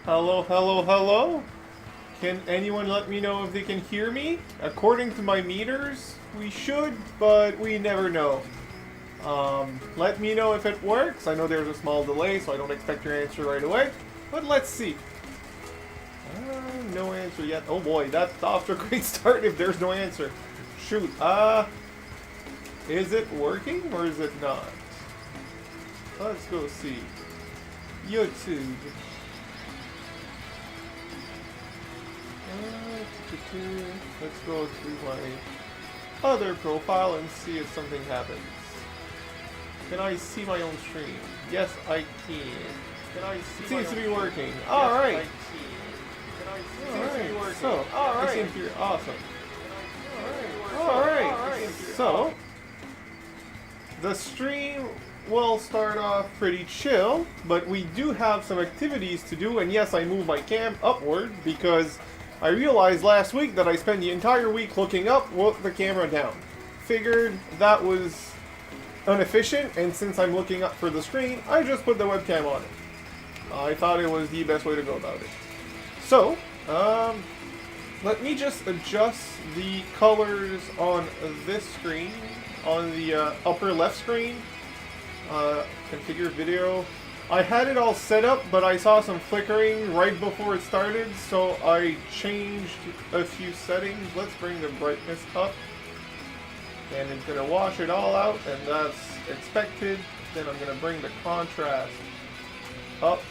Hello, hello, hello. Can anyone let me know if they can hear me? According to my meters, we should, but we never know. Let me know if it works. I know there's a small delay, so I don't expect your answer right away. But let's see. No answer yet. Oh boy, that's off to a great start if there's no answer. Shoot. Is it working or is it not? Let's go see. YouTube. Let's go to my other profile and see if something happens. Can I see my own stream? Yes, I can. Can I see? It seems to be working. All right. Alright, so, this seems to be awesome. Alright, so, the stream will start off pretty chill, but we do have some activities to do, and yes, I moved my cam upward because I realized last week that I spent the entire week looking up with the camera down. Figured that was inefficient, and since I'm looking up for the screen, I just put the webcam on it. I thought it was the best way to go about it. So, let me just adjust the colors on this screen, on the upper left screen. Configure video. I had it all set up, but I saw some flickering right before it started, so I changed a few settings. Let's bring the brightness up, and it's going to wash it all out, and that's expected. Then I'm going to bring the contrast up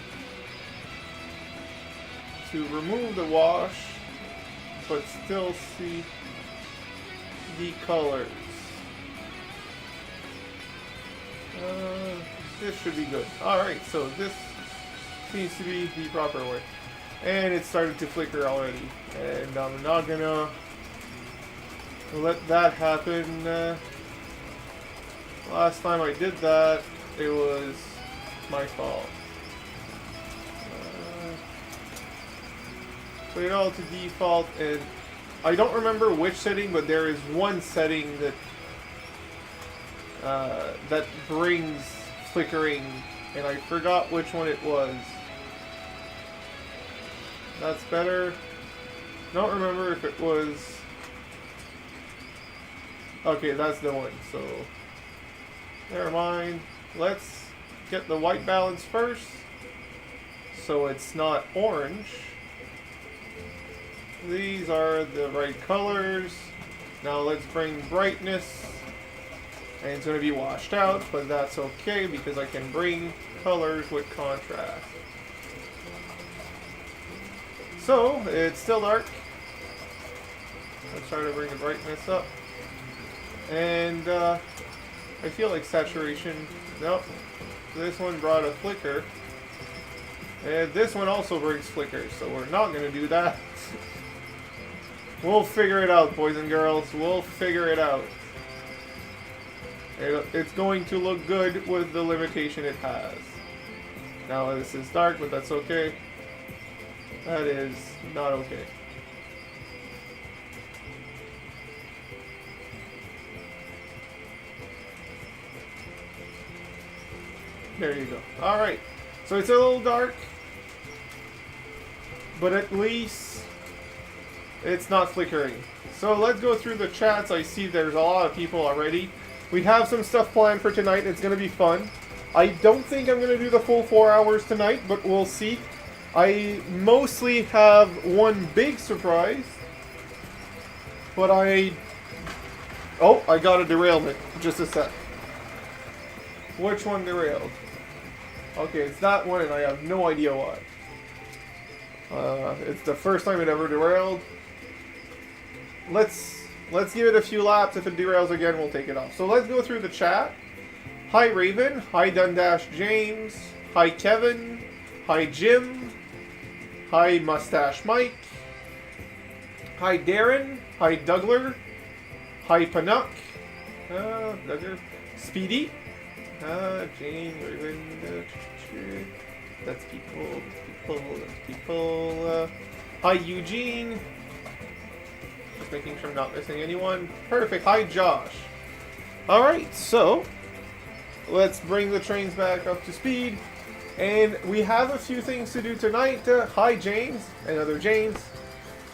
to remove the wash, but still see the colors. This should be good. Alright, so this seems to be the proper way. And it started to flicker already. And I'm not gonna let that happen. Last time I did that, it was my fault. Put it all to default, and I don't remember which setting, but there is one setting that that brings flickering, and I forgot which one it was. That's better. Don't remember if it was. Okay, that's the one. So never mind. Let's get the white balance first, so it's not orange. These are the right colors. Now let's bring brightness. And it's going to be washed out, but that's okay because I can bring colors with contrast. So, it's still dark. Let's try to bring the brightness up. And I feel like saturation. Nope. This one brought a flicker. And this one also brings flickers, so we're not going to do that. We'll figure it out, boys and girls. We'll figure it out. It's going to look good with the limitation it has. Now this is dark, but that's okay. That is not okay. There you go. Alright. So it's a little dark. But at least it's not flickering. So let's go through the chats. I see there's a lot of people already. We have some stuff planned for tonight. It's going to be fun. I don't think I'm going to do the full 4 hours tonight, but we'll see. I mostly have one big surprise. But oh, I got a derailment. Just a sec. Which one derailed? Okay, it's that one, and I have no idea why. It's the first time it ever derailed. Let's give it a few laps. If it derails again, we'll take it off. So let's go through the chat. Hi Raven. Hi Dundash James. Hi Kevin. Hi Jim. Hi Mustache Mike. Hi Darren. Hi Dougler. Hi Panuk. Dougler. Speedy. Jane, Raven. That's people. Hi Eugene. Just making sure I'm not missing anyone. Perfect. Hi Josh. Alright, so let's bring the trains back up to speed. And we have a few things to do tonight. Hi, James. Another James.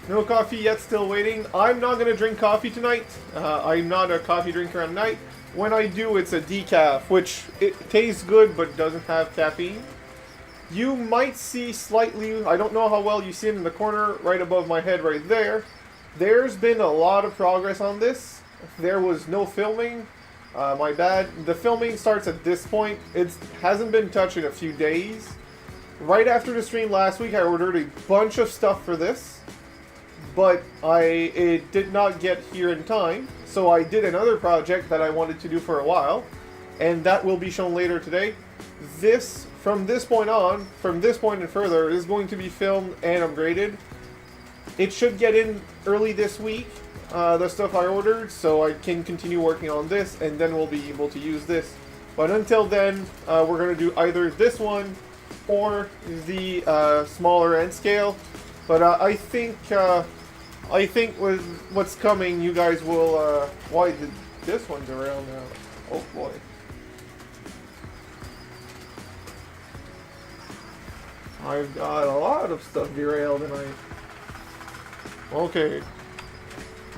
No coffee yet, still waiting. I'm not going to drink coffee tonight. I'm not a coffee drinker at night. When I do, it's a decaf, which it tastes good but doesn't have caffeine. You might see slightly, I don't know how well you see it in the corner right above my head right there. There's been a lot of progress on this. There was no filming. My bad. The filming starts at this point. It hasn't been touched in a few days. Right after the stream last week, I ordered a bunch of stuff for this, but it did not get here in time. So I did another project that I wanted to do for a while, and that will be shown later today. This, from this point on, from this point and further, is going to be filmed and upgraded. It should get in early this week, the stuff I ordered, so I can continue working on this, and then we'll be able to use this. But until then, we're going to do either this one or the smaller end scale. But I think with what's coming, you guys will... why did this one derail now? Oh boy. I've got a lot of stuff derailed tonight. Okay.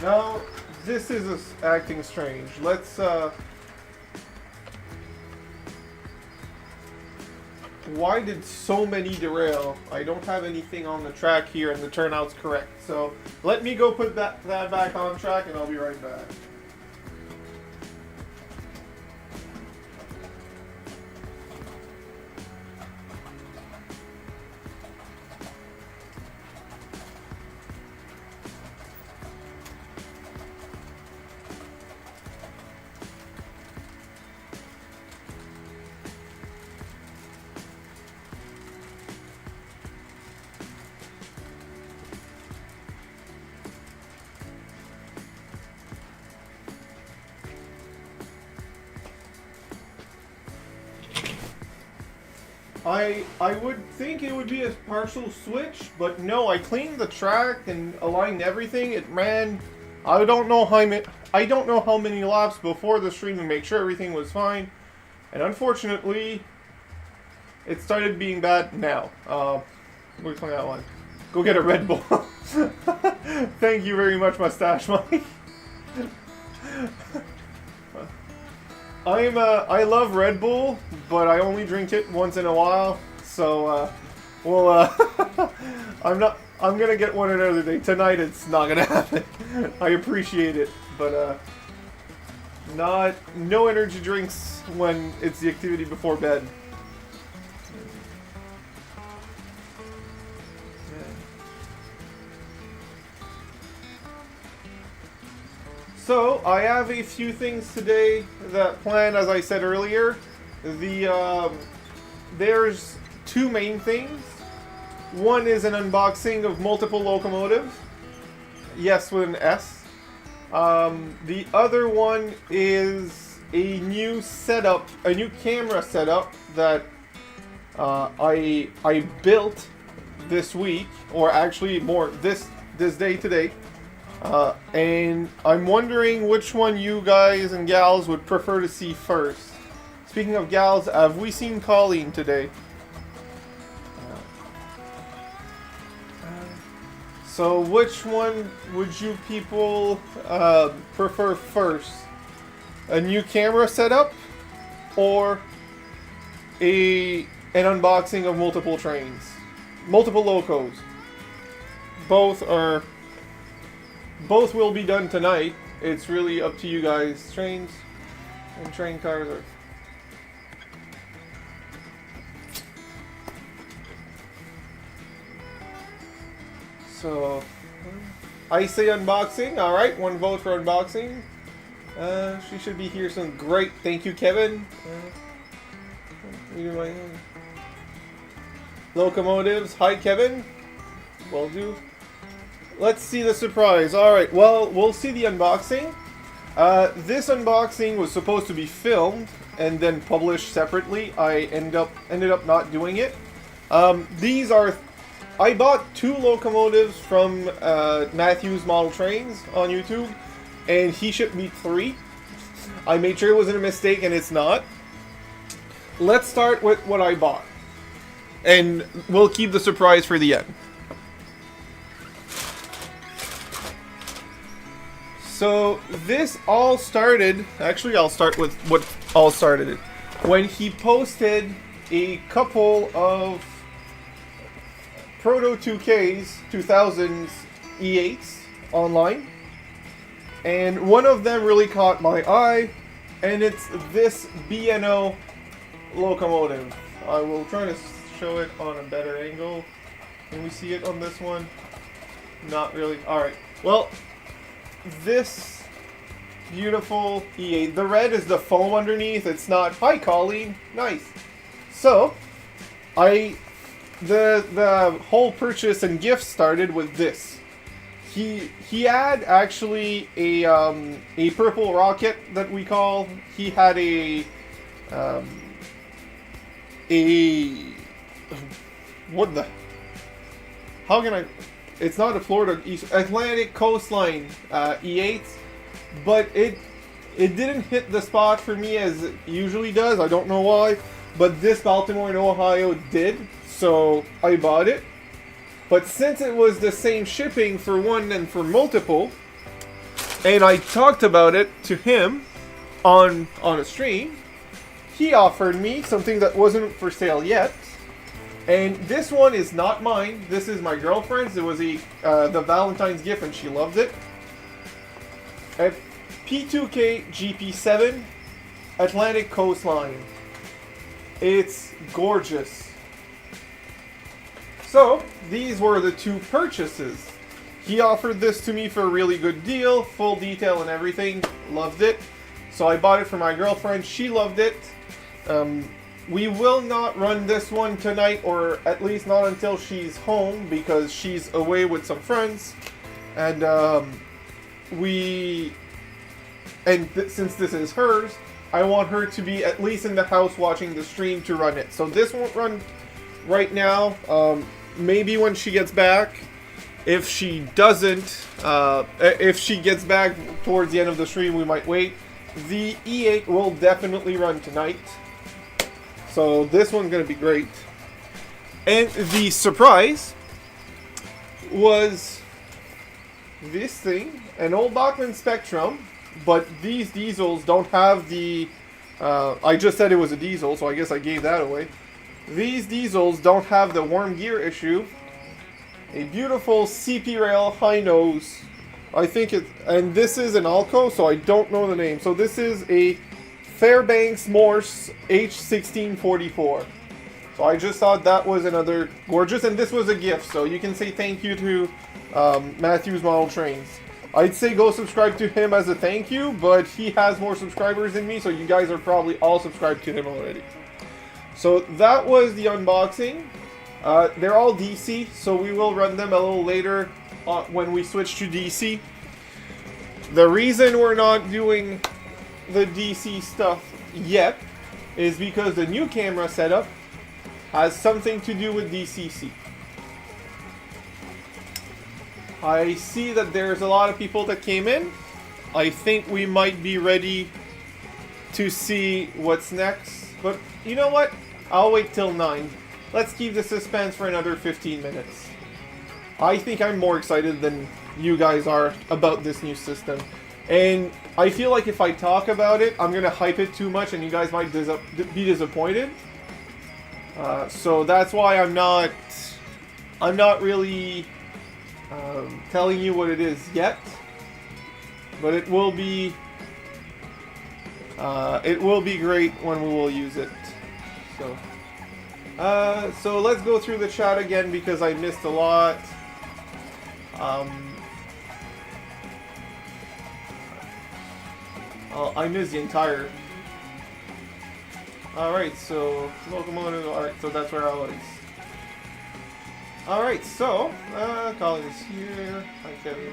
Now, this is acting strange. Let's, why did so many derail? I don't have anything on the track here and the turnout's correct. So, let me go put that back on track and I'll be right back. I would think it would be a partial switch, but no, I cleaned the track and aligned everything. It ran, I don't know how many laps before the stream to make sure everything was fine. And unfortunately, it started being bad now. We're playing that one. Go get a Red Bull. Thank you very much, Mustache Mike. I love Red Bull, but I only drink it once in a while. So, I'm gonna get one another day. Tonight it's not gonna happen. I appreciate it, but no energy drinks when it's the activity before bed. So, I have a few things today that planned, as I said earlier. There's two main things. One is an unboxing of multiple locomotives. Yes, with an S. The other one is a new setup, a new camera setup that I built this week, or actually more this day today. And I'm wondering which one you guys and gals would prefer to see first. Speaking of gals, have we seen Colleen today? So which one would you people prefer first? A new camera setup or an unboxing of multiple trains? Multiple locos. Both will be done tonight. It's really up to you guys. Trains and train cars are... So, I say unboxing. Alright, one vote for unboxing. She should be here soon. Great. Thank you, Kevin. Locomotives. Hi, Kevin. Will do. Let's see the surprise. Alright, well, we'll see the unboxing. This unboxing was supposed to be filmed and then published separately. I ended up not doing it. I bought two locomotives from Matthew's Model Trains on YouTube, and he shipped me 3. I made sure it wasn't a mistake, and it's not. Let's start with what I bought. and we'll keep the surprise for the end. So this all started, actually I'll start with what all started it. When he posted a couple of Proto 2Ks, 2000s E8s online. And one of them really caught my eye, and it's this B&O locomotive. I will try to show it on a better angle. Can we see it on this one? Not really. Alright. Well, this beautiful E8. The red is the foam underneath. It's not. Hi, Colleen. Nice. So, the whole purchase and gift started with this. He had actually a purple rocket that we call. He had a what the? How can I? It's not a Florida Atlantic coastline E8, but it didn't hit the spot for me as it usually does. I don't know why, but this Baltimore and Ohio did, so I bought it. But since it was the same shipping for one and for multiple, and I talked about it to him on a stream, he offered me something that wasn't for sale yet. And this one is not mine. This is my girlfriend's. It was the Valentine's gift, and she loved it. A P2K GP7 Atlantic Coastline. It's gorgeous. So, these were the two purchases. He offered this to me for a really good deal, full detail and everything. Loved it. So I bought it for my girlfriend. She loved it. We will not run this one tonight, or at least not until she's home, because she's away with some friends. And since this is hers, I want her to be at least in the house watching the stream to run it. So this won't run right now. Maybe when she gets back. If she doesn't, if she gets back towards the end of the stream, we might wait. The E8 will definitely run tonight. So this one's going to be great. And the surprise was this thing, an old Bachmann Spectrum, but these diesels don't have the... I just said it was a diesel, so I guess I gave that away. These diesels don't have the warm gear issue. A beautiful CP rail high nose. I think it, and this is an Alco, so I don't know the name. So this is a Fairbanks Morse H1644. So I just thought that was another gorgeous, and this was a gift. So you can say thank you to Matthew's Model Trains. I'd say go subscribe to him as a thank you, but he has more subscribers than me, so you guys are probably all subscribed to him already. So that was the unboxing. They're all DC, so we will run them a little later when we switch to DC. The reason we're not doing the DC stuff yet is because the new camera setup has something to do with DCC. I see that there's a lot of people that came in. I think we might be ready to see what's next. But you know what? I'll wait till 9. Let's keep the suspense for another 15 minutes. I think I'm more excited than you guys are about this new system. And I feel like if I talk about it, I'm going to hype it too much and you guys might be disappointed. So that's why I'm not really telling you what it is yet. But it will be great when we will use it. So let's go through the chat again because I missed a lot. I missed the entire. Alright, so locomotive. Alright, so that's where I was. Alright, so Colin is here. Hi, Kevin.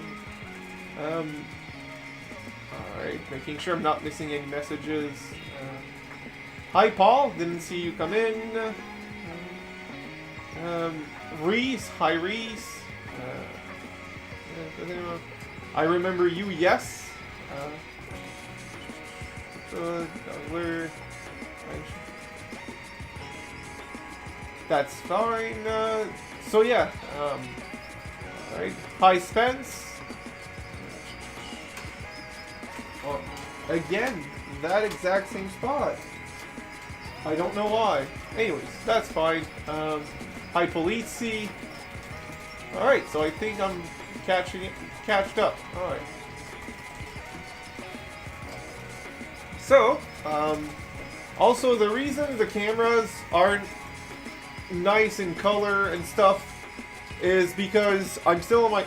Alright, making sure I'm not missing any messages. Hi, Paul. Didn't see you come in. Reese. Hi, Reese. I remember you. Yes. Where? That's fine. So yeah, alright. Hi, Spence. Oh, again, that exact same spot. I don't know why. Anyways, that's fine. Hi, Polizzi. Alright, so I think I'm catched up. Alright. So, also the reason the cameras aren't nice in color and stuff is because I'm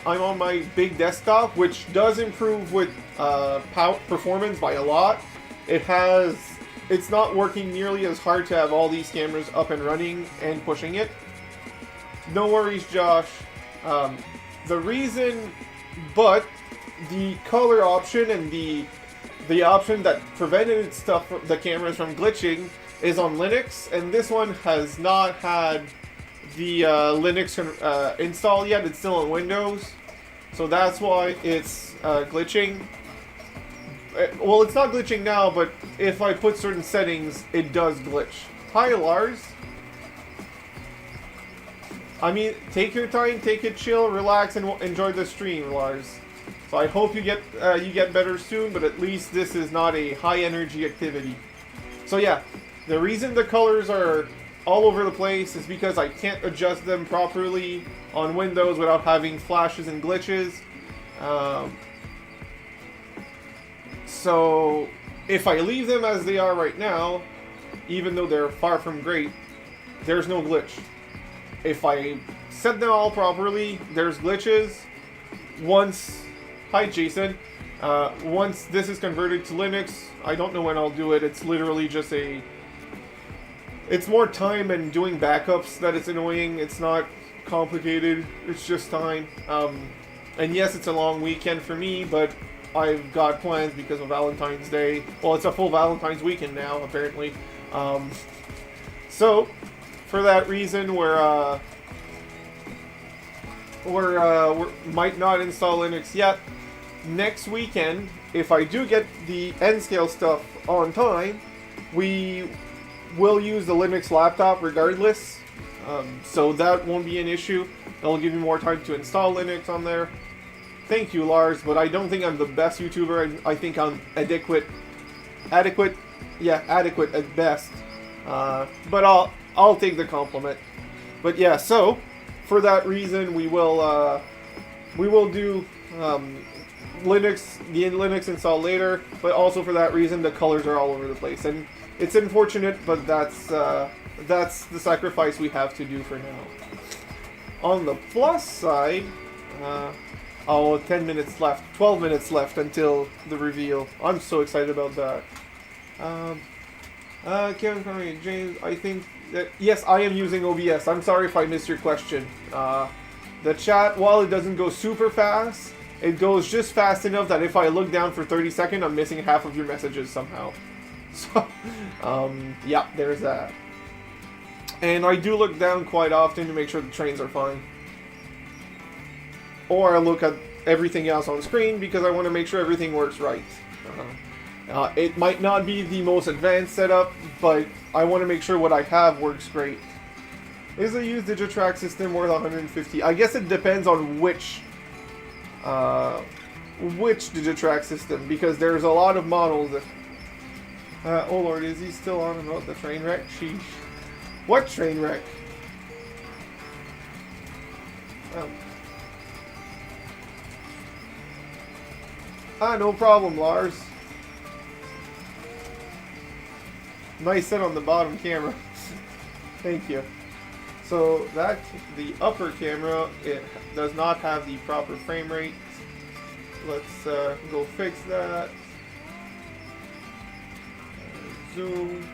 on my big desktop, which does improve with performance by a lot. It's not working nearly as hard to have all these cameras up and running and pushing it. No worries, Josh. The reason, but the color option and the option that prevented the cameras from glitching is on Linux, and this one has not had the Linux install yet. It's still on Windows, so that's why it's glitching. Well, it's not glitching now, but if I put certain settings, it does glitch. Hi, Lars. I mean, take your time, take it chill, relax, and enjoy the stream, Lars. So I hope you get better soon, but at least this is not a high energy activity. So yeah, the reason the colors are all over the place is because I can't adjust them properly on Windows without having flashes and glitches. So if I leave them as they are right now, even though they're far from great, there's no glitch. If I set them all properly, there's glitches. Hi Jason. Once this is converted to Linux, I don't know when I'll do it. It's literally just it's more time and doing backups that it's annoying. It's not complicated. It's just time. And yes, it's a long weekend for me, but I've got plans because of Valentine's Day. Well, it's a full Valentine's weekend now, apparently. So, for that reason, we might not install Linux yet. Next weekend, if I do get the N-Scale stuff on time, we will use the Linux laptop regardless. So that won't be an issue. That'll give me more time to install Linux on there. Thank you, Lars, but I don't think I'm the best YouTuber. I think I'm adequate at best. But I'll take the compliment. But yeah, so for that reason, we will do Linux install later. But also for that reason, the colors are all over the place, and it's unfortunate, but that's the sacrifice we have to do for now. On the plus side, 10 minutes left, 12 minutes left until the reveal. I'm so excited about that. Kevin Connery and James, I think that, yes, I am using OBS. I'm sorry if I missed your question. The chat, while it doesn't go super fast, it goes just fast enough that if I look down for 30 seconds, I'm missing half of your messages somehow. So, yeah, there's that. And I do look down quite often to make sure the trains are fine. Or I look at everything else on screen because I want to make sure everything works right. It might not be the most advanced setup, but I want to make sure what I have works great. Is the used Digitrack system worth 150? I guess it depends on which Digitrack system, because there's a lot of models. Oh lord, is he still on about the train wreck? Sheesh. What train wreck? No problem, Lars. Nice set on the bottom camera. Thank you. So that the upper camera, it does not have the proper frame rate. Let's go fix that. Zoom.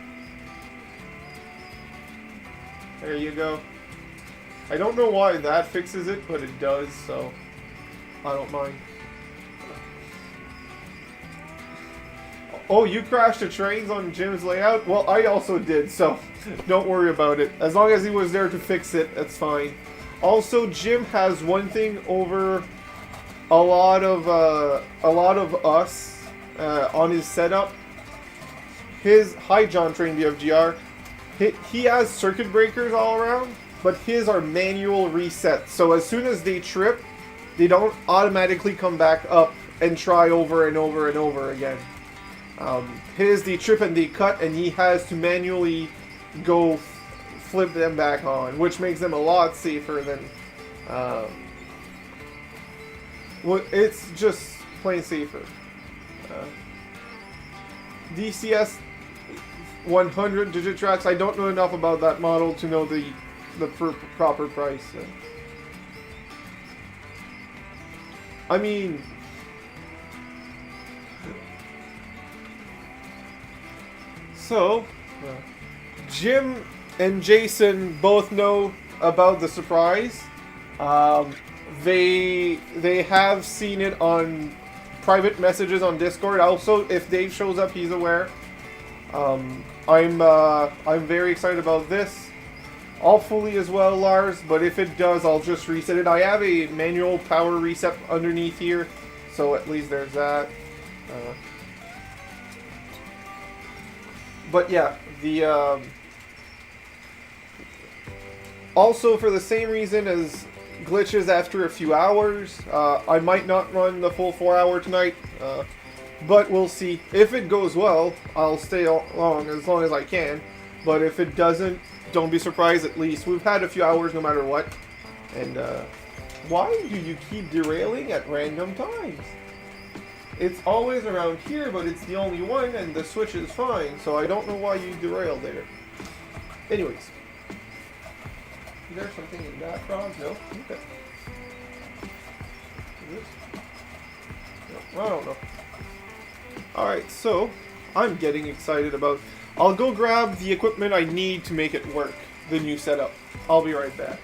There you go. I don't know why that fixes it, but it does, so I don't mind. Oh, you crashed the trains on Jim's layout? Well, I also did, so don't worry about it. As long as he was there to fix it, that's fine. Also, Jim has one thing over a lot of us on his setup. Hi, John Train BFGR. He has circuit breakers all around, but his are manual resets. So as soon as they trip, they don't automatically come back up and try over and over and over again. His, they trip and they cut, and he has to manually go flip them back on, which makes them a lot safer than... well, it's just plain safer. DCS 100 digit tracks. I don't know enough about that model to know the proper price. I mean, so Jim and Jason both know about the surprise. They have seen it on private messages on Discord. Also, if Dave shows up, he's aware. I'm very excited about this. Hopefully as well, Lars, but if it does, I'll just reset it. I have a manual power reset underneath here, so at least there's that. But yeah, the also for the same reason as glitches after a few hours, I might not run the full 4 hour tonight, but we'll see. If it goes well, I'll stay on as long as I can, but if it doesn't, don't be surprised. At least we've had a few hours no matter what. And why do you keep derailing at random times? It's always around here, but it's the only one, and the switch is fine, so I don't know why you derail there. Anyways. Is there something in that frog? No? Okay. Is this? No, I don't know. Alright, so I'm getting excited about... I'll go grab the equipment I need to make it work. The new setup. I'll be right back.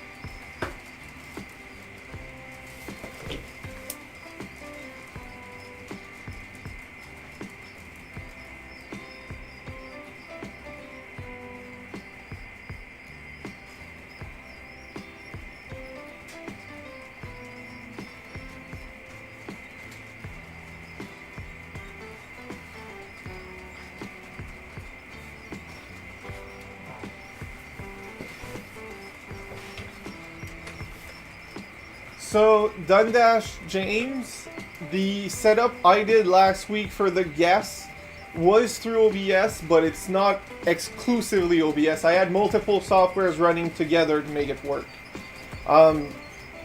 So, Dundash James, the setup I did last week for the guests was through OBS, but it's not exclusively OBS. I had multiple softwares running together to make it work.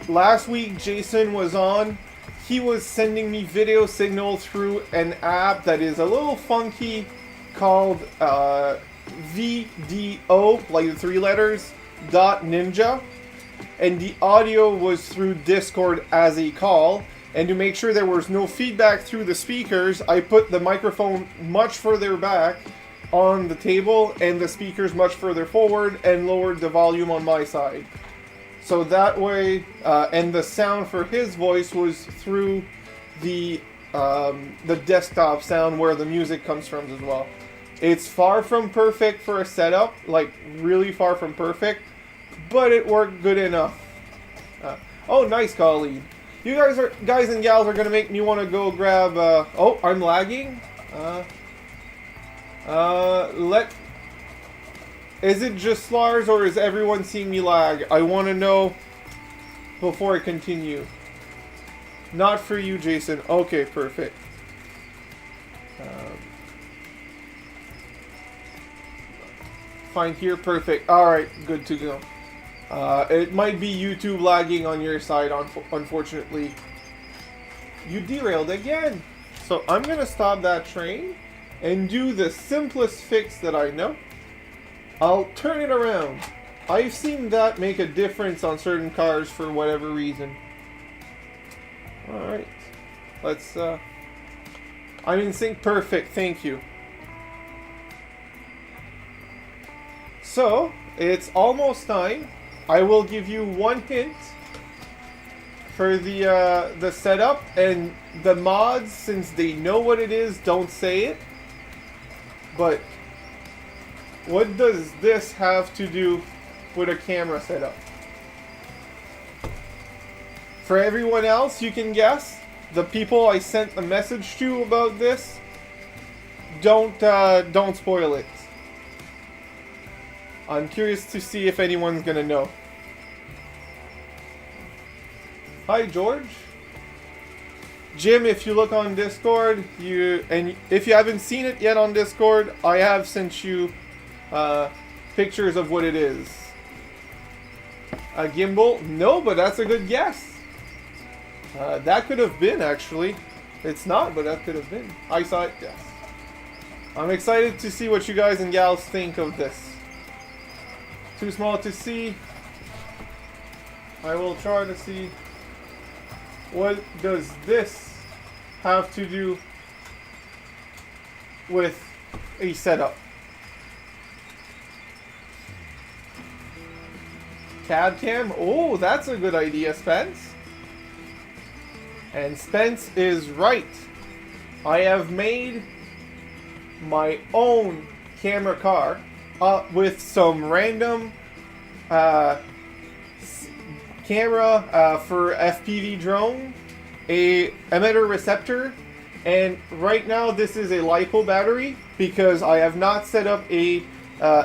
Last week, Jason was on. He was sending me video signal through an app that is a little funky called VDO, like the 3 letters, .ninja. And the audio was through Discord as a call. And to make sure there was no feedback through the speakers, I put the microphone much further back on the table and the speakers much further forward and lowered the volume on my side. So that way, and the sound for his voice was through the desktop sound where the music comes from as well. It's far from perfect for a setup, like really far from perfect, but it worked good enough. Oh, nice call, lead. You guys and gals are gonna make me want to go grab. Oh, I'm lagging. Is it just Lars or is everyone seeing me lag? I want to know before I continue. Not for you, Jason. Okay, perfect. Fine here, perfect. Alright, good to go. It might be YouTube lagging on your side, unfortunately. You derailed again. So I'm going to stop that train and do the simplest fix that I know. I'll turn it around. I've seen that make a difference on certain cars for whatever reason. Alright. Let's, I'm in sync. Perfect. Thank you. So, it's almost time. I will give you one hint for the setup, and the mods, since they know what it is, don't say it. But what does this have to do with a camera setup? For everyone else, you can guess. The people I sent the message to about this, don't spoil it. I'm curious to see if anyone's gonna know. Hi, George. Jim, if you look on Discord, if you haven't seen it yet on Discord, I have sent you pictures of what it is. A gimbal? No, but that's a good guess. That could have been, actually. It's not, but that could have been. I saw it, yes. I'm excited to see what you guys and gals think of this. Too small to see. I will try to see. What does this have to do with a setup? CAD cam? Oh, that's a good idea, Spence. And Spence is right. I have made my own camera car with some random camera for FPV drone, a emitter receptor, and right now this is a LiPo battery because I have not set up a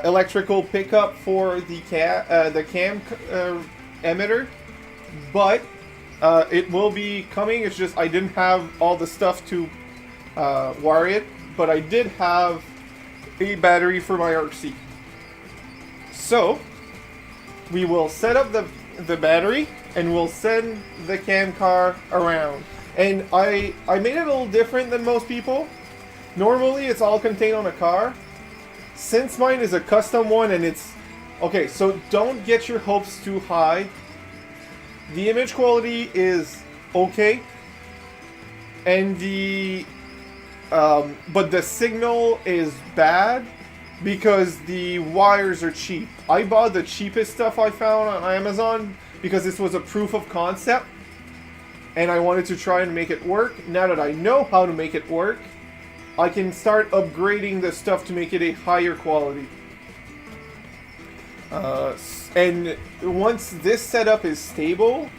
electrical pickup for the cam emitter, but it will be coming. It's just I didn't have all the stuff to wire it, but I did have a battery for my RC. So we will set up the battery and we'll send the cam car around. And I made it a little different than most people. Normally it's all contained on a car. Since mine is a custom one and it's okay, so don't get your hopes too high. The image quality is okay, and but the signal is bad because the wires are cheap. I bought the cheapest stuff I found on Amazon because this was a proof of concept and I wanted to try and make it work. Now that I know how to make it work, I can start upgrading the stuff to make it a higher quality. And once this setup is stable,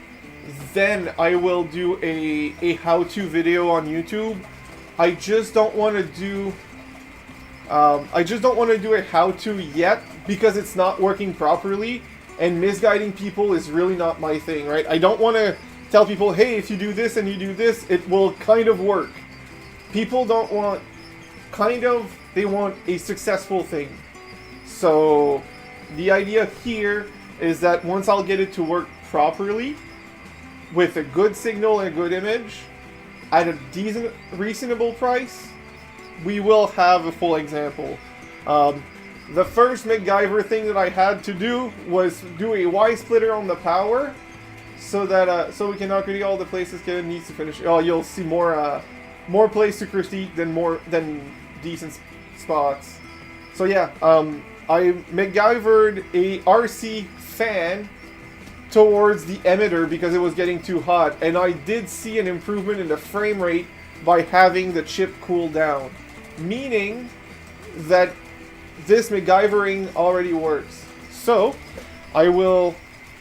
then I will do a how-to video on YouTube. I just don't want to do a how-to yet because it's not working properly, and misguiding people is really not my thing, right? I don't want to tell people, hey, if you do this and you do this, it will kind of work. People don't want they want a successful thing. So the idea here is that once I'll get it to work properly, with a good signal and a good image, at a decent, reasonable price, we will have a full example. The first MacGyver thing that I had to do was do a Y splitter on the power, so that so we can upgrade all the places Kevin needs to finish. Oh, you'll see more place to critique than decent spots. So yeah, I MacGyvered a RC fan towards the emitter because it was getting too hot, and I did see an improvement in the frame rate by having the chip cool down, meaning that this MacGyvering already works. So I will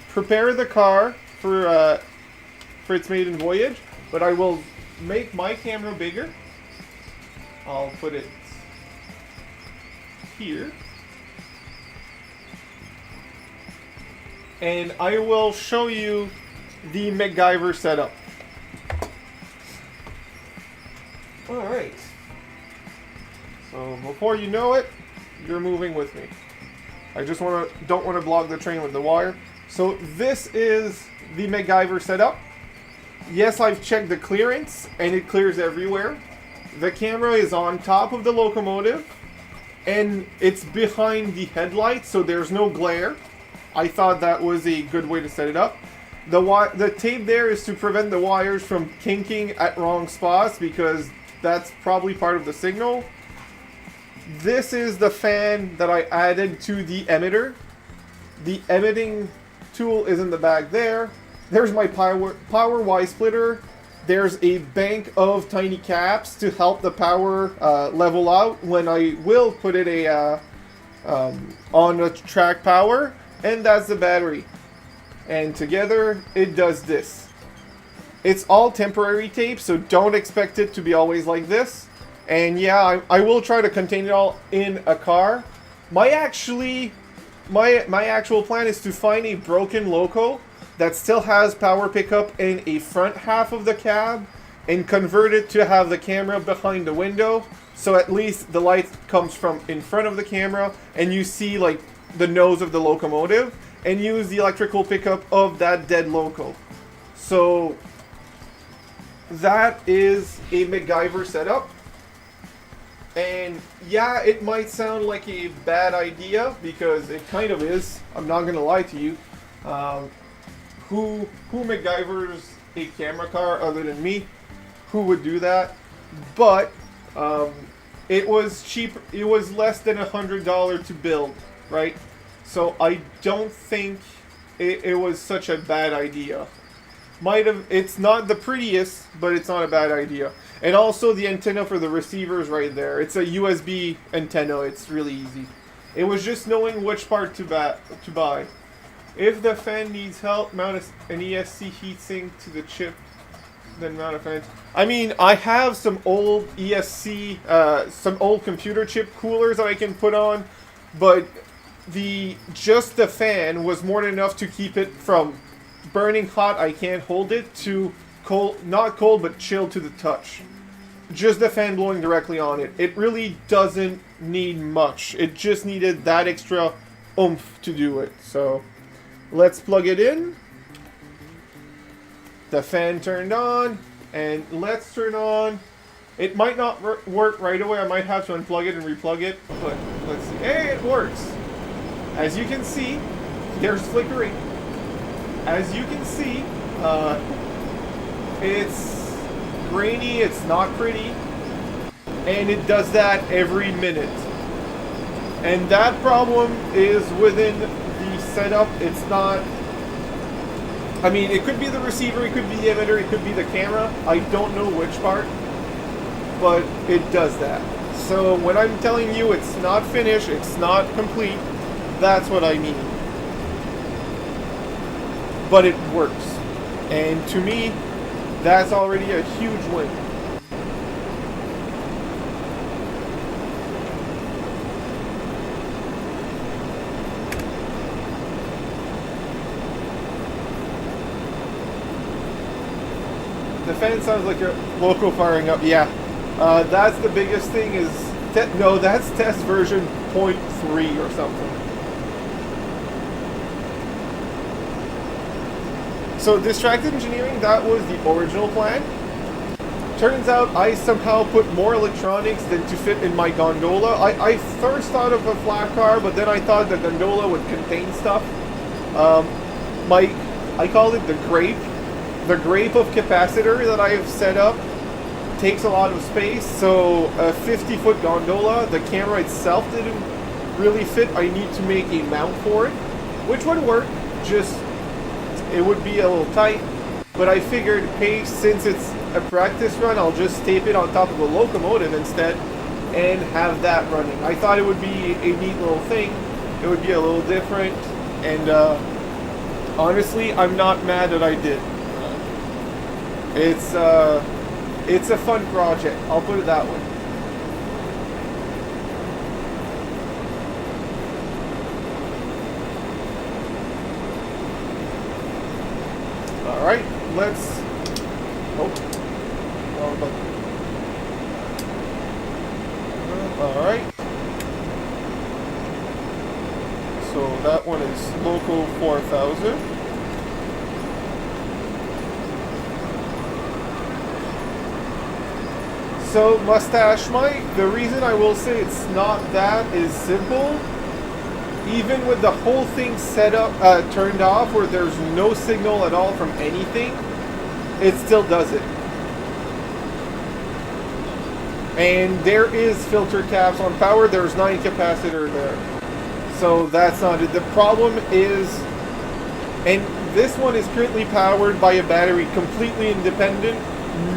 prepare the car for its maiden voyage, but I will make my camera bigger. I'll put it here. And I will show you the MacGyver setup. Alright. So before you know it, you're moving with me. I just don't want to block the train with the wire. So this is the MacGyver setup. Yes, I've checked the clearance and it clears everywhere. The camera is on top of the locomotive and it's behind the headlights, so there's no glare. I thought that was a good way to set it up. The tape there is to prevent the wires from kinking at wrong spots because that's probably part of the signal. This is the fan that I added to the emitter. The emitting tool is in the back there. There's my power Y splitter. There's a bank of tiny caps to help the power level out when I will put it on a track power. And that's the battery. And together, it does this. It's all temporary tape, so don't expect it to be always like this. And yeah, I will try to contain it all in a car. My actually my actual plan is to find a broken loco that still has power pickup in a front half of the cab and convert it to have the camera behind the window, so at least the light comes from in front of the camera and you see like the nose of the locomotive, and use the electrical pickup of that dead loco. So that is a MacGyver setup. And yeah, it might sound like a bad idea, because it kind of is. I'm not gonna lie to you. Who MacGyvers a camera car other than me? Who would do that? But it was cheap. It was less than $100 to build, right? So I don't think it was such a bad idea. Might have. It's not the prettiest, but it's not a bad idea. And also the antenna for the receiver is right there. It's a USB antenna. It's really easy. It was just knowing which part to buy. If the fan needs help, mount an ESC heatsink to the chip, then mount a fan. I mean, I have some old ESC, some old computer chip coolers that I can put on, but just the fan was more than enough to keep it from burning hot. I can't hold it, to cold, not cold, but chill to the touch. Just the fan blowing directly on it. It really doesn't need much. It just needed that extra oomph to do it. So let's plug it in. The fan turned on, and let's turn on. It might not work right away. I might have to unplug it and replug it, but let's see. Hey, it works. As you can see, there's flickering. As you can see, it's grainy, it's not pretty, and it does that every minute. And that problem is within the setup. It's not, I mean, it could be the receiver, it could be the emitter, it could be the camera. I don't know which part, but it does that. So when I'm telling you it's not finished, it's not complete, that's what I mean. But it works. And to me, that's already a huge win. The fan sounds like a loco firing up. Yeah, that's the biggest thing is... no, that's test version 0.3 or something. So distracted engineering, that was the original plan. Turns out I somehow put more electronics than to fit in my gondola. I first thought of a flat car, but then I thought the gondola would contain stuff. I call it the grape. The grape of capacitor that I have set up takes a lot of space, so a 50-foot gondola, the camera itself didn't really fit. I need to make a mount for it, which would work, just it would be a little tight, but I figured, hey, since it's a practice run, I'll just tape it on top of a locomotive instead and have that running. I thought it would be a neat little thing. It would be a little different, and honestly, I'm not mad that I did. It's a fun project, I'll put it that way. Alright, let's... Oh. Wrong button. Alright. So that one is Loco 4000. So, Mustache Mike, the reason I will say it's not that is simple. Even with the whole thing set up, turned off, where there's no signal at all from anything, it still does it. And there is filter caps on power, there's 9 capacitor there. So that's not it. The problem is, and this one is currently powered by a battery, completely independent,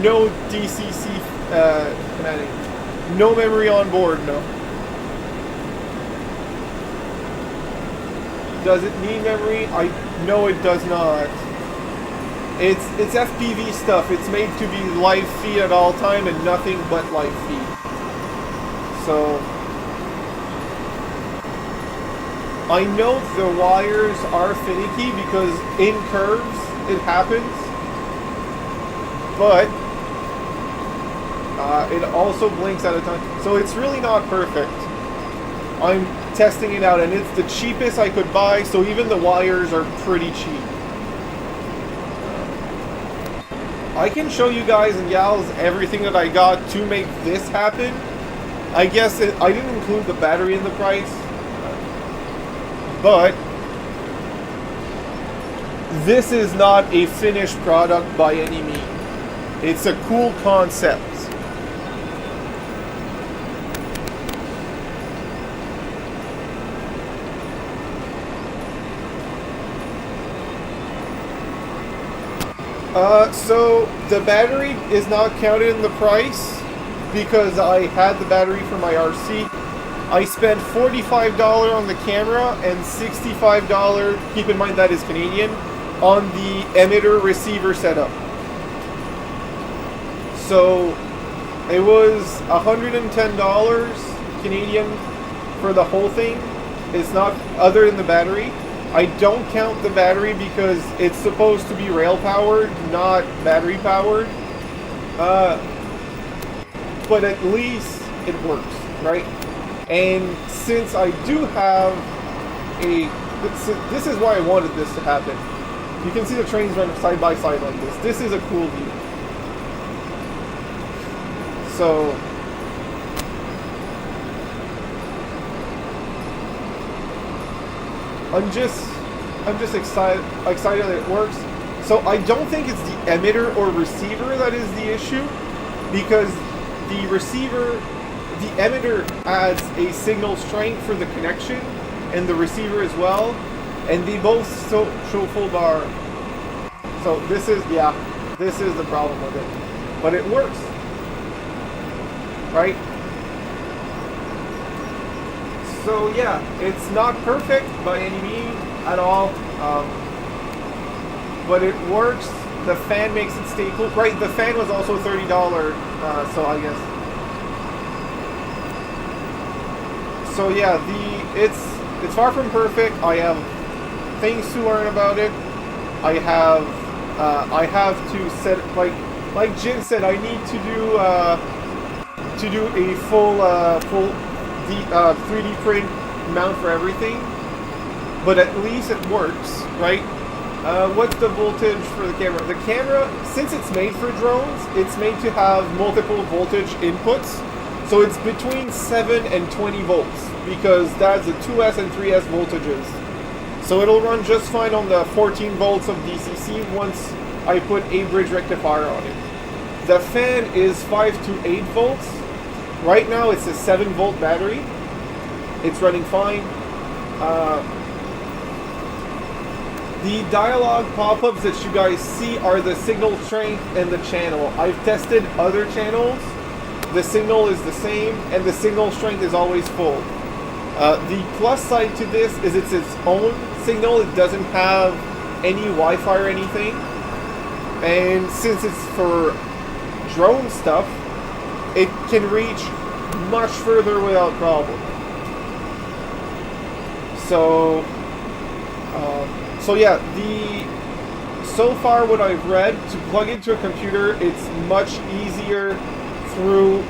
no DCC fanatic, no memory on board, no. Does it need memory? No, it does not. It's FPV stuff. It's made to be live feed at all time and nothing but live feed. So I know the wires are finicky because in curves it happens, but it also blinks at a time. So it's really not perfect. I'm testing it out, and it's the cheapest I could buy, so even the wires are pretty cheap. I can show you guys and gals everything that I got to make this happen. I guess I didn't include the battery in the price, but this is not a finished product by any means. It's a cool concept. So the battery is not counted in the price because I had the battery for my RC. I spent $45 on the camera and $65, keep in mind that is Canadian, on the emitter receiver setup. So it was $110 Canadian for the whole thing. It's not other than the battery. I don't count the battery because it's supposed to be rail powered, not battery powered. But at least it works, right? And since I do have this is why I wanted this to happen. You can see the trains run side by side like this. This is a cool view. So I'm just excited that it works. So I don't think it's the emitter or receiver that is the issue, because the receiver, the emitter adds a signal strength for the connection, and the receiver as well, and they both show full bar. So this is the problem with it, but it works, right? So yeah, it's not perfect by any means at all, but it works. The fan makes it stay cool. Right, the fan was also $30, so I guess. So yeah, it's far from perfect. I have things to learn about it. I have to set, like Jin said, I need to do a full 3D print mount for everything, but at least it works, right? What's the voltage for the camera? The camera, since it's made for drones, it's made to have multiple voltage inputs, so it's between 7 and 20 volts, because that's the 2S and 3S voltages. So it'll run just fine on the 14 volts of DCC once I put a bridge rectifier on it. The fan is 5 to 8 volts. Right now it's a 7 volt battery. It's running fine. The dialogue pop-ups that you guys see are the signal strength and the channel. I've tested other channels. The signal is the same and the signal strength is always full. The plus side to this is it's its own signal. It doesn't have any Wi-Fi or anything. And since it's for drone stuff, it can reach much further without problem. So yeah, so far what I've read, to plug into a computer, it's much easier through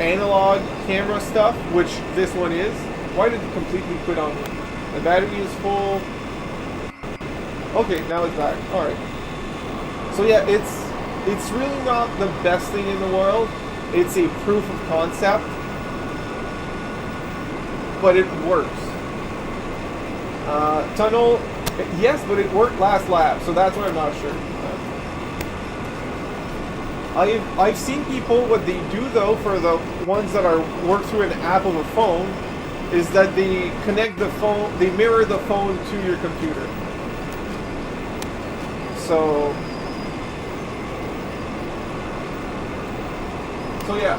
analog camera stuff, which this one is. Why did it completely quit on me? The battery is full. Okay, now it's back. Alright. So yeah, it's really not the best thing in the world. It's a proof of concept, but it works. Tunnel, yes, but it worked last lap, so that's what I'm not sure. I've seen people, what they do though, for the ones that are work through an app of a phone, is that they connect the phone, they mirror the phone to your computer. So yeah,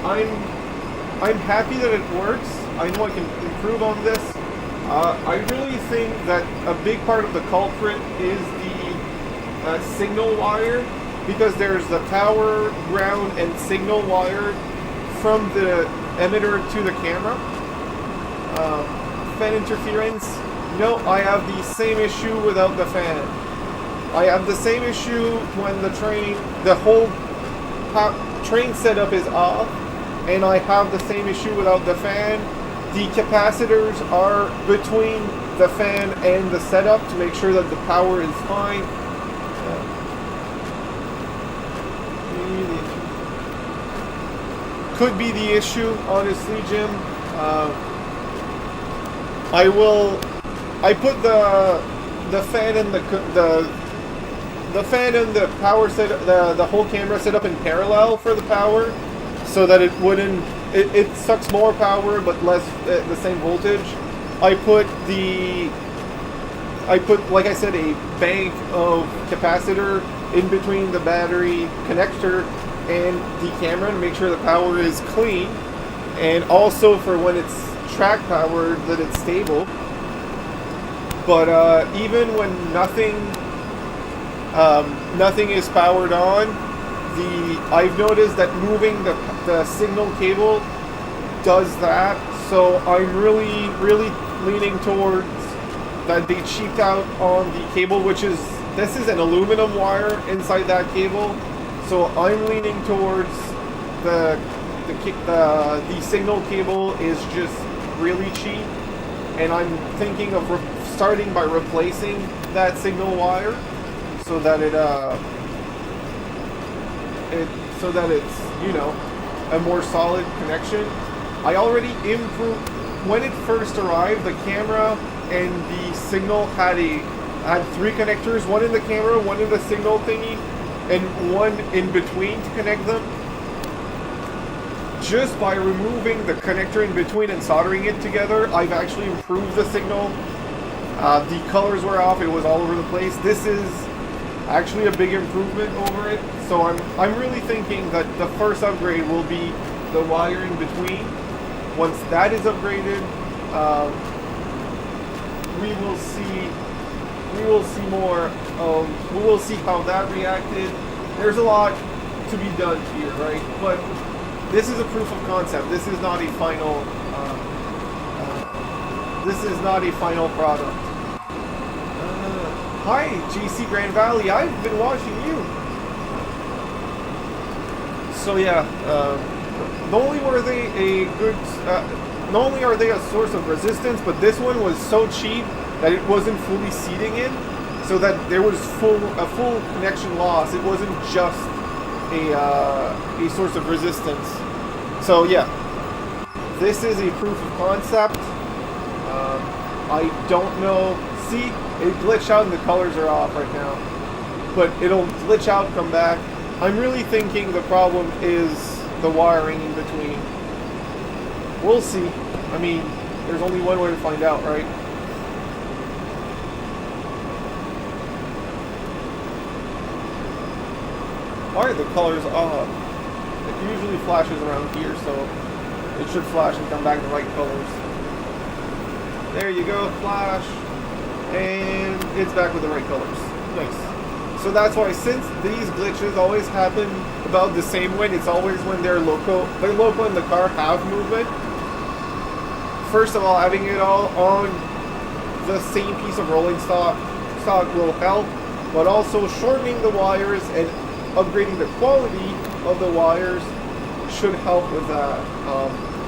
I'm happy that it works. I know I can improve on this. I really think that a big part of the culprit is the signal wire, because there's the power, ground, and signal wire from the emitter to the camera. Fan interference, No, I have the same issue without the fan. I have the same issue when the whole train setup is off, and I have the same issue without the fan. The capacitors are between the fan and the setup to make sure that the power is fine. Could be the issue, honestly, Jim. I put the fan and the fan and the power set, the whole camera set up in parallel for the power, so that it wouldn't, it sucks more power but less the same voltage. I put, like I said, a bank of capacitor in between the battery connector and the camera to make sure the power is clean, and also for when it's track powered that it's stable. But even when nothing is powered on, I've noticed that moving the signal cable does that. So I'm really leaning towards that they cheaped out on the cable, this is an aluminum wire inside that cable. So I'm leaning towards the signal cable is just really cheap, and I'm thinking of starting by replacing that signal wire so that it's, you know, a more solid connection. I already improved. When it first arrived, the camera and the signal had 3 connectors, one in the camera, one in the signal thingy, and one in between to connect them. Just by removing the connector in between and soldering it together, I've actually improved the signal. The colors were off, it was all over the place. This is actually a big improvement over it. So I'm really thinking that the first upgrade will be the wire in between. Once that is upgraded, we will see how that reacted. There's a lot to be done here, right? But this is a proof of concept. This is not a final. This is not a final product. Hi, JC Grand Valley. I've been watching you. So yeah, not only were they a good, not only are they a source of resistance, but this one was so cheap that it wasn't fully seating in, so that there was a full connection loss. It wasn't just a source of resistance. So yeah, this is a proof of concept. I don't know. See, it glitched out and the colors are off right now, but it'll glitch out, come back. I'm really thinking the problem is the wiring in between. We'll see. I mean, there's only one way to find out, right? Why are the colors off? It usually flashes around here, so it should flash and come back the right colors. There you go, flash. And it's back with the right colors. Nice. So that's why, since these glitches always happen about the same way, it's always when their loco and the car have movement. First of all, having it all on the same piece of rolling stock will help, but also shortening the wires and upgrading the quality of the wires should help with that.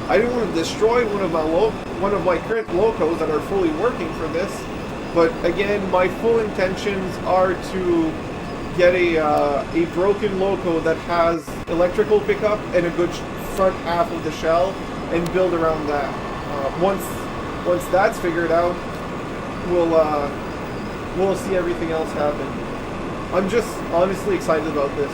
I didn't want to destroy one of my current locos that are fully working for this, but again, my full intentions are to get a broken loco that has electrical pickup and a good front half of the shell, and build around that. Once that's figured out, we'll see everything else happen. I'm just honestly excited about this.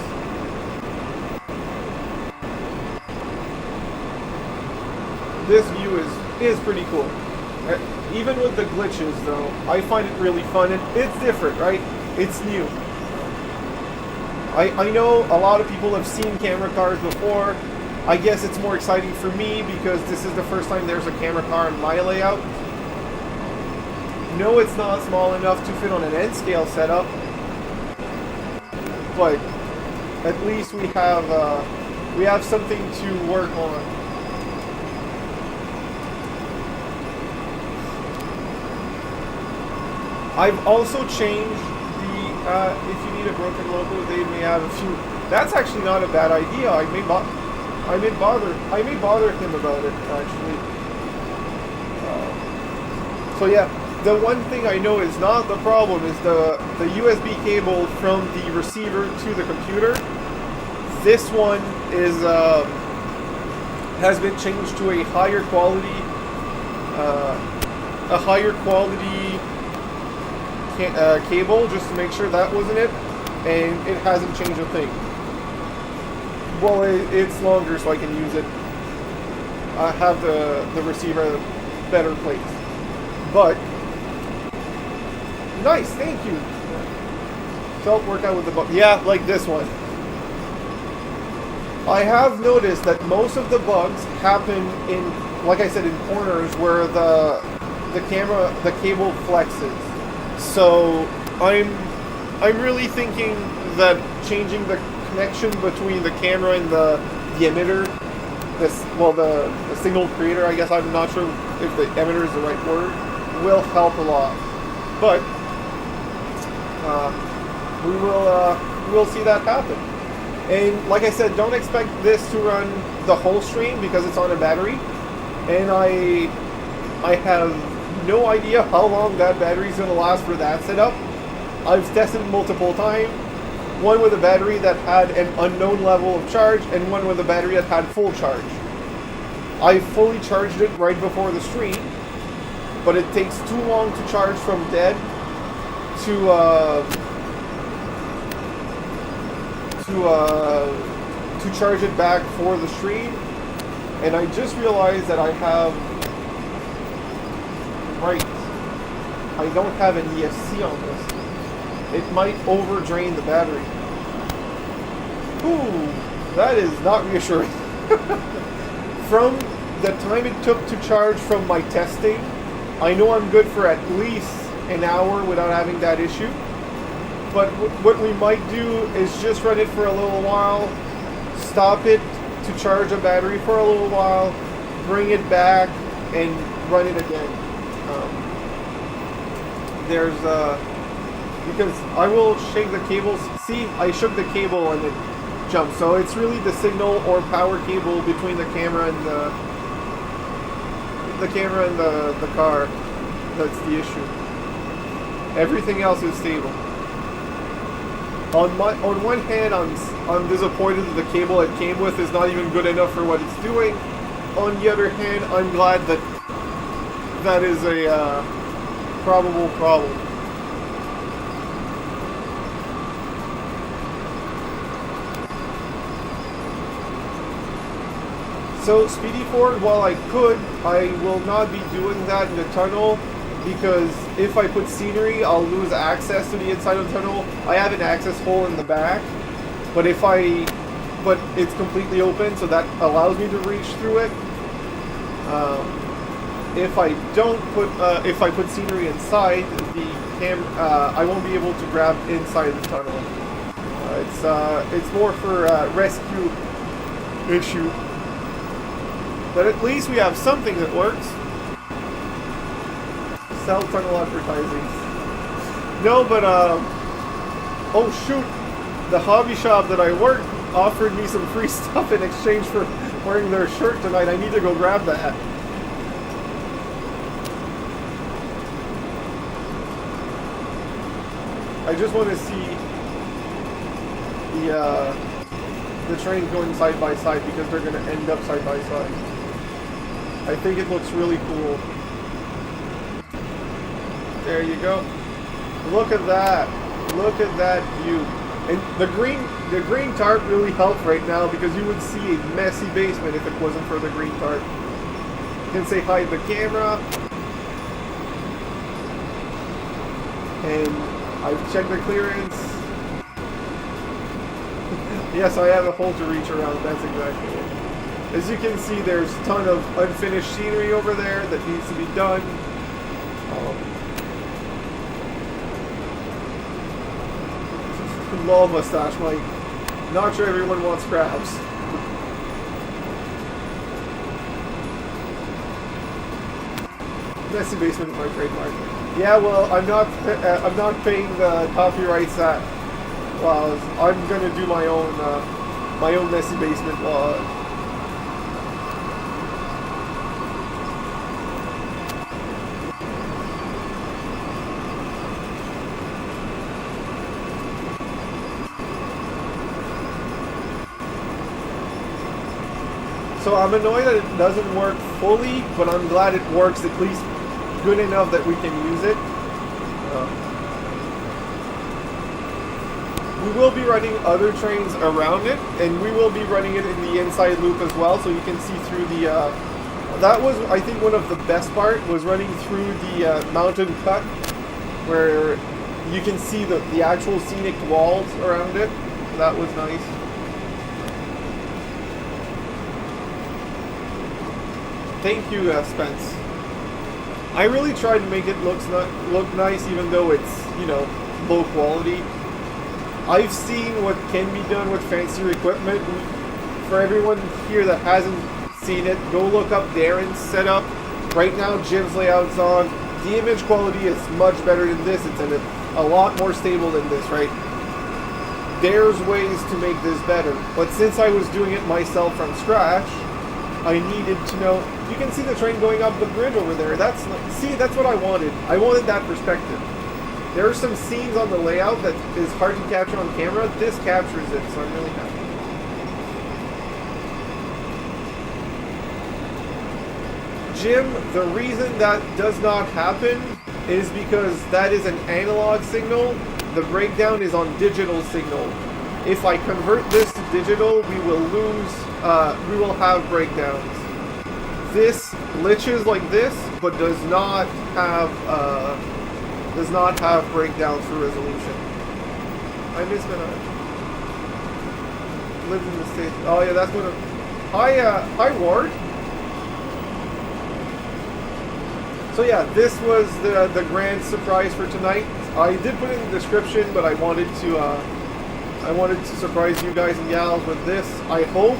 This view is pretty cool. Even with the glitches, though, I find it really fun, and it's different, right? It's new. I know a lot of people have seen camera cars before. I guess it's more exciting for me because this is the first time there's a camera car in my layout. No, it's not small enough to fit on an N-scale setup, but at least we have something to work on. I've also changed the, if you need a broken logo, they may have a few. That's actually not a bad idea. I may bother him about it, actually. So yeah, the one thing I know is not the problem is the USB cable from the receiver to the computer. This one is has been changed to a higher quality cable, just to make sure that wasn't it, and it hasn't changed a thing. Well, it's longer, so I can use it. I have the receiver better placed. But nice, thank you. Self-workout with the bug. Yeah, like this one. I have noticed that most of the bugs happen in, like I said, in corners where the cable flexes. So I'm really thinking that changing the connection between the camera and the emitter, the signal creator, I guess, I'm not sure if the emitter is the right word, will help a lot. But we'll see that happen. And like I said, don't expect this to run the whole stream because it's on a battery, and I have no idea how long that battery is going to last for that setup. I've tested multiple times, one with a battery that had an unknown level of charge and one with a battery that had full charge. I fully charged it right before the stream, but it takes too long to charge from dead to charge it back for the stream, and I just realized that I don't have an ESC on this. It might over drain the battery. Ooh, that is not reassuring. From the time it took to charge from my testing, I know I'm good for at least an hour without having that issue. But what we might do is just run it for a little while, stop it to charge a battery for a little while, bring it back, and run it again. Because I will shake the cables. See, I shook the cable and it jumped. So it's really the signal or power cable between the camera and the car that's the issue. Everything else is stable. On one hand, I'm disappointed that the cable it came with is not even good enough for what it's doing. On the other hand, I'm glad that that is a probable problem. So Speedy Ford, while I could, I will not be doing that in the tunnel, because if I put scenery, I'll lose access to the inside of the tunnel. I have an access hole in the back, but it's completely open, so that allows me to reach through it. If I put scenery inside the I won't be able to grab inside the tunnel. It's more for a rescue issue. But at least we have something that works. Sell tunnel advertising. No, but oh shoot, the hobby shop that I work offered me some free stuff in exchange for wearing their shirt tonight. I need to go grab that. I just want to see the trains going side by side, because they're going to end up side by side. I think it looks really cool. There you go. Look at that. Look at that view. And the green tarp really helped right now, because you would see a messy basement if it wasn't for the green tarp. You can say hi to the camera. And I've checked the clearance. Yes, I have a hole to reach around. That's exactly it. As you can see, there's a ton of unfinished scenery over there that needs to be done. Lol mustache, Mike. Not sure everyone wants crabs. Messy basement is my trademark. Yeah, well, I'm not paying the copyrights that laws. I'm gonna do my own messy basement law. So I'm annoyed that it doesn't work fully, but I'm glad it works at least good enough that we can use it. We will be running other trains around it, and we will be running it in the inside loop as well, so you can see through the... that was, I think, one of the best part, was running through the mountain cut, where you can see the actual scenic walls around it. That was nice. Thank you, Spence. I really tried to make it look nice, even though it's, you know, low quality. I've seen what can be done with fancier equipment. For everyone here that hasn't seen it, go look up Darren's setup. Right now, Jim's layout's on. The image quality is much better than this. It's a lot more stable than this, right? There's ways to make this better. But since I was doing it myself from scratch, I needed to know. You can see the train going up the bridge over there. That's what I wanted. I wanted that perspective. There are some scenes on the layout that is hard to capture on camera. This captures it, so I'm really happy. Jim, the reason that does not happen is because that is an analog signal. The breakdown is on digital signal. If I convert this to digital, we will lose, we will have breakdowns. This glitches like this, but does not have breakdowns for resolution. I miss when I lived in the States. Oh yeah, that's what. Hi Ward. So yeah, this was the grand surprise for tonight. I did put it in the description, but I wanted to surprise you guys and gals with this. I hope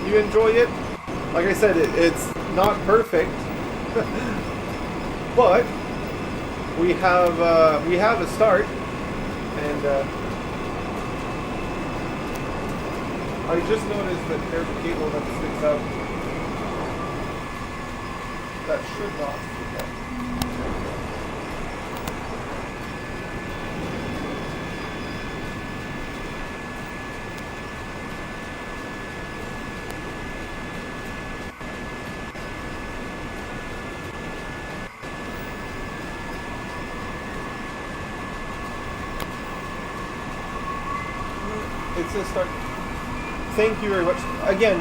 you enjoy it. Like I said, it's not perfect, but we have a start, and I just noticed that there's a cable that sticks out. That should not stick out. It's a start. Thank you very much. Again,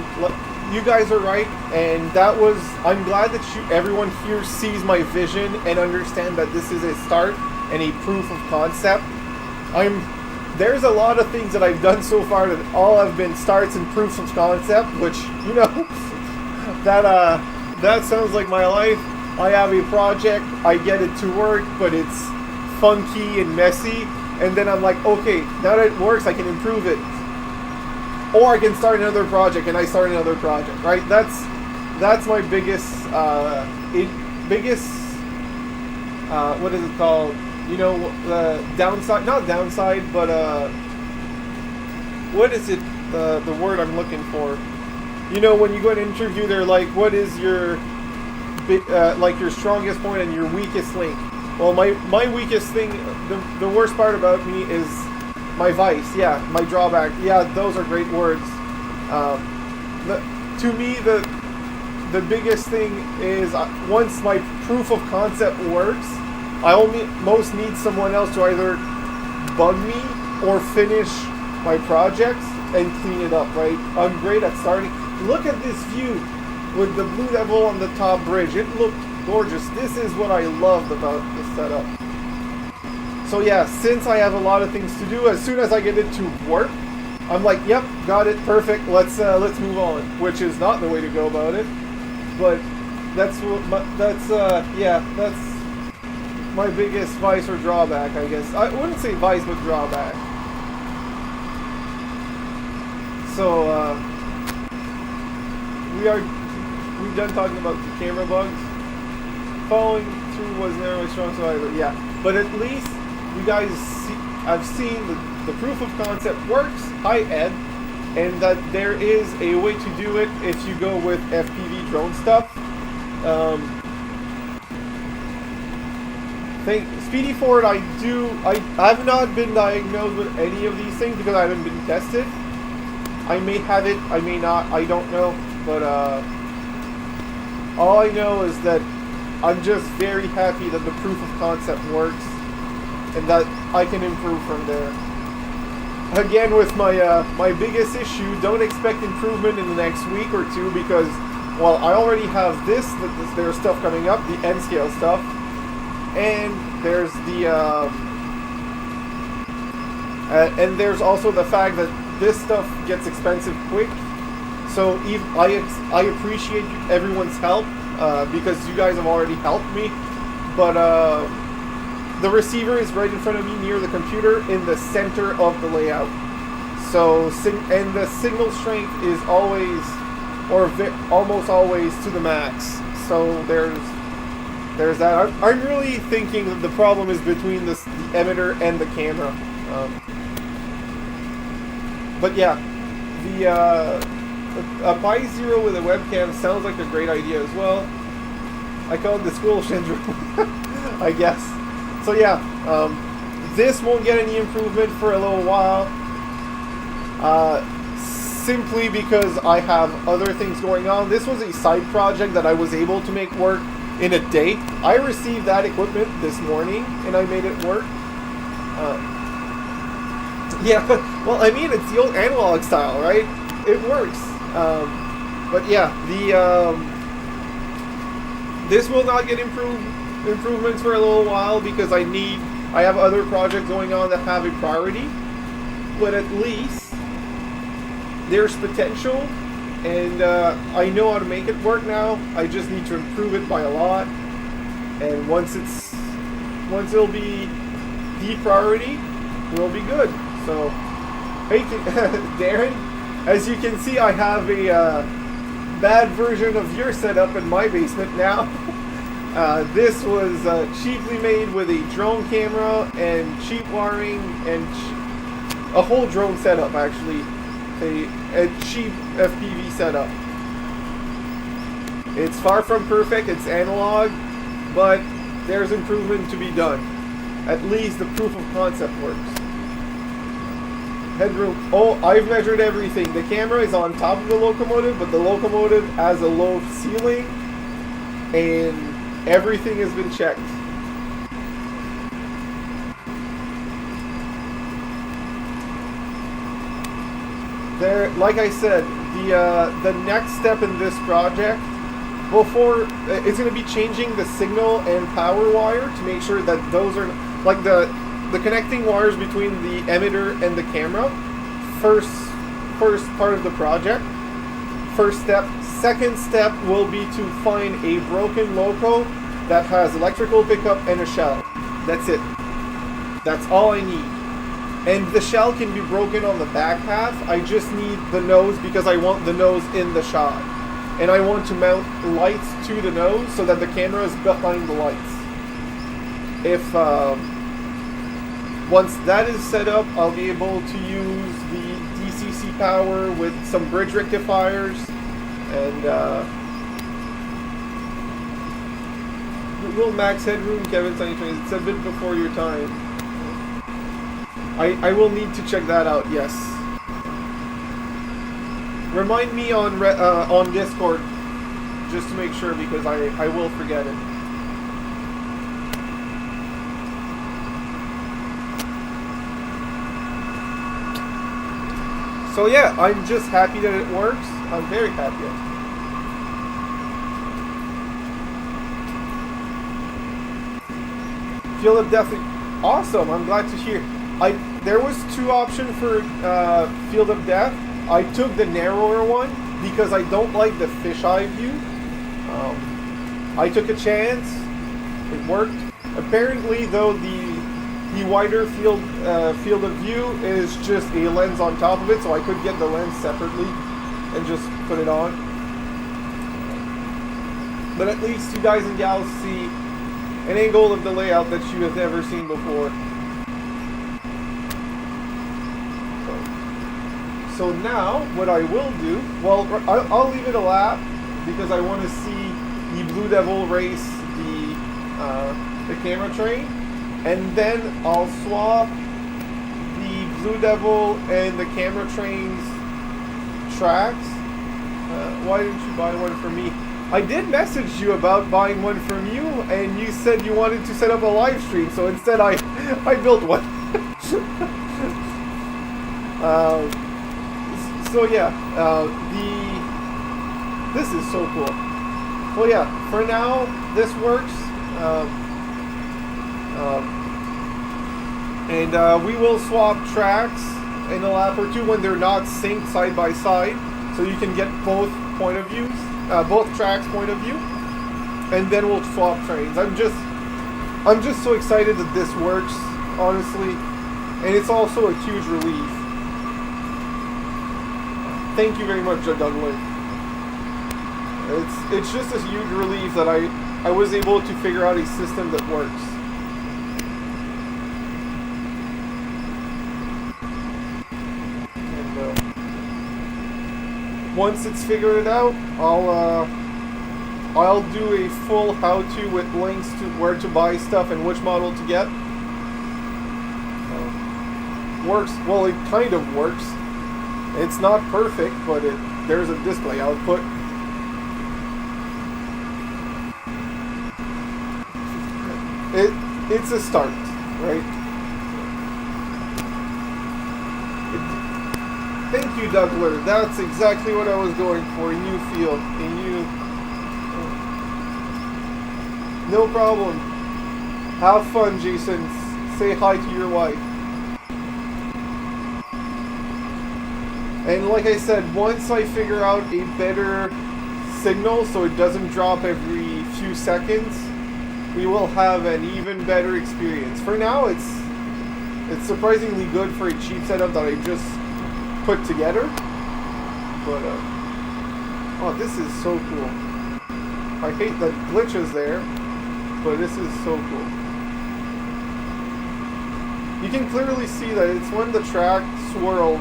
you guys are right, and that was. I'm glad that everyone here sees my vision and understand that this is a start and a proof of concept. There's a lot of things that I've done so far that all have been starts and proofs of concept, which, you know, that sounds like my life. I have a project, I get it to work, but it's funky and messy. And then I'm like, okay, now that it works, I can improve it. Or I can start another project, and I start another project, right? That's my biggest, what is it called? You know, downside, not downside, but, what is it, the word I'm looking for? You know, when you go to an interview, they're like, what is your, like your strongest point and your weakest link? Well, my weakest thing, the worst part about me is my vice. Yeah, my drawback. Yeah, those are great words. To me, the biggest thing is once my proof of concept works, I most need someone else to either bug me or finish my projects and clean it up, right? I'm great at starting. Look at this view with the Blue Devil on the top bridge. It looked gorgeous. This is what I loved about this setup. So yeah, since I have a lot of things to do, as soon as I get it to work, I'm like, yep, got it, perfect. Let's move on. Which is not the way to go about it, but that's my biggest vice or drawback, I guess. I wouldn't say vice, but drawback. So we done talking about the camera bugs. Following through was narrowly strong, so yeah. But at least you guys see, I've seen the proof of concept works. Hi Ed, and that there is a way to do it if you go with FPV drone stuff. Speedy Ford, I've not been diagnosed with any of these things because I haven't been tested. I may have it, I may not, I don't know, but all I know is that I'm just very happy that the proof of concept works and that I can improve from there. Again, with my my biggest issue, don't expect improvement in the next week or two because, well, I already have there's stuff coming up, the N scale stuff, and there's the and there's also the fact that this stuff gets expensive quick. So I appreciate everyone's help because you guys have already helped me, but the receiver is right in front of me near the computer in the center of the layout. So and the signal strength is always or almost always to the max. So there's that. I'm really thinking that the problem is between the emitter and the camera. But yeah, a Pi Zero with a webcam sounds like a great idea as well. I call it the school syndrome, I guess. So yeah, this won't get any improvement for a little while, simply because I have other things going on. This was a side project that I was able to make work in a day. I received that equipment this morning and I made it work. Yeah, well, I mean, it's the old analog style, right? It works. But yeah, this will not get improvements for a little while because I have other projects going on that have a priority. But at least there's potential, and I know how to make it work now. I just need to improve it by a lot. And once it'll be the priority, we'll be good. So, hey, Darren, as you can see, I have a bad version of your setup in my basement now. This was cheaply made with a drone camera and cheap wiring and a whole drone setup, actually. A cheap FPV setup. It's far from perfect, it's analog, but there's improvement to be done. At least the proof of concept works. Headroom. Oh, I've measured everything. The camera is on top of the locomotive, but the locomotive has a low ceiling, and everything has been checked. There, like I said, the next step in this project, before it's going to be changing the signal and power wire to make sure that those are like the connecting wires between the emitter and the camera. First part of the project. First step. Second step will be to find a broken loco that has electrical pickup and a shell. That's it. That's all I need. And the shell can be broken on the back half. I just need the nose because I want the nose in the shot. And I want to mount lights to the nose so that the camera is behind the lights. If once that is set up, I'll be able to use the DCC power with some bridge rectifiers and Google max headroom, Kevin 2020. It's a bit before your time. I will need to check that out. Yes. Remind me on Discord just to make sure because I will forget it. So yeah, I'm just happy that it works. I'm very happy. Field of Death, awesome. I'm glad to hear. There was two options for Field of Death. I took the narrower one because I don't like the fisheye view. I took a chance. It worked. Apparently, though, the wider field of view is just a lens on top of it, so I could get the lens separately and just put it on. But at least you guys and gals see an angle of the layout that you have never seen before. So now, what I will do, well, I'll leave it a lap because I want to see the Blue Devil race the camera train, and then I'll swap the Blue Devil and the camera train's tracks. Why didn't you buy one for me? I did message you about buying one from you, and you said you wanted to set up a live stream, so instead I built one. So yeah, this is so cool. Well, yeah, for now this works, and we will swap tracks in a lap or two when they're not synced side by side, so you can get both point of views, both tracks' point of view, and then we'll swap trains. I'm just so excited that this works, honestly, and it's also a huge relief. Thank you very much, Douglas. It's just a huge relief that I was able to figure out a system that works. And once it's figured out, I'll do a full how-to with links to where to buy stuff and which model to get. Works. Well, it kind of works. It's not perfect, but there's a display output. It's a start, right? Thank you, Dougler. That's exactly what I was going for. A new feel. No problem. Have fun, Jason. Say hi to your wife. And like I said, once I figure out a better signal so it doesn't drop every few seconds, we will have an even better experience. For now, it's surprisingly good for a cheap setup that I just put together. But oh, this is so cool. I hate the glitches there, but this is so cool. You can clearly see that it's when the track swirls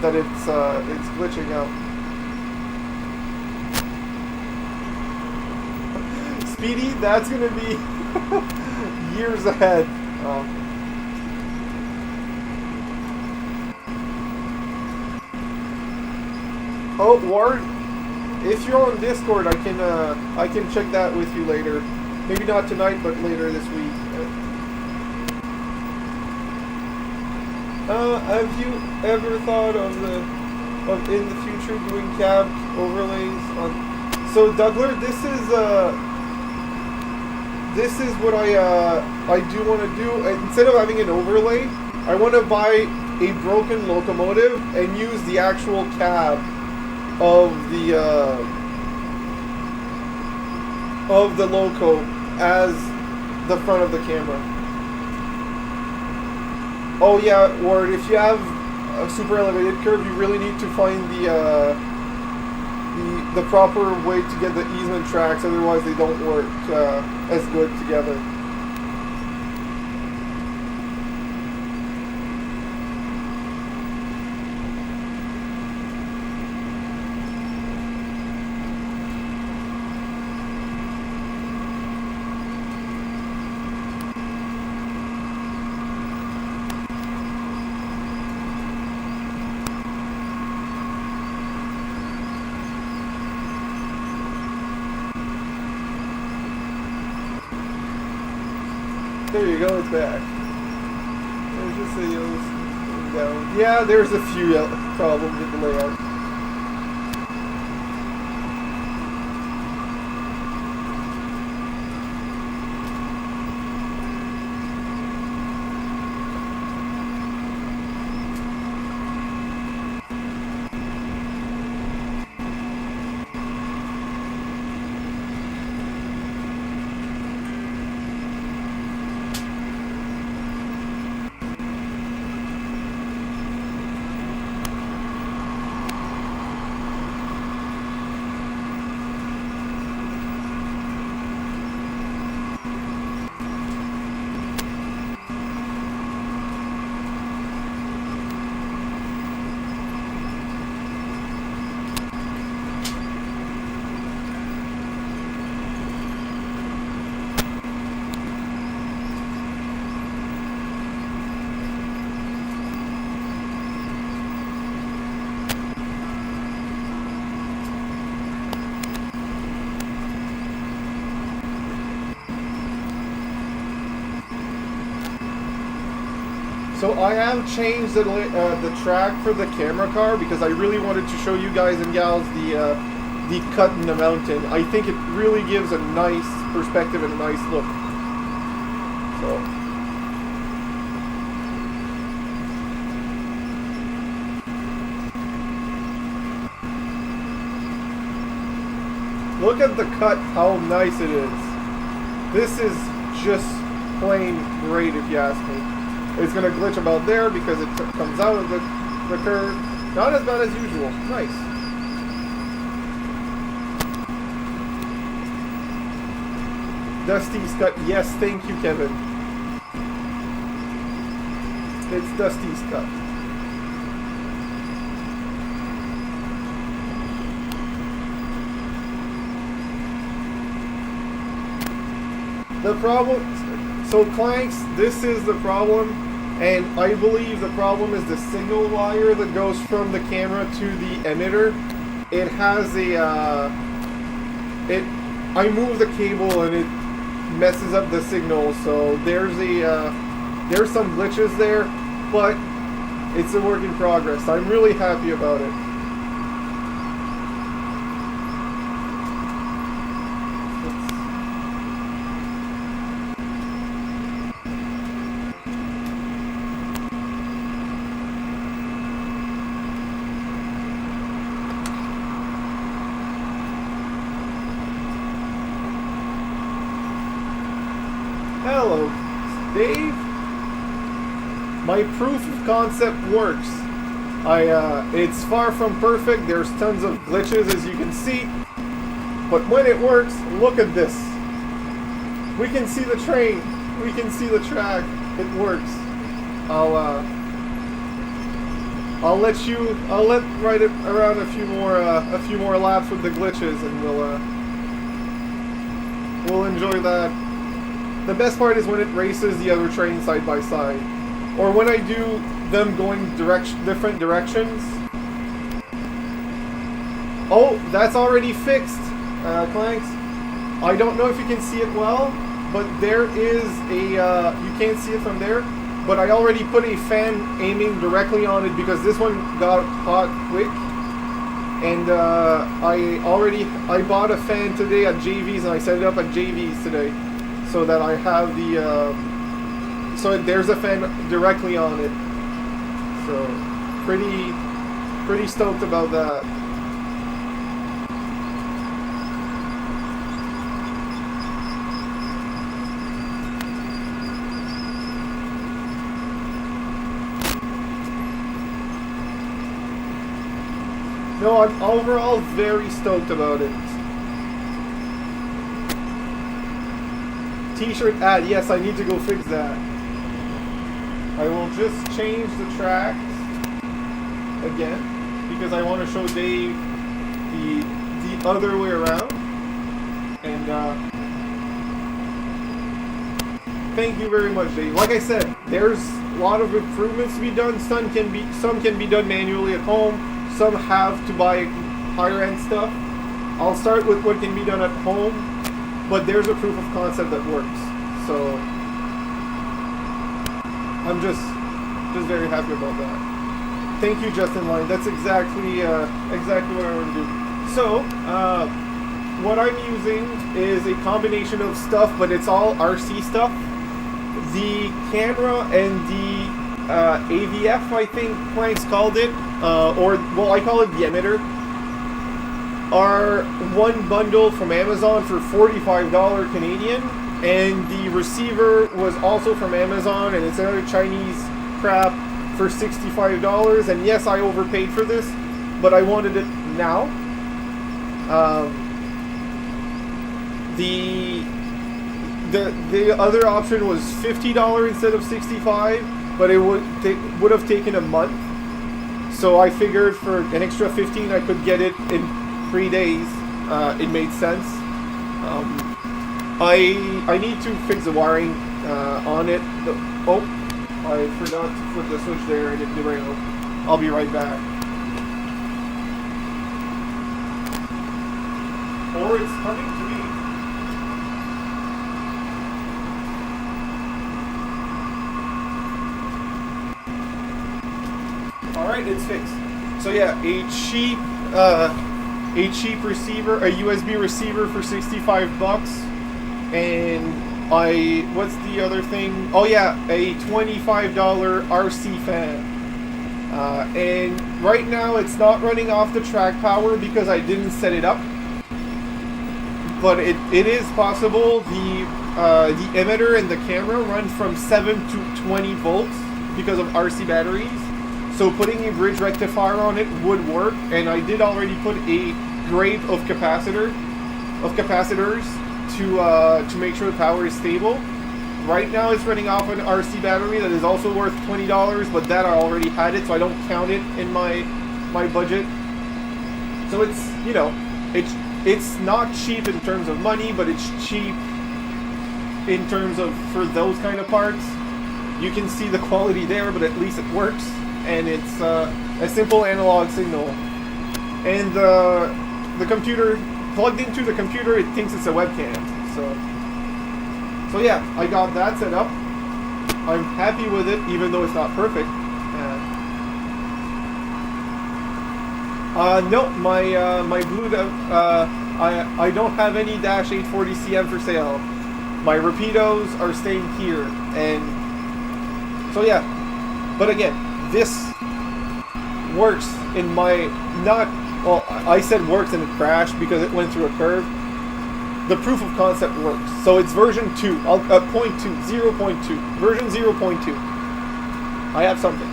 that it's glitching out. Speedy, that's gonna be years ahead. Oh, Ward, if you're on Discord, I can check that with you later. Maybe not tonight, but later this week. Have you ever thought of in the future doing cab overlays on? So Dougler, this is what I do want to do. Instead of having an overlay, I want to buy a broken locomotive and use the actual cab of the loco as the front of the camera. Oh yeah, Ward, if you have a super elevated curve, you really need to find the proper way to get the easement tracks, otherwise they don't work as good together. There you go, it's back. There's just a yellow down. Yeah, there's a few problems with the layout. So I have changed the track for the camera car because I really wanted to show you guys and gals the cut in the mountain. I think it really gives a nice perspective and a nice look. So. Look at the cut, how nice it is. This is just plain great if you ask me. It's going to glitch about there because it comes out of the curve. Not as bad as usual. Nice. Dusty's cut. Yes, thank you, Kevin. It's Dusty's cut. The problem, so Clanks, this is the problem, and I believe the problem is the signal wire that goes from the camera to the emitter. It has I move the cable and it messes up the signal, so there's some glitches there, but it's a work in progress. I'm really happy about it. Hello, Dave. My proof of concept works. It's far from perfect. There's tons of glitches, as you can see. But when it works, look at this. We can see the train. We can see the track. It works. I'll let ride it around a few more laps with the glitches, and we'll enjoy that. The best part is when it races the other train side by side. Or when I do them going different directions. Oh, that's already fixed, Clanks. I don't know if you can see it well, but there is you can't see it from there, but I already put a fan aiming directly on it because this one got hot quick. And I bought a fan today at JV's, and I set it up at JV's today. So that I have so there's a fan directly on it. So pretty stoked about that. No, I'm overall very stoked about it. T-shirt ad, yes, I need to go fix that. I will just change the tracks again because I want to show Dave the other way around. And thank you very much, Dave. Like I said, there's a lot of improvements to be done. Some can be done manually at home. Some have to buy higher end stuff. I'll start with what can be done at home. But there's a proof of concept that works, so I'm just very happy about that. Thank you, Justin Line. That's exactly what I want to do. So, what I'm using is a combination of stuff, but it's all RC stuff. The camera and the AVF, I think Planks called it, I call it the emitter, are one bundle from Amazon for $45 Canadian, and the receiver was also from Amazon, and it's another Chinese crap for $65. And yes, I overpaid for this, but I wanted it now. The other option was $50 instead of $65, but it would have taken a month. So I figured for an extra $15 I could get it in 3 days. It made sense. I need to fix the wiring on it. I forgot to flip the switch there and it derailed. I'll be right back. Or it's coming to me. Alright, it's fixed. So yeah, a cheap receiver, a USB receiver for 65 bucks. And what's the other thing? Oh yeah, a $25 RC fan. And right now it's not running off the track power because I didn't set it up. But it is possible the emitter and the camera run from 7 to 20 volts because of RC batteries. So putting a bridge rectifier on it would work, and I did already put a grade of capacitors to make sure the power is stable. Right now it's running off an RC battery that is also worth $20, but that I already had it, so I don't count it in my budget. So it's, you know, it's not cheap in terms of money, but it's cheap in terms of for those kind of parts. You can see the quality there, but at least it works, and it's a simple analog signal. And the computer, plugged into the computer, it thinks it's a webcam. So yeah, I got that set up. I'm happy with it, even though it's not perfect. No, my Bluetooth, I don't have any Dash 840CM for sale. My Rapidos are staying here, and so yeah. But again, this works in my, well, I said works and it crashed because it went through a curve. The proof of concept works. So it's version 2, 0.2, version 0.2. I have something.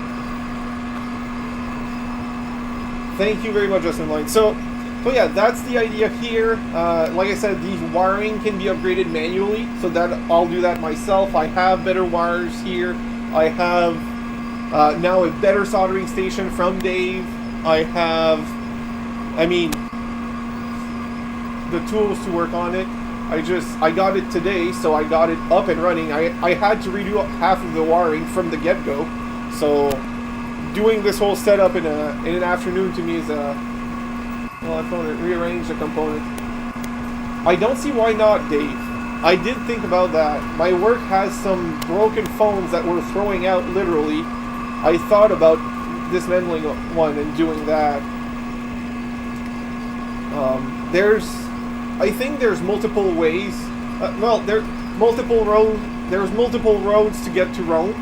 Thank you very much, Justin Line. So yeah, that's the idea here. Like I said, the wiring can be upgraded manually, so that I'll do that myself. I have better wires here. I have now a better soldering station from Dave. I have, the tools to work on it. I got it today, so I got it up and running. I had to redo half of the wiring from the get-go, so doing this whole setup in an afternoon to me is well, I found it, rearrange the component. I don't see why not, Dave. I did think about that. My work has some broken phones that we're throwing out, literally. I thought about dismantling one and doing that. I think there's multiple ways. There's multiple roads to get to Rome,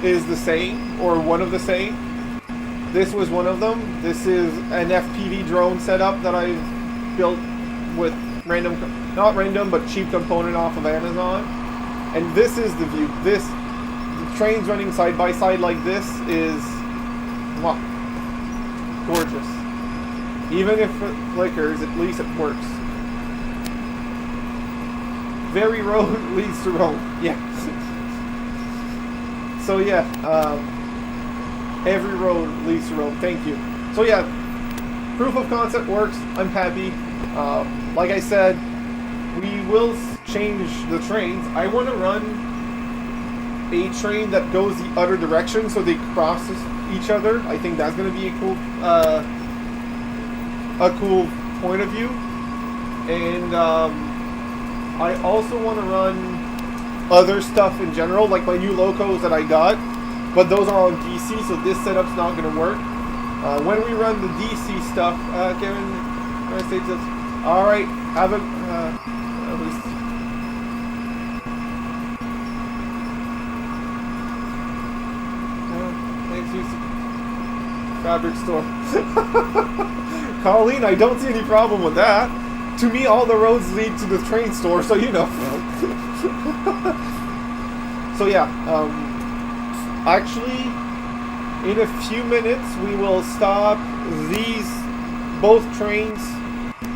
is the saying, or one of the saying. This was one of them. This is an FPV drone setup that I built with not random, but cheap component off of Amazon. And this is the view. The trains running side by side like this is, wow, gorgeous. Even if it flickers, at least it works. Very road leads to Rome. Yeah. So yeah, every road leads to Rome. Thank you. So yeah, proof of concept works. I'm happy. Like I said, we will change the trains. I want to run a train that goes the other direction so they cross each other. I think that's going to be a cool point of view. And I also want to run other stuff in general, like my new locos that I got, but those are on DC, so this setup's not going to work. When we run the DC stuff, Kevin, I say this. All right, have a at least. Thanks, fabric store. Colleen, I don't see any problem with that. To me, all the roads lead to the train store, so you know. So yeah, actually, in a few minutes, we will stop both trains.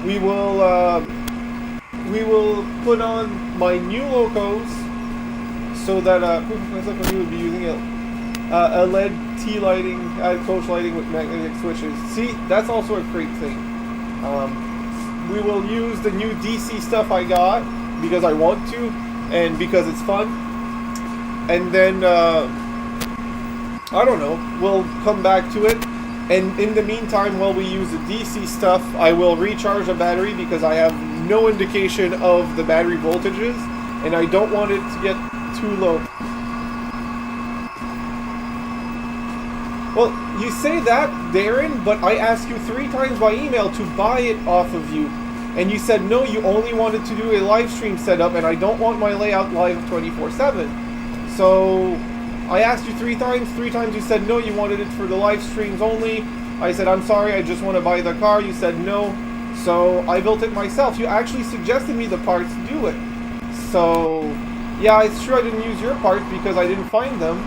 We will put on my new locos, so that myself and you would be using a LED T lighting, coach lighting with magnetic switches. See, that's also a great thing. We will use the new DC stuff I got because I want to and because it's fun. And then, I don't know, we'll come back to it. And in the meantime, while we use the DC stuff, I will recharge the battery because I have no indication of the battery voltages and I don't want it to get too low. Well, you say that, Darren, but I asked you 3 times by email to buy it off of you. And you said no, you only wanted to do a live stream setup, and I don't want my layout live 24/7. So I asked you 3 times. 3 times you said no, you wanted it for the live streams only. I said, I'm sorry, I just want to buy the car. You said no. So I built it myself. You actually suggested me the parts to do it. So yeah, it's true I didn't use your parts because I didn't find them.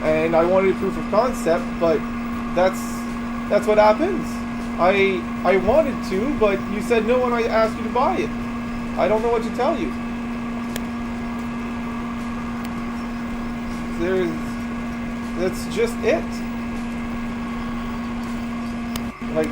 And I wanted a proof of concept, but that's what happens. I wanted to, but you said no when I asked you to buy it. I don't know what to tell you. That's just it. Like,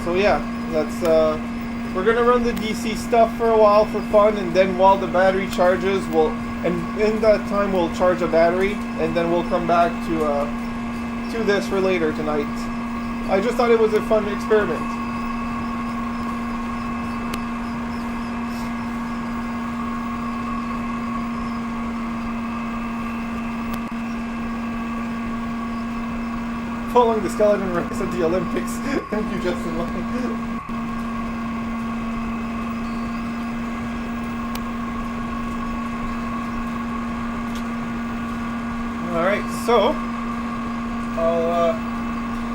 so yeah, that's, we're gonna run the DC stuff for a while for fun, and then while the battery charges, and in that time we'll charge a battery, and then we'll come back to this for later tonight. I just thought it was a fun experiment. Following the skeleton race at the Olympics. Thank you, Justin. Alright, so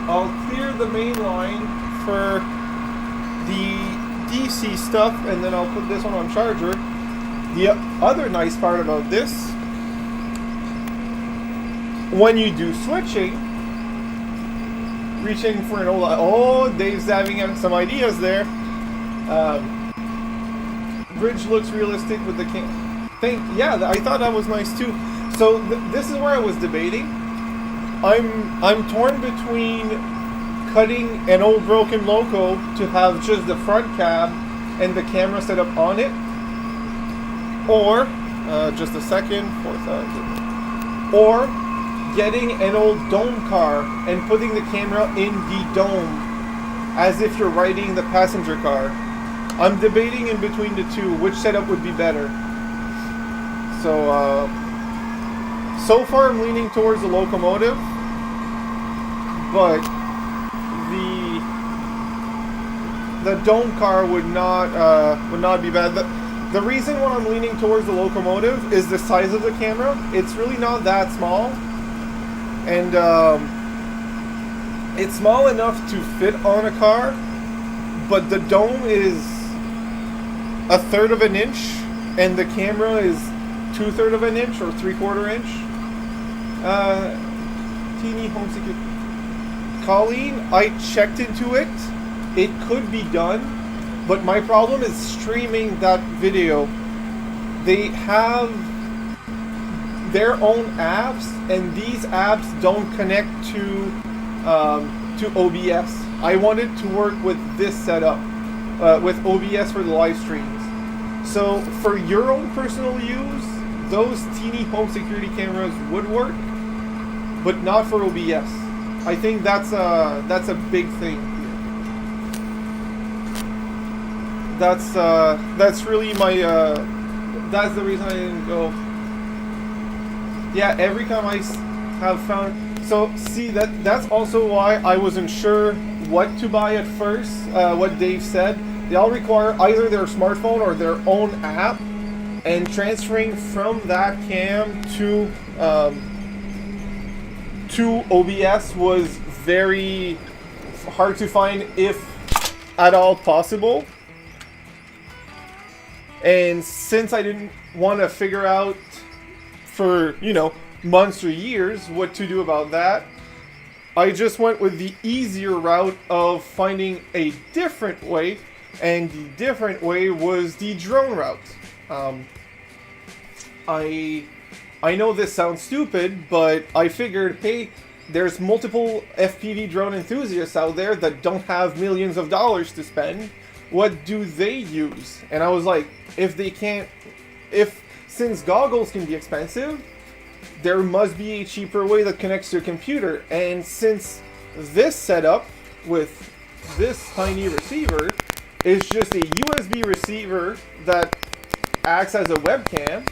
I'll clear the main line for the DC stuff, and then I'll put this one on charger. The other nice part about this, when you do switching, reaching for an old... Oh, Dave's having some ideas there. Bridge looks realistic with the yeah, I thought that was nice too. So this is where I was debating. I'm torn between cutting an old broken loco to have just the front cab and the camera set up on it, or just a second, 4,000, or getting an old dome car and putting the camera in the dome as if you're riding the passenger car. I'm debating in between the two, which setup would be better. So far I'm leaning towards the locomotive, but the dome car would not be bad. The reason why I'm leaning towards the locomotive is the size of the camera. It's really not that small, and it's small enough to fit on a car, but the dome is 1/3 of an inch, and the camera is 2/3 of an inch or 3/4 inch. Teeny home security. Colleen, I checked into it. It could be done, but my problem is streaming that video. They have their own apps, and these apps don't connect to OBS. I wanted to work with this setup, with OBS for the live streams. So for your own personal use, those teeny home security cameras would work, but not for OBS. I think that's a big thing. That's really my that's the reason I didn't go. Yeah, every time I have found. So see, that's also why I wasn't sure what to buy at first. What Dave said, they all require either their smartphone or their own app, and transferring from that cam to OBS was very hard to find, if at all possible. And since I didn't want to figure out for, months or years what to do about that, I just went with the easier route of finding a different way, and the different way was the drone route. I know this sounds stupid, but I figured, hey, there's multiple FPV drone enthusiasts out there that don't have millions of dollars to spend. What do they use? And I was like, since goggles can be expensive, there must be a cheaper way that connects to a computer. And since this setup with this tiny receiver is just a USB receiver that acts as a webcam.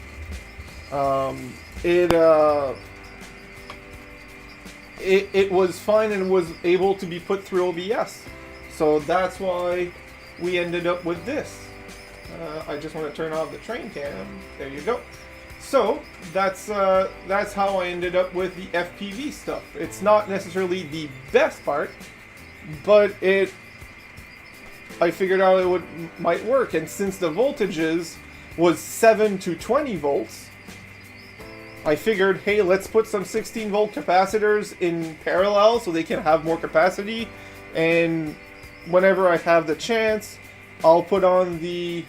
It was fine and was able to be put through OBS. So that's why we ended up with this. I just want to turn off the train cam. There you go. So that's how I ended up with the FPV stuff. It's not necessarily the best part, but I figured out it might work. And since the voltages was 7 to 20 volts, I figured, hey, let's put some 16 volt capacitors in parallel so they can have more capacity. And whenever I have the chance, I'll put on the...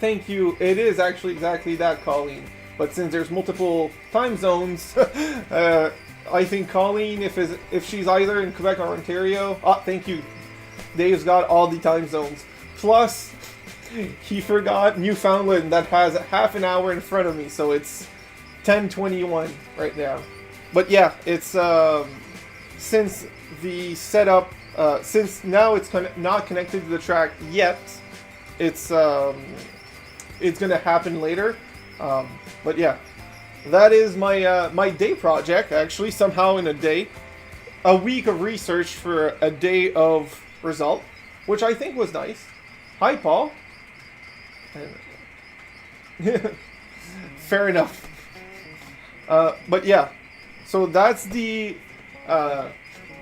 thank you. It is actually exactly that, Colleen. But since there's multiple time zones, I think Colleen, if she's either in Quebec or Ontario... thank you. Dave's got all the time zones. Plus... he forgot Newfoundland that has half an hour in front of me, so it's 10:21 right now. But yeah, it's since the setup, since now it's not connected to the track yet, it's gonna happen later. But yeah, that is my day project. Actually, somehow in a day, a week of research for a day of result, which I think was nice. Hi, Paul. Fair enough. But yeah, so that's the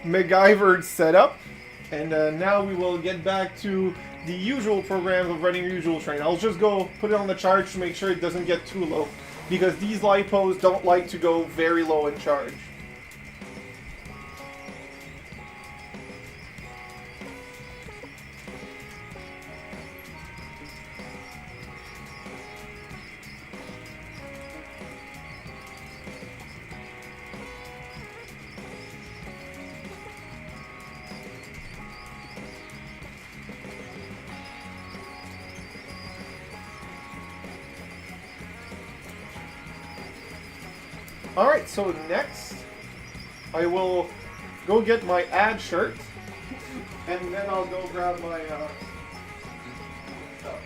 MacGyver setup, and now we will get back to the usual program of running your usual train. I'll just go put it on the charge to make sure it doesn't get too low, because these lipos don't like to go very low in charge. Alright, so next, I will go get my ad shirt, and then I'll go grab my stuff.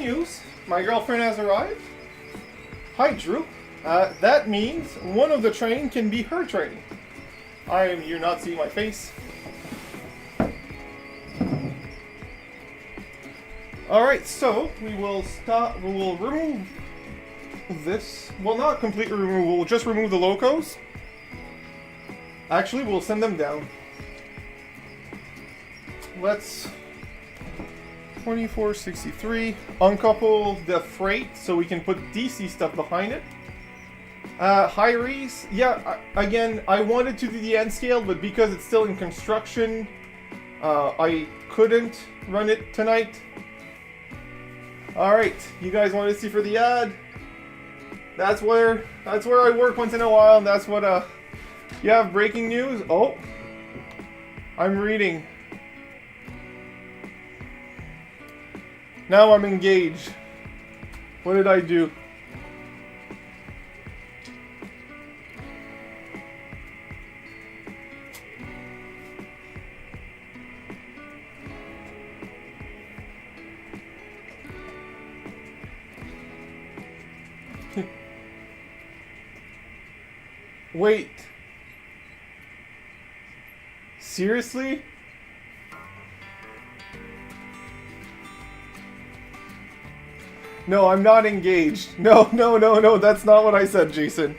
news. My girlfriend has arrived. Hi, Drew. That means one of the train can be her train. You're not seeing my face. Alright, so we will remove this. Well, not completely remove, we'll just remove the locos. Actually, we'll send them down. Let's 2463 uncouple the freight so we can put DC stuff behind it. Hyres, yeah, again, I wanted to do the end scale, but because it's still in construction, I couldn't run it tonight. Alright, you guys want to see for the ad? That's where I work once in a while, and that's what, you have breaking news? Oh, I'm reading. Now I'm engaged. What did I do? Wait. Seriously? No, I'm not engaged. No, that's not what I said, Jason.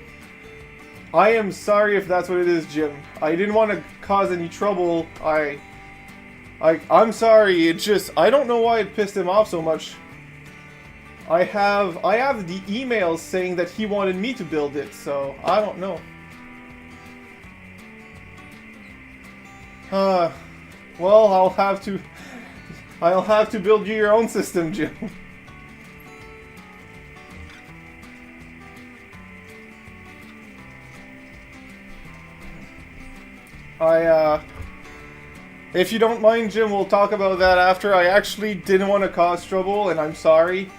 I am sorry if that's what it is, Jim. I didn't want to cause any trouble. I'm sorry, it just, I don't know why it pissed him off so much. I have the emails saying that he wanted me to build it, so I don't know. Well, I'll have to build you your own system, Jim. If you don't mind, Jim, we'll talk about that after. I actually didn't want to cause trouble, and I'm sorry.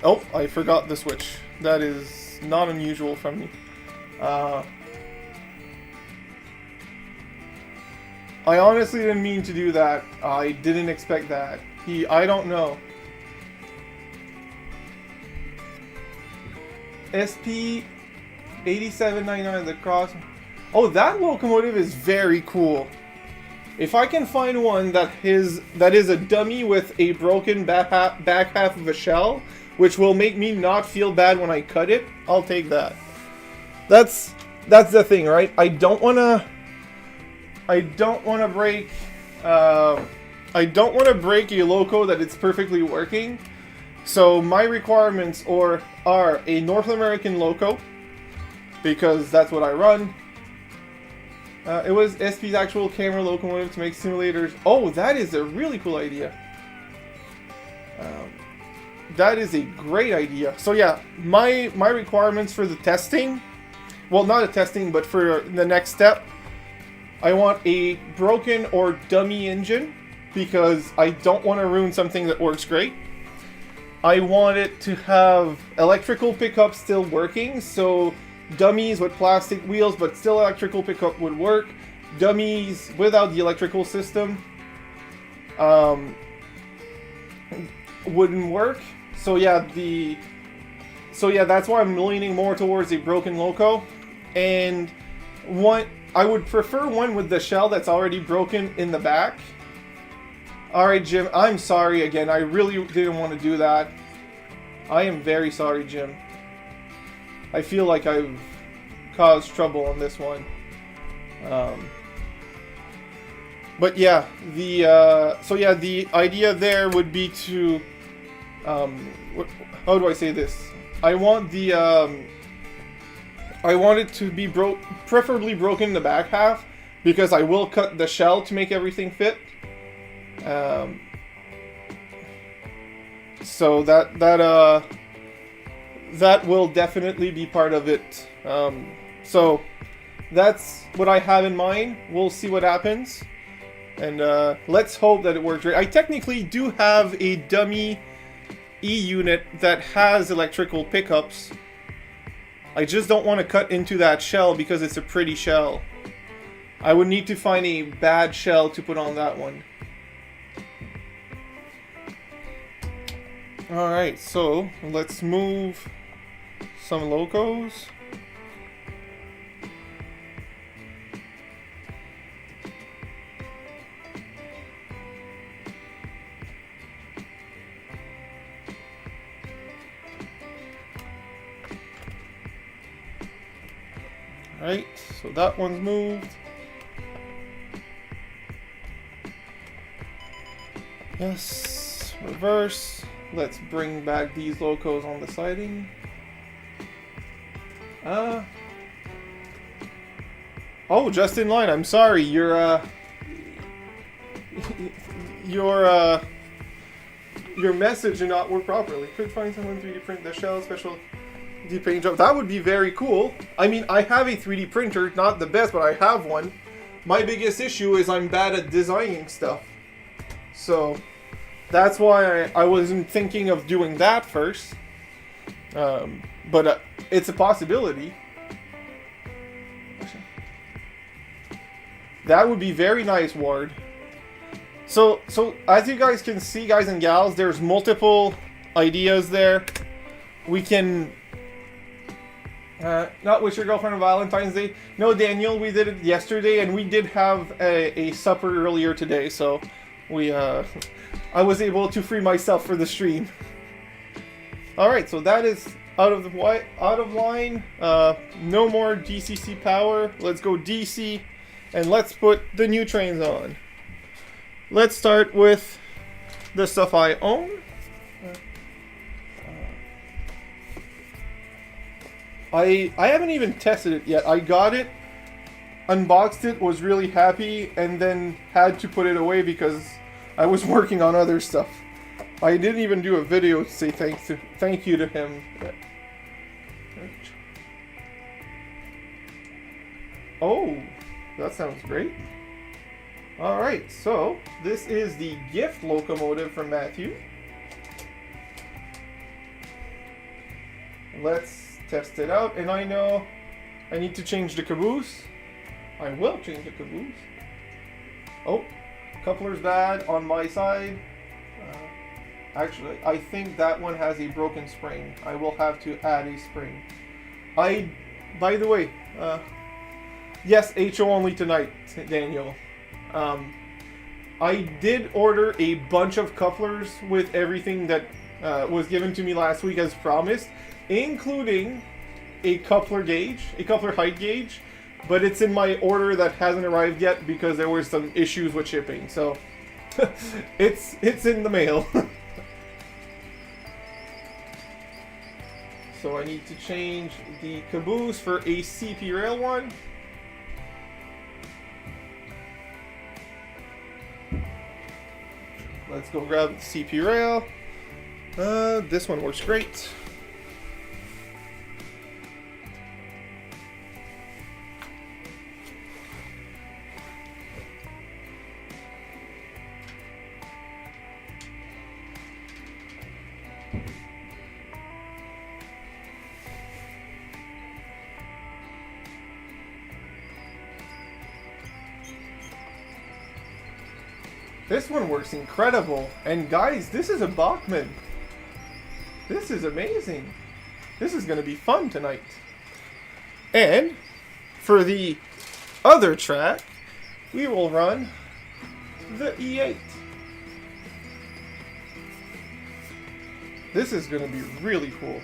Oh, I forgot the switch. That is not unusual from me. I honestly didn't mean to do that. I didn't expect that. I don't know. SP 8799, the cross. Oh, that locomotive is very cool. If I can find one that is a dummy with a broken back half of a shell, which will make me not feel bad when I cut it, I'll take that. That's the thing, right? I don't want to break a loco that it's perfectly working. So my requirements are a North American loco, because that's what I run. It was SP's actual camera locomotive to make simulators. Oh, that is a really cool idea. That is a great idea. So yeah, my requirements for the testing, well, not a testing, but for the next step, I want a broken or dummy engine, because I don't want to ruin something that works great. I want it to have electrical pickup still working, so dummies with plastic wheels but still electrical pickup would work. Dummies without the electrical system wouldn't work. So yeah, that's why I'm leaning more towards a broken loco. And I would prefer one with the shell that's already broken in the back. Alright, Jim, I'm sorry again. I really didn't want to do that. I am very sorry, Jim. I feel like I've caused trouble on this one. But yeah, the idea there would be to, how do I say this? I want it to be preferably broken in the back half, because I will cut the shell to make everything fit. So that will definitely be part of it. So that's what I have in mind. We'll see what happens, and let's hope that it works right. I technically do have a dummy E-unit that has electrical pickups. I just don't want to cut into that shell because it's a pretty shell. I would need to find a bad shell to put on that one. Alright, so let's move some locos. Alright, so that one's moved. Yes, reverse. Let's bring back these locos on the siding. Oh, just in line. I'm sorry. Your message did not work properly. Could find someone 3D print the shell special deep paint job. That would be very cool. I mean, I have a 3D printer, not the best, but I have one. My biggest issue is I'm bad at designing stuff. So that's why I wasn't thinking of doing that first. But it's a possibility. That would be very nice, Ward. So as you guys can see, guys and gals, there's multiple ideas there. We can not wish your girlfriend on Valentine's Day. No, Daniel, we did it yesterday, and we did have a supper earlier today, so we I was able to free myself for the stream. All right, so that is out of line. No more GCC power. Let's go DC, and let's put the new trains on. Let's start with the stuff I own. I haven't even tested it yet. I got it, unboxed it, was really happy, and then had to put it away because I was working on other stuff. I didn't even do a video to say thank you to him. Oh, that sounds great. Alright, so this is the gift locomotive from Matthew. Let's test it out, and I know I need to change the caboose. I will change the caboose. Oh, coupler's bad on my side. Actually, I think that one has a broken spring. I will have to add a spring. By the way, yes, HO only tonight, Daniel. I did order a bunch of couplers with everything that was given to me last week as promised, including a coupler height gauge, but it's in my order that hasn't arrived yet because there were some issues with shipping. So it's in the mail. So I need to change the caboose for a CP rail one. Let's go grab the CP rail. This one works great. This one works incredible. And guys, this is a Bachmann. This is amazing. This is going to be fun tonight. And for the other track, we will run the E8. This is going to be really cool.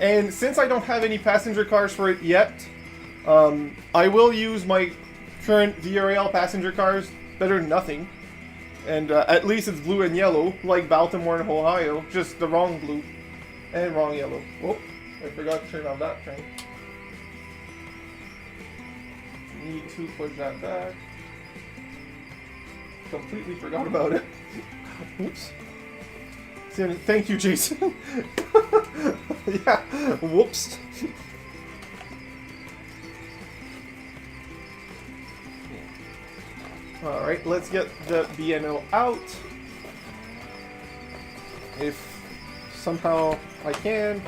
And since I don't have any passenger cars for it yet, I will use my current VRL passenger cars. Better than nothing. And at least it's blue and yellow, like Baltimore and Ohio. Just the wrong blue and wrong yellow. Whoop, I forgot to turn on that train. Need to put that back. Completely forgot about it. Oops. Thank you, Jason. Yeah, whoops. Alright, let's get the BNO out. If somehow I can.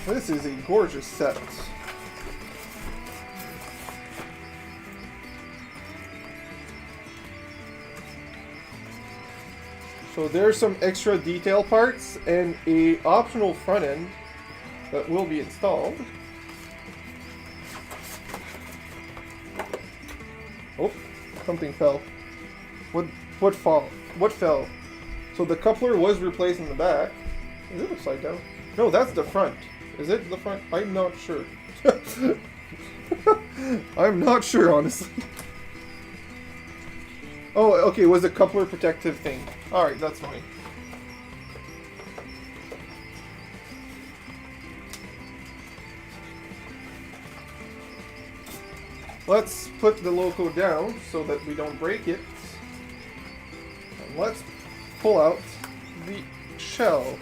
This is a gorgeous set. So there's some extra detail parts and a optional front end that will be installed. Oh, something fell. What fell? So the coupler was replaced in the back. Is it upside down? No, that's the front. Is it the front? I'm not sure. I'm not sure, honestly. Oh, okay, it was a coupler protective thing. Alright, that's fine. Let's put the loco down so that we don't break it. And let's pull out the shell.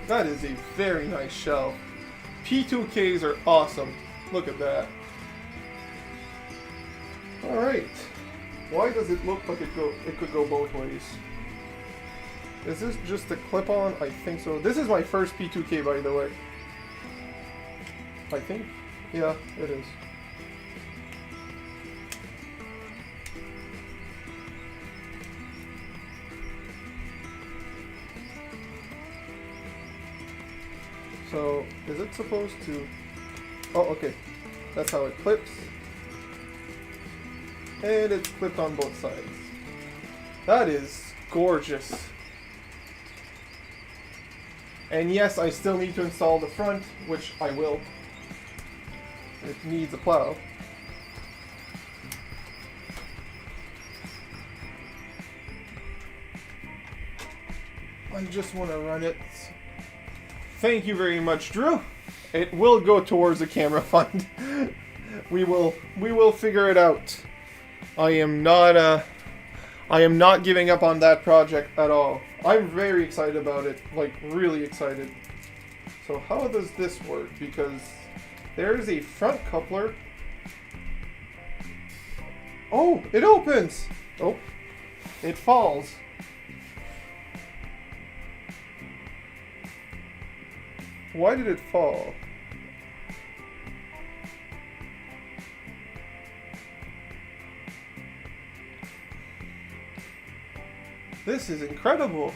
That is a very nice shell. P2Ks are awesome. Look at that. Alright. Why does it look like it could go both ways? Is this just a clip-on? I think so. This is my first P2K, by the way. I think. Yeah, it is. So, is it supposed to... Oh, okay. That's how it clips. And it's clipped on both sides. That is gorgeous. And yes, I still need to install the front, which I will. It needs a plow. I just want to run it. Thank you very much, Drew. It will go towards the camera fund. We will figure it out. I am not giving up on that project at all. I'm very excited about it, like really excited. So how does this work? Because there's a front coupler. Oh, it opens. Oh, it falls. Why did it fall? This is incredible.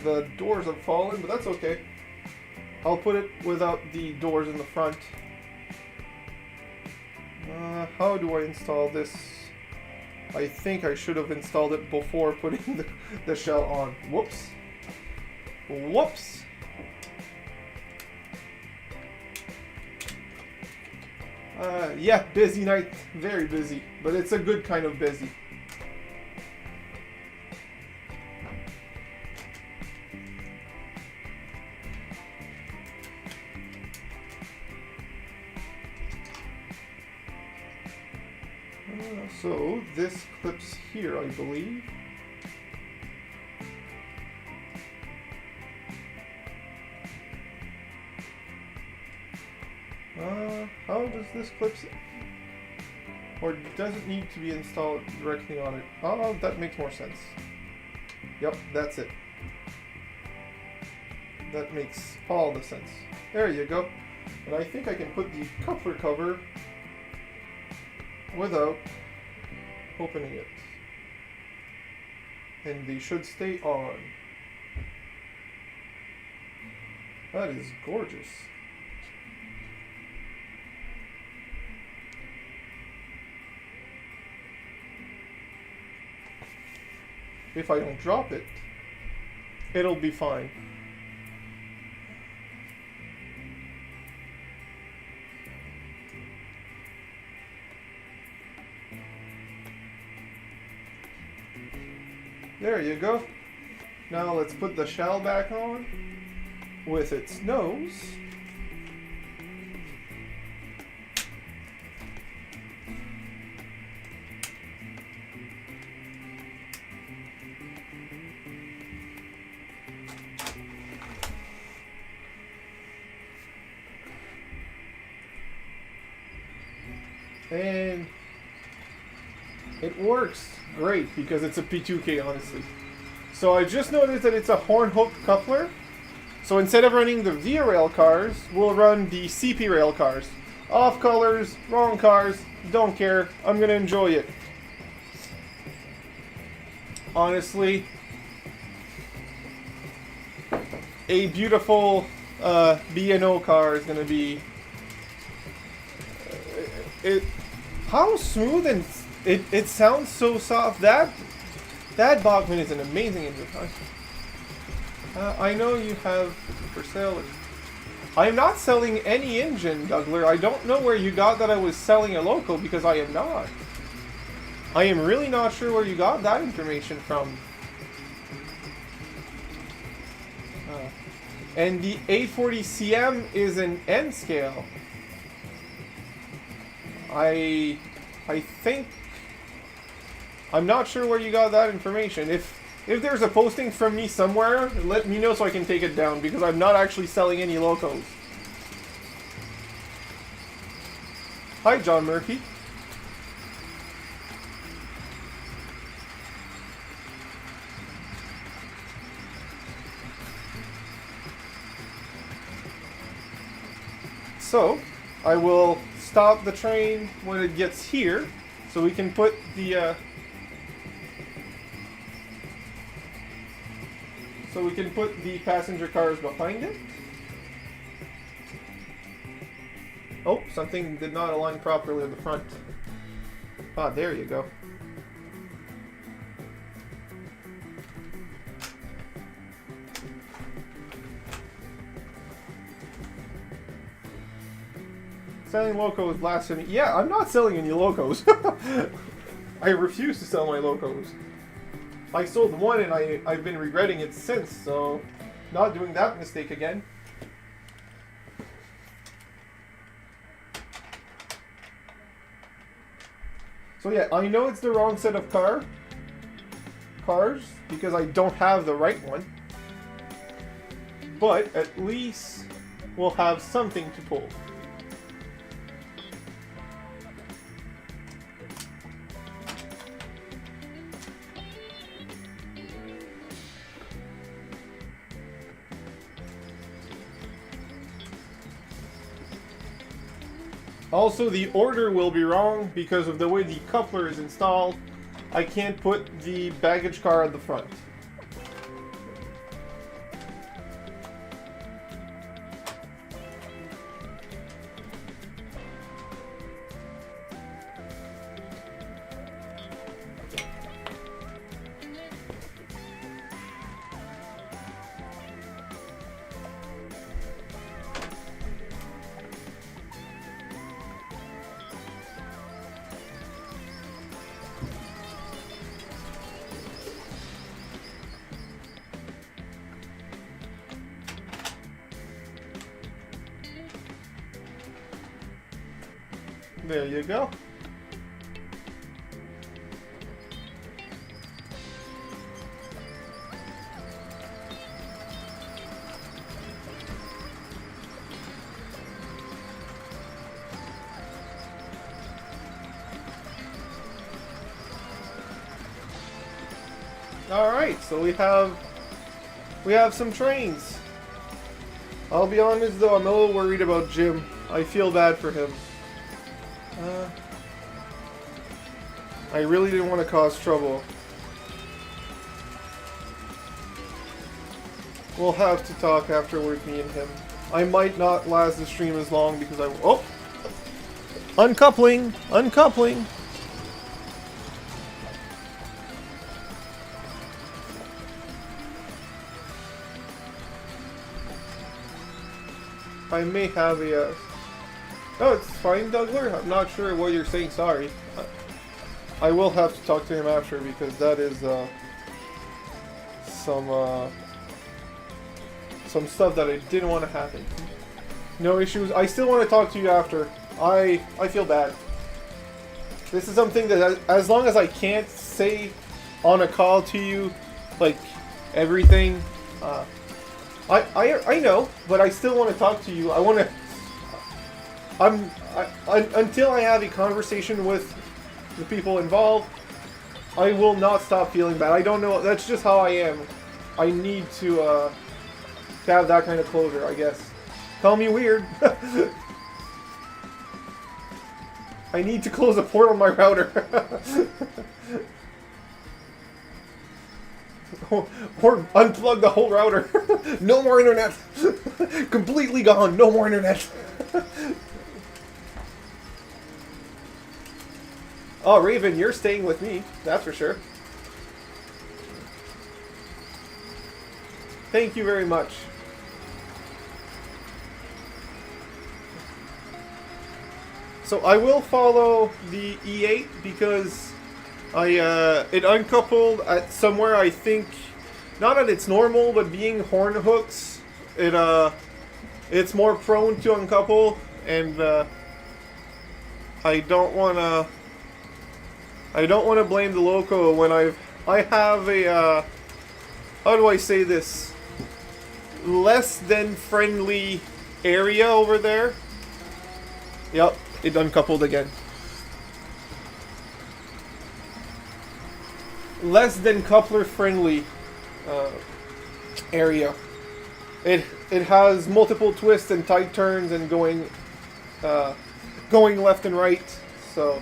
The doors have fallen, but that's okay. I'll put it without the doors in the front. How do I install this? I think I should have installed it before putting the shell on. Whoops. Whoops. Yeah, busy night. Very busy. But it's a good kind of busy. So, this clips here, I believe. How does this clip... Or does it need to be installed directly on it? Oh, that makes more sense. Yep, that's it. That makes all the sense. There you go. And I think I can put the coupler cover without opening it. And they should stay on. That is gorgeous. If I don't drop it, it'll be fine. There you go. Now let's put the shell back on with its nose. And it works great because it's a P2K, honestly. So I just noticed that it's a horn hook coupler. So instead of running the Via Rail cars, we'll run the CP Rail cars. Off colors, wrong cars, don't care. I'm gonna enjoy it. Honestly, a beautiful B&O car is gonna be how smooth, and it sounds so soft. That Bachmann is an amazing engine. I know you have for sale. I'm not selling any engine, Dougler. I don't know where you got that I was selling a local, because I am not. I am really not sure where you got that information from. And the 840CM is an N scale. I think... I'm not sure where you got that information. If there's a posting from me somewhere, let me know so I can take it down, because I'm not actually selling any locos. Hi, John Murphy. So, I will stop the train when it gets here, so we can put the passenger cars behind it. Oh, something did not align properly in the front. Ah, there you go. Selling locos blasphemy. Yeah, I'm not selling any locos. I refuse to sell my locos. I sold one and I've been regretting it since, so not doing that mistake again. So yeah, I know it's the wrong set of cars because I don't have the right one. But at least we'll have something to pull. Also, the order will be wrong because of the way the coupler is installed. I can't put the baggage car at the front. There you go. Alright, so we have some trains. I'll be honest though, I'm a little worried about Jim. I feel bad for him. I really didn't want to cause trouble. We'll have to talk afterward, me and him. I might not last the stream as long because oh! Uncoupling! Uncoupling! I may have a... Oh, it's fine, Dougler. I'm not sure what you're saying. Sorry. I will have to talk to him after because that is some stuff that I didn't want to happen. No issues. I still want to talk to you after. I feel bad. This is something that as long as I can't say on a call to you, like everything, I know, but I still want to talk to you. I want to. Until I have a conversation with the people involved, I will not stop feeling bad. I don't know. That's just how I am. I need to to have that kind of closure, I guess. Call me weird. I need to close a port on my router. Or unplug the whole router. No more internet. Completely gone. No more internet. Oh, Raven, you're staying with me. That's for sure. Thank you very much. So I will follow the E8 because it uncoupled at somewhere, I think, not at its normal, but being horn hooks, it's more prone to uncouple, and I don't wanna blame the loco when I have a how do I say this, less than friendly area over there. Yep, it uncoupled again. Less than coupler friendly area. It has multiple twists and tight turns and going left and right. So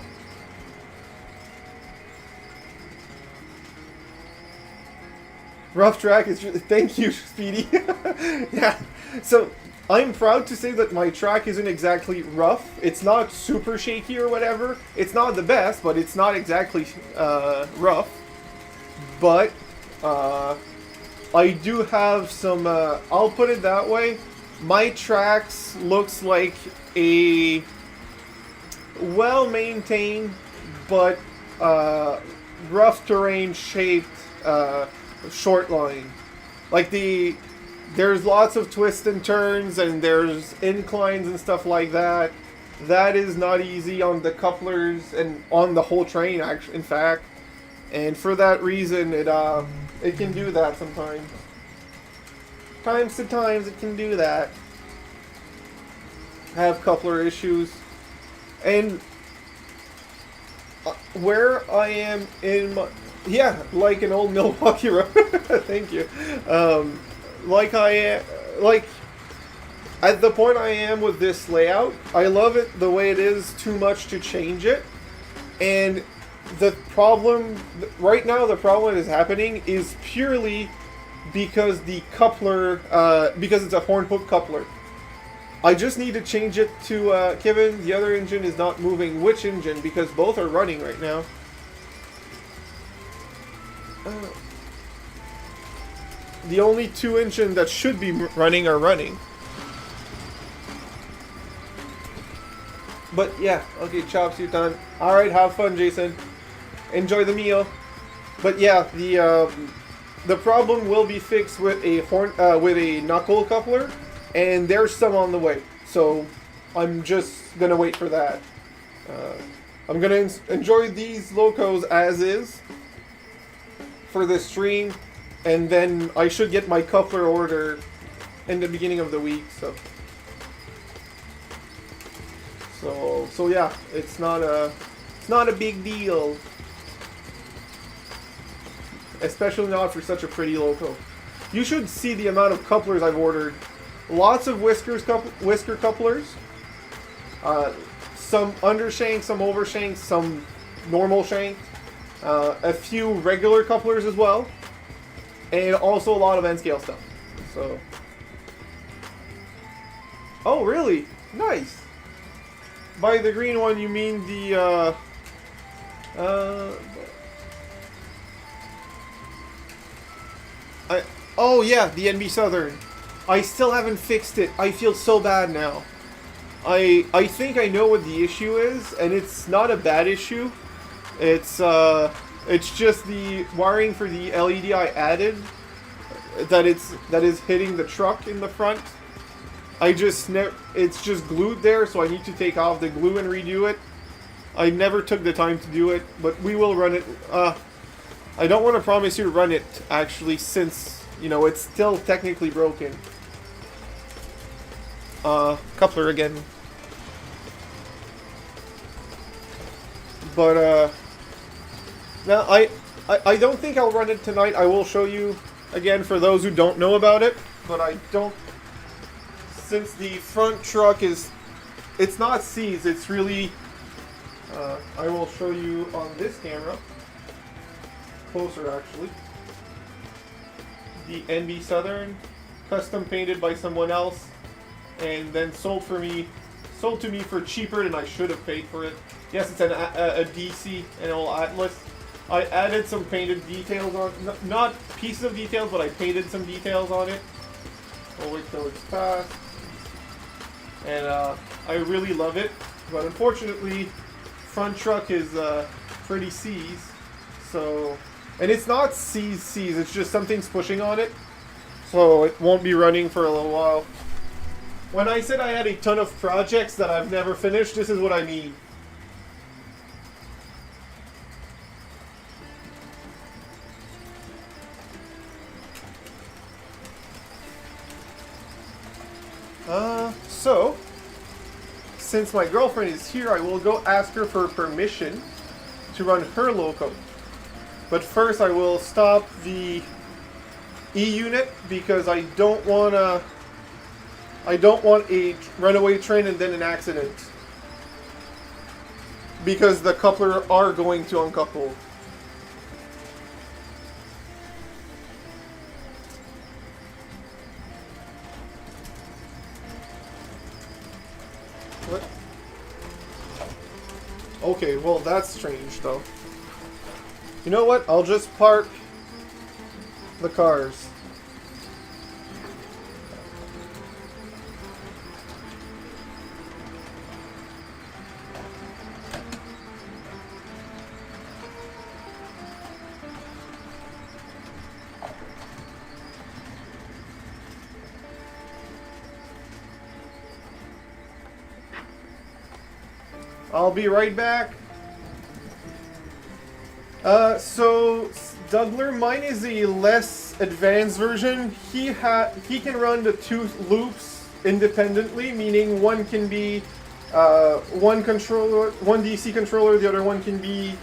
rough track is. Thank you, Speedy. Yeah. So I'm proud to say that my track isn't exactly rough. It's not super shaky or whatever. It's not the best, but it's not exactly rough. But I do have some, I'll put it that way, my tracks looks like a well-maintained but rough terrain shaped short line. Like there's lots of twists and turns and there's inclines and stuff like that. That is not easy on the couplers and on the whole train, actually, in fact. And for that reason, it can do that sometimes. Times to times, it can do that. Have coupler issues. And where I am in my... Yeah, like an old Milwaukee road. Thank you. Like at the point I am with this layout, I love it the way it is, too much to change it. And the problem right now, the problem that is happening is purely because the coupler, because it's a horn hook coupler. I just need to change it to Kevin. The other engine is not moving. Which engine? Because both are running right now. The only two engines that should be running are running. But yeah, okay, chops, you're done. All right, have fun, Jason. Enjoy the meal. But yeah, the problem will be fixed with a knuckle coupler, and there's some on the way. So I'm just gonna wait for that. I'm gonna enjoy these locos as is for this stream, and then I should get my coupler order in the beginning of the week. So yeah, it's not a big deal. Especially not for such a pretty loco. You should see the amount of couplers I've ordered. Lots of whisker couplers. Some undershank, some overshank, some normal shank. A few regular couplers as well. And also a lot of N-scale stuff. So. Oh, really? Nice. By the green one, you mean the, oh yeah, the NB Southern. I still haven't fixed it. I feel so bad now. I think I know what the issue is, and it's not a bad issue. It's just the wiring for the LED I added that is hitting the truck in the front. It's just glued there, so I need to take off the glue and redo it. I never took the time to do it, but we will run it. I don't want to promise you to run it, actually, since, you know, it's still technically broken. Coupler again. But, now, I don't think I'll run it tonight. I will show you, again, for those who don't know about it. but I don't, since the front truck is, it's not C's, it's really, I will show you on this camera, closer actually, the NB Southern, custom painted by someone else, and then sold to me for cheaper than I should have paid for it. Yes, it's a DC, an old Atlas. I added some painted details on, not pieces of details, but I painted some details on it. I'll wait till it's past. And I really love it, but unfortunately, front truck is pretty C's. So, and it's not C's, it's just something's pushing on it. So it won't be running for a little while. When I said I had a ton of projects that I've never finished, this is what I mean. So, since my girlfriend is here, I will go ask her for permission to run her loco. But first I will stop the E-unit because I don't want a runaway train and then an accident. Because the coupler are going to uncouple. What? Okay, well that's strange though. You know what? I'll just park the cars. I'll be right back. So Dougler, mine is a less advanced version. He can run the two loops independently, meaning one can be one controller, one DC controller, the other one can be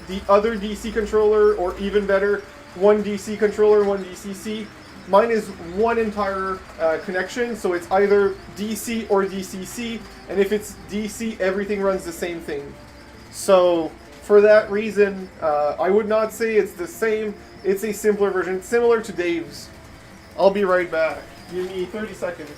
the other DC controller, or even better, one DC controller, one DCC. Mine is one entire connection, so it's either DC or DCC, and if it's DC, everything runs the same thing. So, for that reason, I would not say it's the same. It's a simpler version, similar to Dave's. I'll be right back. Give me 30 seconds.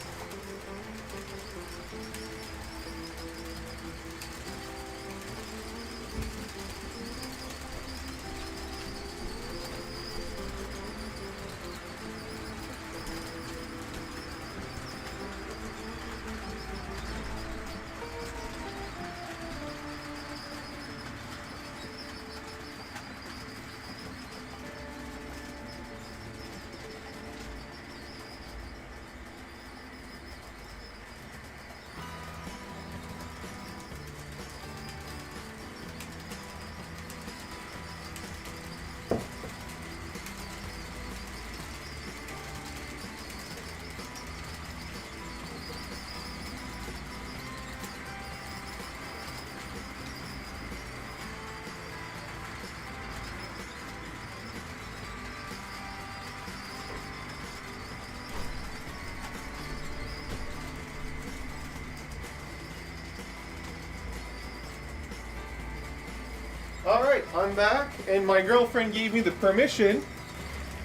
Alright, I'm back, and my girlfriend gave me the permission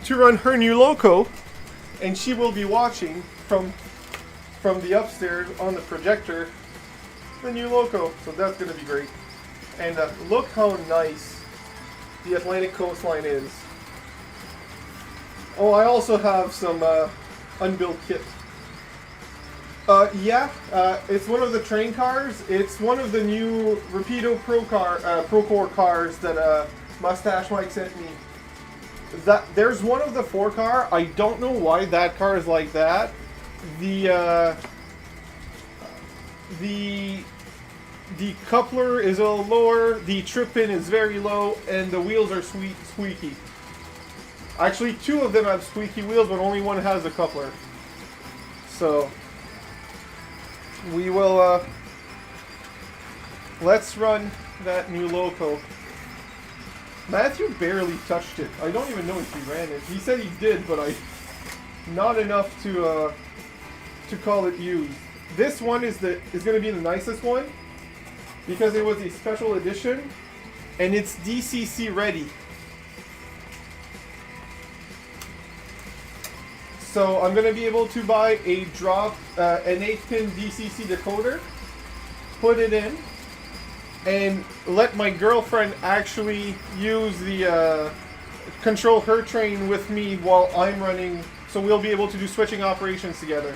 to run her new loco, and she will be watching from the upstairs on the projector the new loco, so that's going to be great. And look how nice the Atlantic coastline is. Oh, I also have some unbuilt kit. It's one of the train cars. It's one of the new Rapido Procore cars that Mustache Mike sent me. There's one of the 4 car. I don't know why that car is like that. The coupler is a little lower. The trip pin is very low, and the wheels are squeaky. Actually, 2 of them have squeaky wheels, but only one has a coupler. So we will, let's run that new loco. Matthew barely touched it. I don't even know if he ran it. He said he did, but not enough to call it used. This one is going to be the nicest one because it was a special edition and it's DCC ready. So I'm going to be able to buy an 8-pin DCC decoder, put it in, and let my girlfriend actually use the control her train with me while I'm running, so we'll be able to do switching operations together.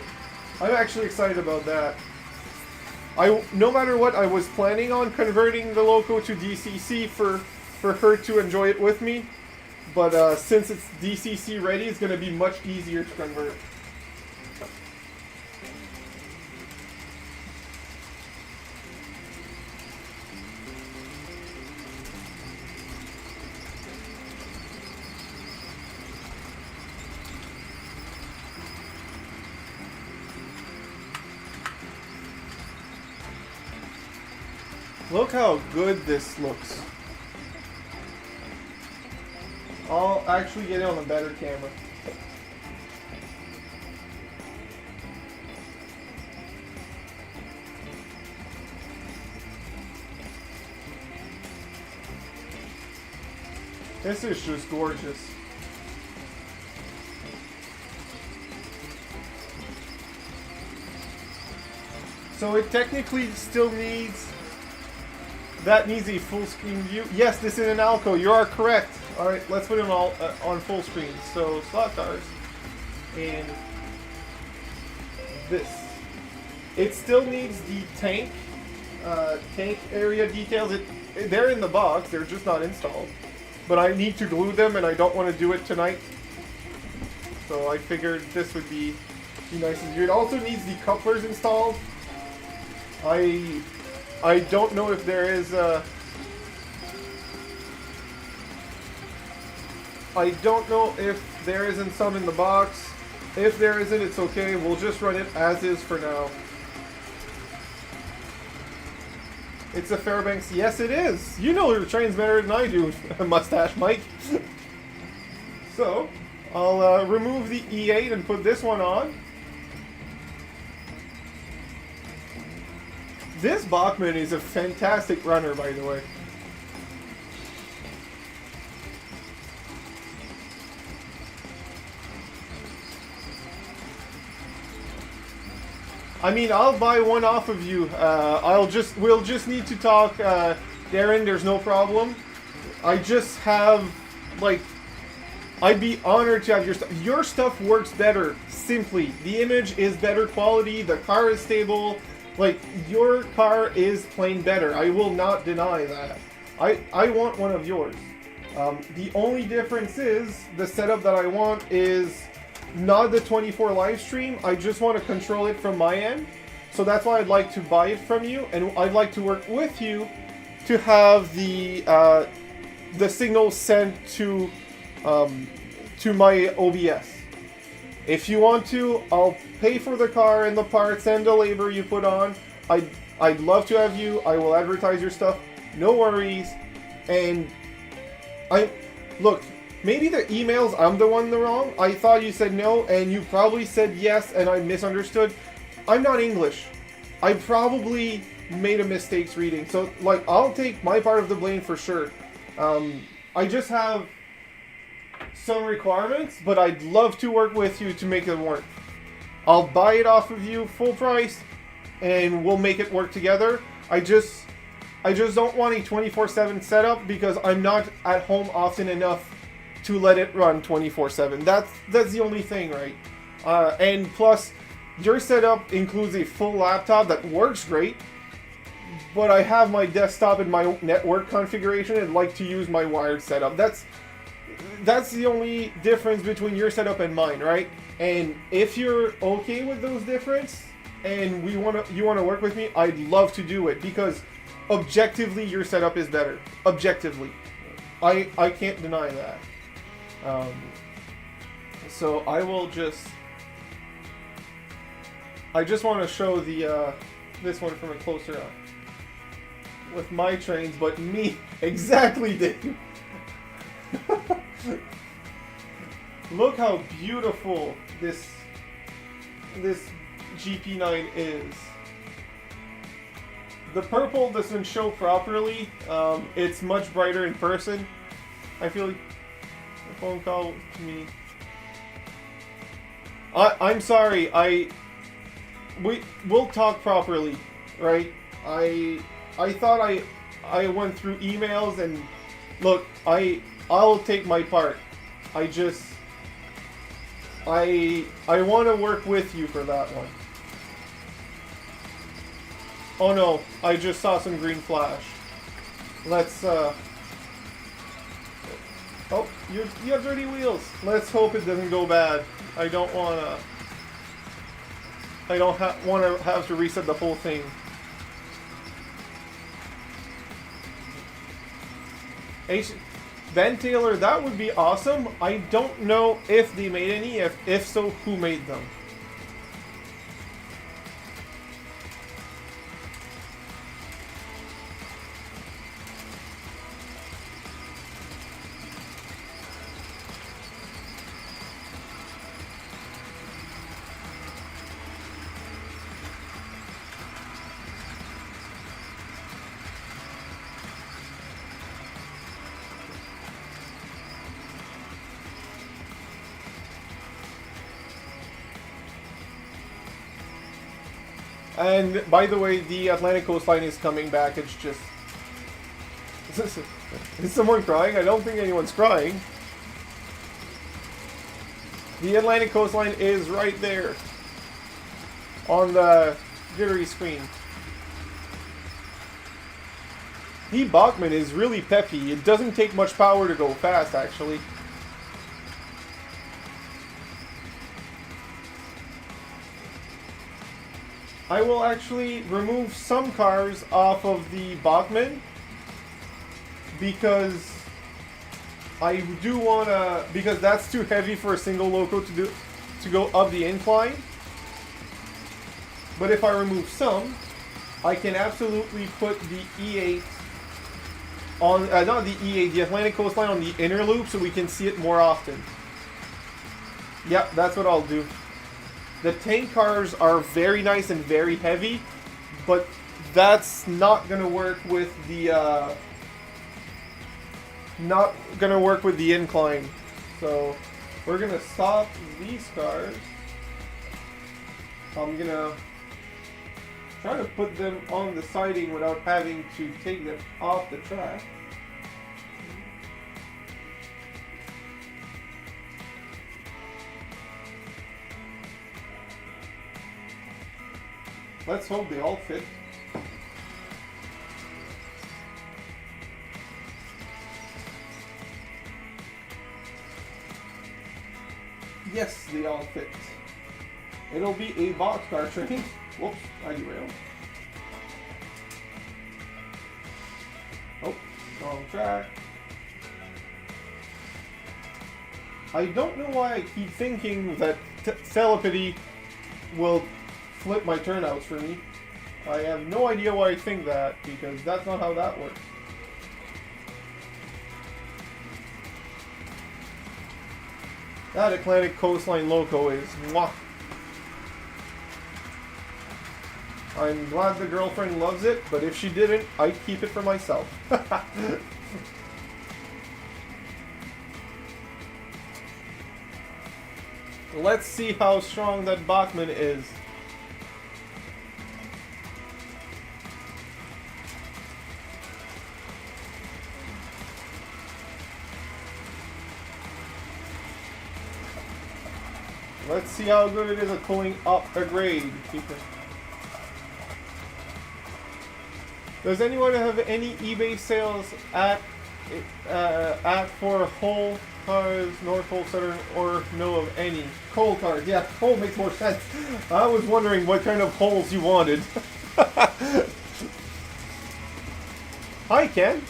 I'm actually excited about that. No matter what, I was planning on converting the Loco to DCC for her to enjoy it with me, but since it's DCC ready, it's going to be much easier to convert. Look how good this looks. I'll actually get it on a better camera. This is just gorgeous. So it technically still needs... That needs a full screen view. Yes, this is an Alco. You are correct. All right, let's put them all on full screen. So slot cars and this. It still needs the tank area details. They're in the box. They're just not installed. But I need to glue them, and I don't want to do it tonight. So I figured this would be nice and good. It also needs the couplers installed. I don't know if there is I don't know if there isn't some in the box. If there isn't, it's okay. We'll just run it as is for now. It's a Fairbanks. Yes, it is. You know your trains better than I do, Mustache Mike. So, I'll remove the E8 and put this one on. This Bachmann is a fantastic runner, by the way. I mean, I'll buy one off of you. We'll just need to talk, Darren. There's no problem. I just have, like, I'd be honored to have your stuff. Your stuff works better. Simply, the image is better quality. The car is stable. Like, your car is plain better. I will not deny that. I want one of yours. The only difference is the setup that I want is not the 24 live stream. I just want to control it from my end. So that's why I'd like to buy it from you, and I'd like to work with you to have the signal sent to my OBS. If you want to, I'll pay for the car and the parts and the labor you put on. I'd love to have you. I will advertise your stuff. No worries. And look, maybe the emails, I'm the one wrong. I thought you said no, and you probably said yes, and I misunderstood. I'm not English. I probably made a mistake reading. So, like, I'll take my part of the blame for sure. I just have some requirements, but I'd love to work with you to make it work. I'll buy it off of you full price, and we'll make it work together. I just don't want a 24/7 setup because I'm not at home often enough to let it run 24/7. That's the only thing, right? And plus, your setup includes a full laptop that works great, but I have my desktop and my network configuration and like to use my wired setup. That's the only difference between your setup and mine, right? And if you're okay with those differences and you want to work with me, I'd love to do it because objectively your setup is better. Objectively. I can't deny that. So I just want to show this one from a closer eye. With my trains, but me exactly, Dave. Look how beautiful this GP9 is. The purple doesn't show properly. It's much brighter in person. I feel like a phone call to me. I'm sorry. We'll talk properly, right? I thought I went through emails and look. I'll take my part. I want to work with you for that one. Oh no, I just saw some green flash. Let's, oh, you have dirty wheels. Let's hope it doesn't go bad. I don't want to have to reset the whole thing. Ben Taylor, that would be awesome. I don't know if they made any. If so, who made them? And by the way, the Atlantic coastline is coming back. It's just... Is someone crying? I don't think anyone's crying. The Atlantic coastline is right there on the jittery screen. The Bachmann is really peppy. It doesn't take much power to go fast, actually. I will actually remove some cars off of the Bachmann because I do want to, because that's too heavy for a single loco to go up the incline. But if I remove some, I can absolutely put the E8 on, not the E8, the Atlantic coastline on the inner loop so we can see it more often. Yep, that's what I'll do. The tank cars are very nice and very heavy, but that's not gonna work with the incline. So we're gonna stop these cars. I'm gonna try to put them on the siding without having to take them off the track. Let's hope they all fit. Yes, they all fit. It'll be a boxcar train. Whoops, I derailed. Oh, wrong track. I don't know why I keep thinking that telepathy will flip my turnouts for me. I have no idea why I think that, because that's not how that works. That Atlantic coastline loco is mwah. I'm glad the girlfriend loves it, but if she didn't, I'd keep it for myself. Let's see how strong that Bachmann is. Let's see how good it is at pulling up a grade. Does anyone have any eBay sales at for whole cars, North Pole, Southern, or know of any? Coal cars, yeah, coal makes more sense. I was wondering what kind of holes you wanted. Hi, Ken.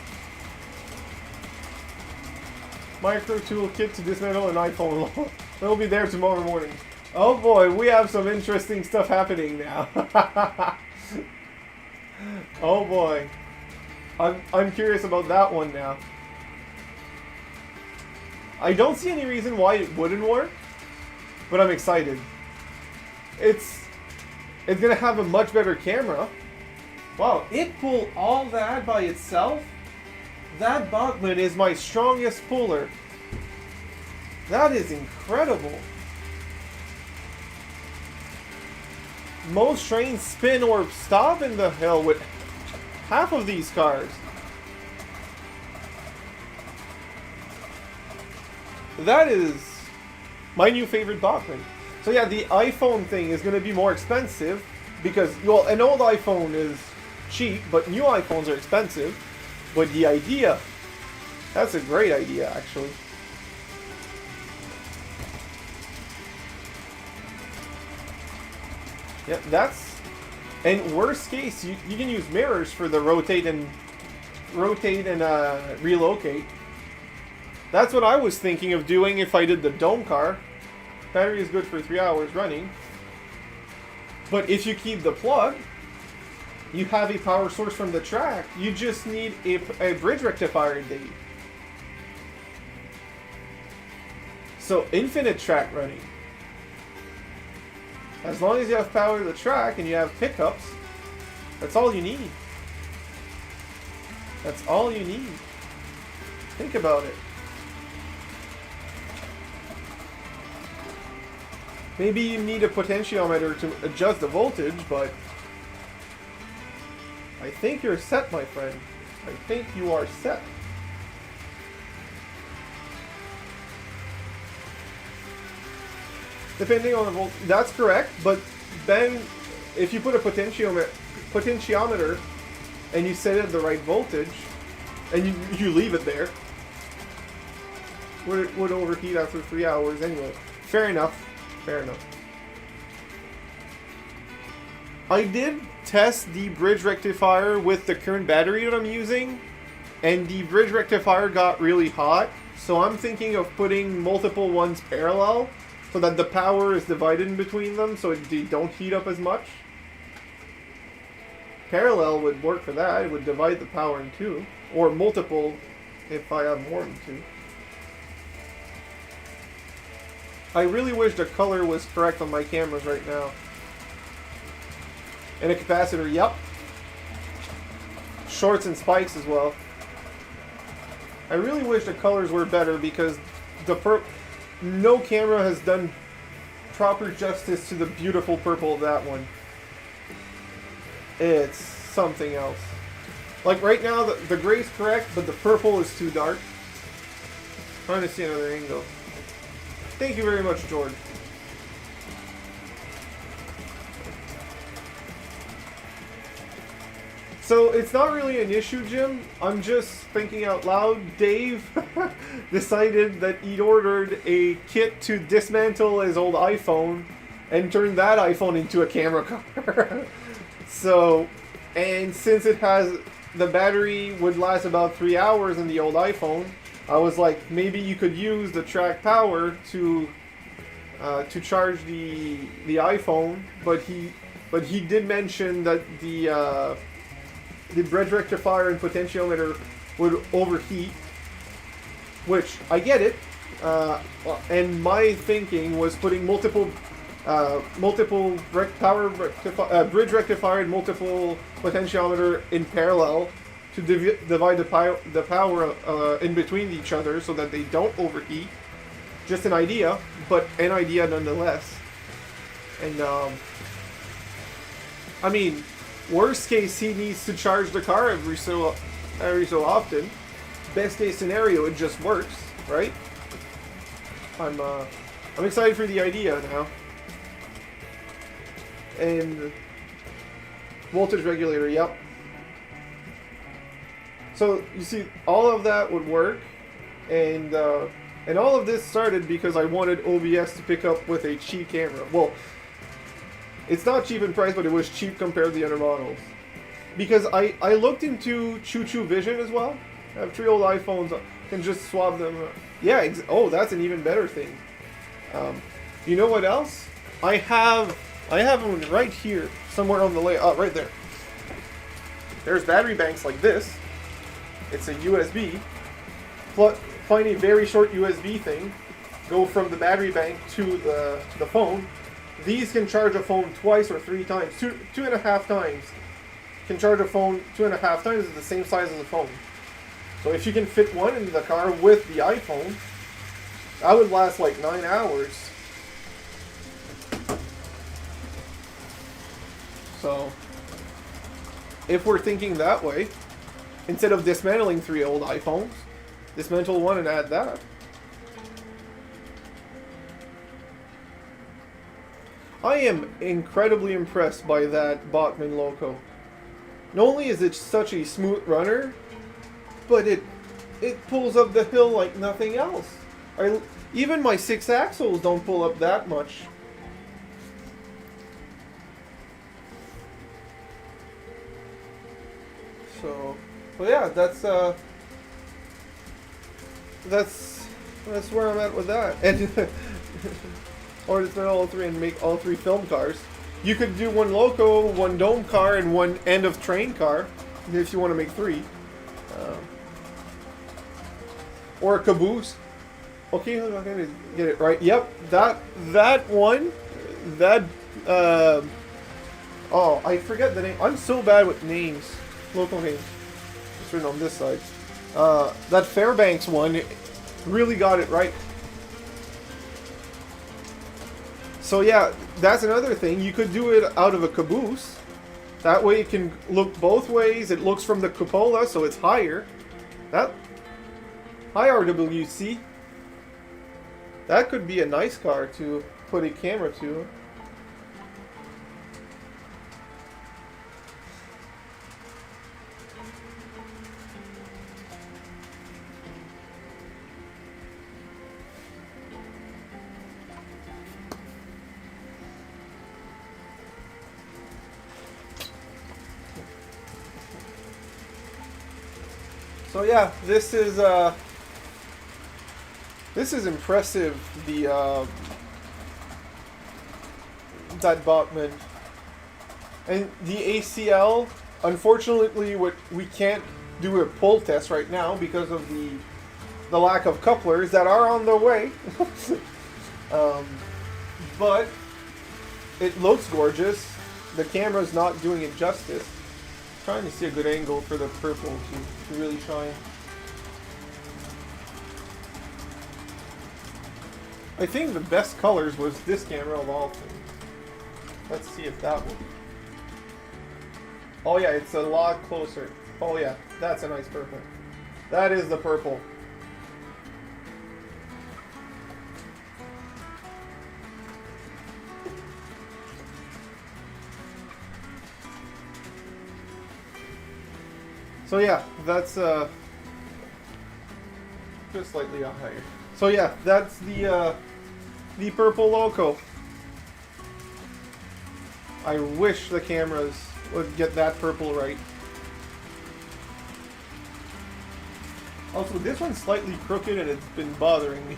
Micro tool kit to dismantle an iPhone. It'll be there tomorrow morning. Oh boy, we have some interesting stuff happening now. Oh boy. I'm curious about that one now. I don't see any reason why it wouldn't work, but I'm excited. It's gonna have a much better camera. Wow, it pulled all that by itself? That Bachmann is my strongest puller. That is incredible. Most trains spin or stop in the hell with half of these cars. That is my new favorite Bachmann. So yeah, the iPhone thing is going to be more expensive because, well, an old iPhone is cheap, but new iPhones are expensive. But the idea, that's a great idea, actually. Yeah, that's, and worst case, you can use mirrors for the rotate and relocate. That's what I was thinking of doing if I did the dome car. Battery is good for 3 hours running. But if you keep the plug, you have a power source from the track. You just need a bridge rectifier indeed. So infinite track running. As long as you have power to the track and you have pickups, that's all you need. That's all you need. Think about it. Maybe you need a potentiometer to adjust the voltage, but I think you're set, my friend. I think you are set. Depending on the voltage, that's correct, but then if you put a potentiometer and you set it at the right voltage, and you leave it there, would overheat after 3 hours anyway. Fair enough. Fair enough. I did test the bridge rectifier with the current battery that I'm using, and the bridge rectifier got really hot, so I'm thinking of putting multiple ones parallel so that the power is divided in between them so they don't heat up as much. Parallel would work for that. It would divide the power in two, or multiple if I have more than two. I really wish the color was correct on my cameras right now. And a capacitor, yep. Shorts and spikes as well. I really wish the colors were better because no camera has done proper justice to the beautiful purple of that one. It's something else. Like right now, the gray's correct, but the purple is too dark. Trying to see another angle. Thank you very much, Jordan. So it's not really an issue, Jim. I'm just thinking out loud. Dave decided that he'd ordered a kit to dismantle his old iPhone and turn that iPhone into a camera car. So, and since it has, the battery would last about 3 hours in the old iPhone, I was like, maybe you could use the track power to charge the iPhone, but he did mention that the bridge rectifier and potentiometer would overheat, which I get it. And my thinking was putting multiple bridge rectifier and multiple potentiometer in parallel to divide the power in between each other so that they don't overheat. Just an idea, but an idea nonetheless. And I mean, worst case, he needs to charge the car every so often. Best case scenario, it just works, right? I'm excited for the idea now. And voltage regulator, yep. So you see, all of that would work, and all of this started because I wanted OBS to pick up with a cheap camera. Well, it's not cheap in price, but it was cheap compared to the other models. Because I looked into Choo Choo Vision as well. I have 3 old iPhones. I can just swap them. Yeah, oh, that's an even better thing. You know what else? I have one right here, somewhere on the layout. Oh, right there. There's battery banks like this. It's a USB. find a very short USB thing, go from the battery bank to the phone. These can charge a phone twice or 3 times, two and a half times. Can charge a phone 2.5 times. It's the same size as a phone. So if you can fit one in the car with the iPhone, that would last like 9 hours. So if we're thinking that way, instead of dismantling 3 old iPhones, dismantle one and add that. I am incredibly impressed by that Bachmann Loco. Not only is it such a smooth runner, but it pulls up the hill like nothing else. Even my 6 axles don't pull up that much. So, but yeah, that's where I'm at with that. And or to spin all 3 and make all 3 film cars. You could do 1 loco, 1 dome car, and 1 end of train car if you want to make 3. Or a caboose. Okay, I'm not gonna get it right. Yep, that one, that oh, I forget the name. I'm so bad with names, local names. It's written on this side. That Fairbanks one really got it right. So yeah, that's another thing. You could do it out of a caboose. That way it can look both ways. It looks from the cupola, so it's higher. Hi RWC. That could be a nice car to put a camera to. So yeah, this is impressive. That Bachmann and the ACL. Unfortunately, we can't do a pull test right now because of the lack of couplers that are on the way. But it looks gorgeous. The camera's not doing it justice. Trying to see a good angle for the purple to really shine. I think the best colors was this camera of all things. Let's see if that will. Oh yeah, it's a lot closer. Oh yeah, that's a nice purple. That is the purple. So yeah, that's just slightly higher. So yeah, that's the purple loco. I wish the cameras would get that purple right. Also, this one's slightly crooked and it's been bothering me.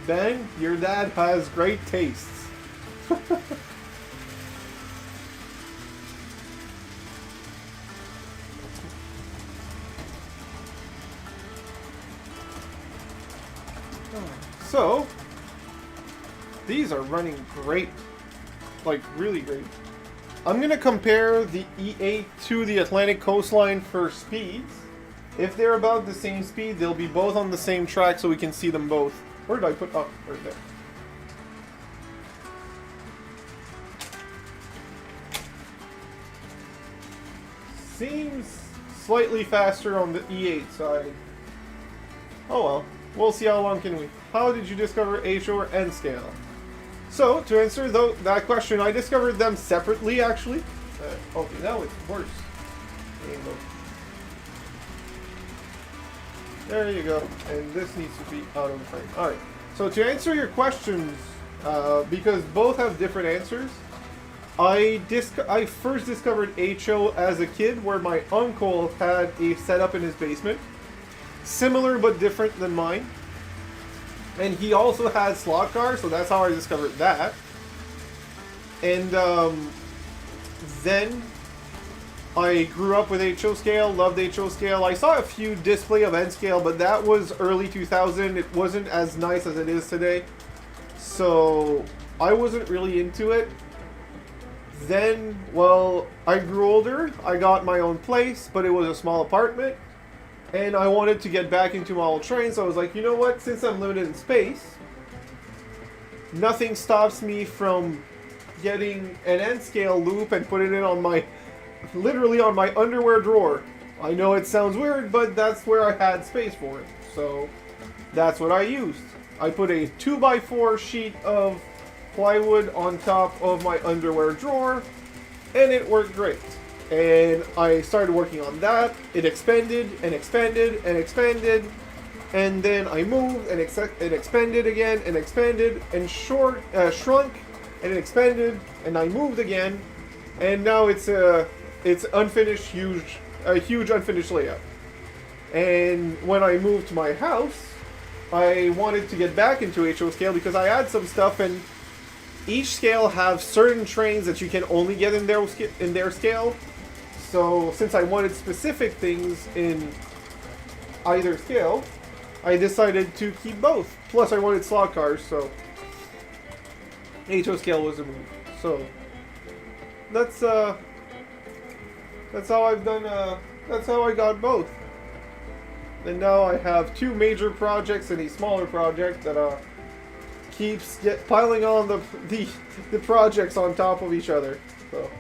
Ben, your dad has great tastes. So, these are running great. Like, really great. I'm going to compare the E8 to the Atlantic Coastline for speeds. If they're about the same speed, they'll be both on the same track so we can see them both. Where did I put? Oh, right there. Seems slightly faster on the E8 side. Oh well. We'll see how long can we. How did you discover HO or N scale? So, to answer that question, I discovered them separately actually. Okay, now it's worse. There you go. And this needs to be out of the frame. Alright. So to answer your questions, because both have different answers, I first discovered HO as a kid where my uncle had a setup in his basement. Similar but different than mine. And he also had slot cars, so that's how I discovered that. And then I grew up with HO scale, loved HO scale. I saw a few display of N scale, but that was early 2000. It wasn't as nice as it is today. So I wasn't really into it. Then, well, I grew older. I got my own place, but it was a small apartment. And I wanted to get back into model trains, so I was like, you know what? Since I'm limited in space, nothing stops me from getting an N-scale loop and putting it on my, literally on my underwear drawer. I know it sounds weird, but that's where I had space for it. So that's what I used. I put a 2x4 sheet of plywood on top of my underwear drawer, and it worked great. And I started working on that. It expanded and expanded and expanded, and then I moved and it expanded again and expanded and shrunk, and it expanded, and I moved again, and now it's unfinished, a huge unfinished layout. And when I moved to my house, I wanted to get back into HO scale because I had some stuff, and each scale have certain trains that you can only get in their scale. So since I wanted specific things in either scale, I decided to keep both. Plus I wanted slot cars, so HO scale was a move. So that's how I've done. That's how I got both. And now I have two major projects and a smaller project that keeps piling on the projects on top of each other. So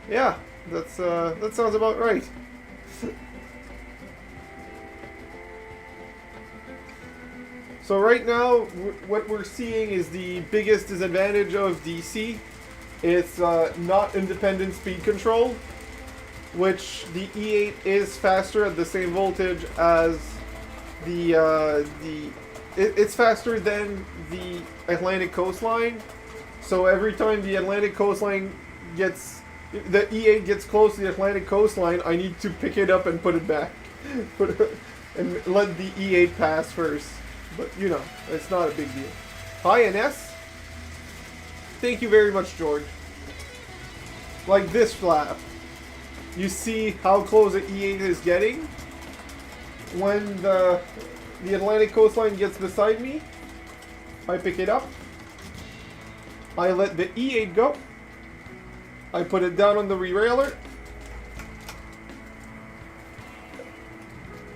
yeah. That sounds about right. So right now, what we're seeing is the biggest disadvantage of DC. It's not independent speed control, which the E8 is faster at the same voltage as it's faster than the Atlantic coastline. So every time the Atlantic coastline the E8 gets close to the Atlantic coastline, I need to pick it up and put it back. And let the E8 pass first. But, you know, it's not a big deal. Hi, NS. Thank you very much, George. Like this flap. You see how close the E8 is getting? When the Atlantic coastline gets beside me, I pick it up. I let the E8 go. I put it down on the rerailer,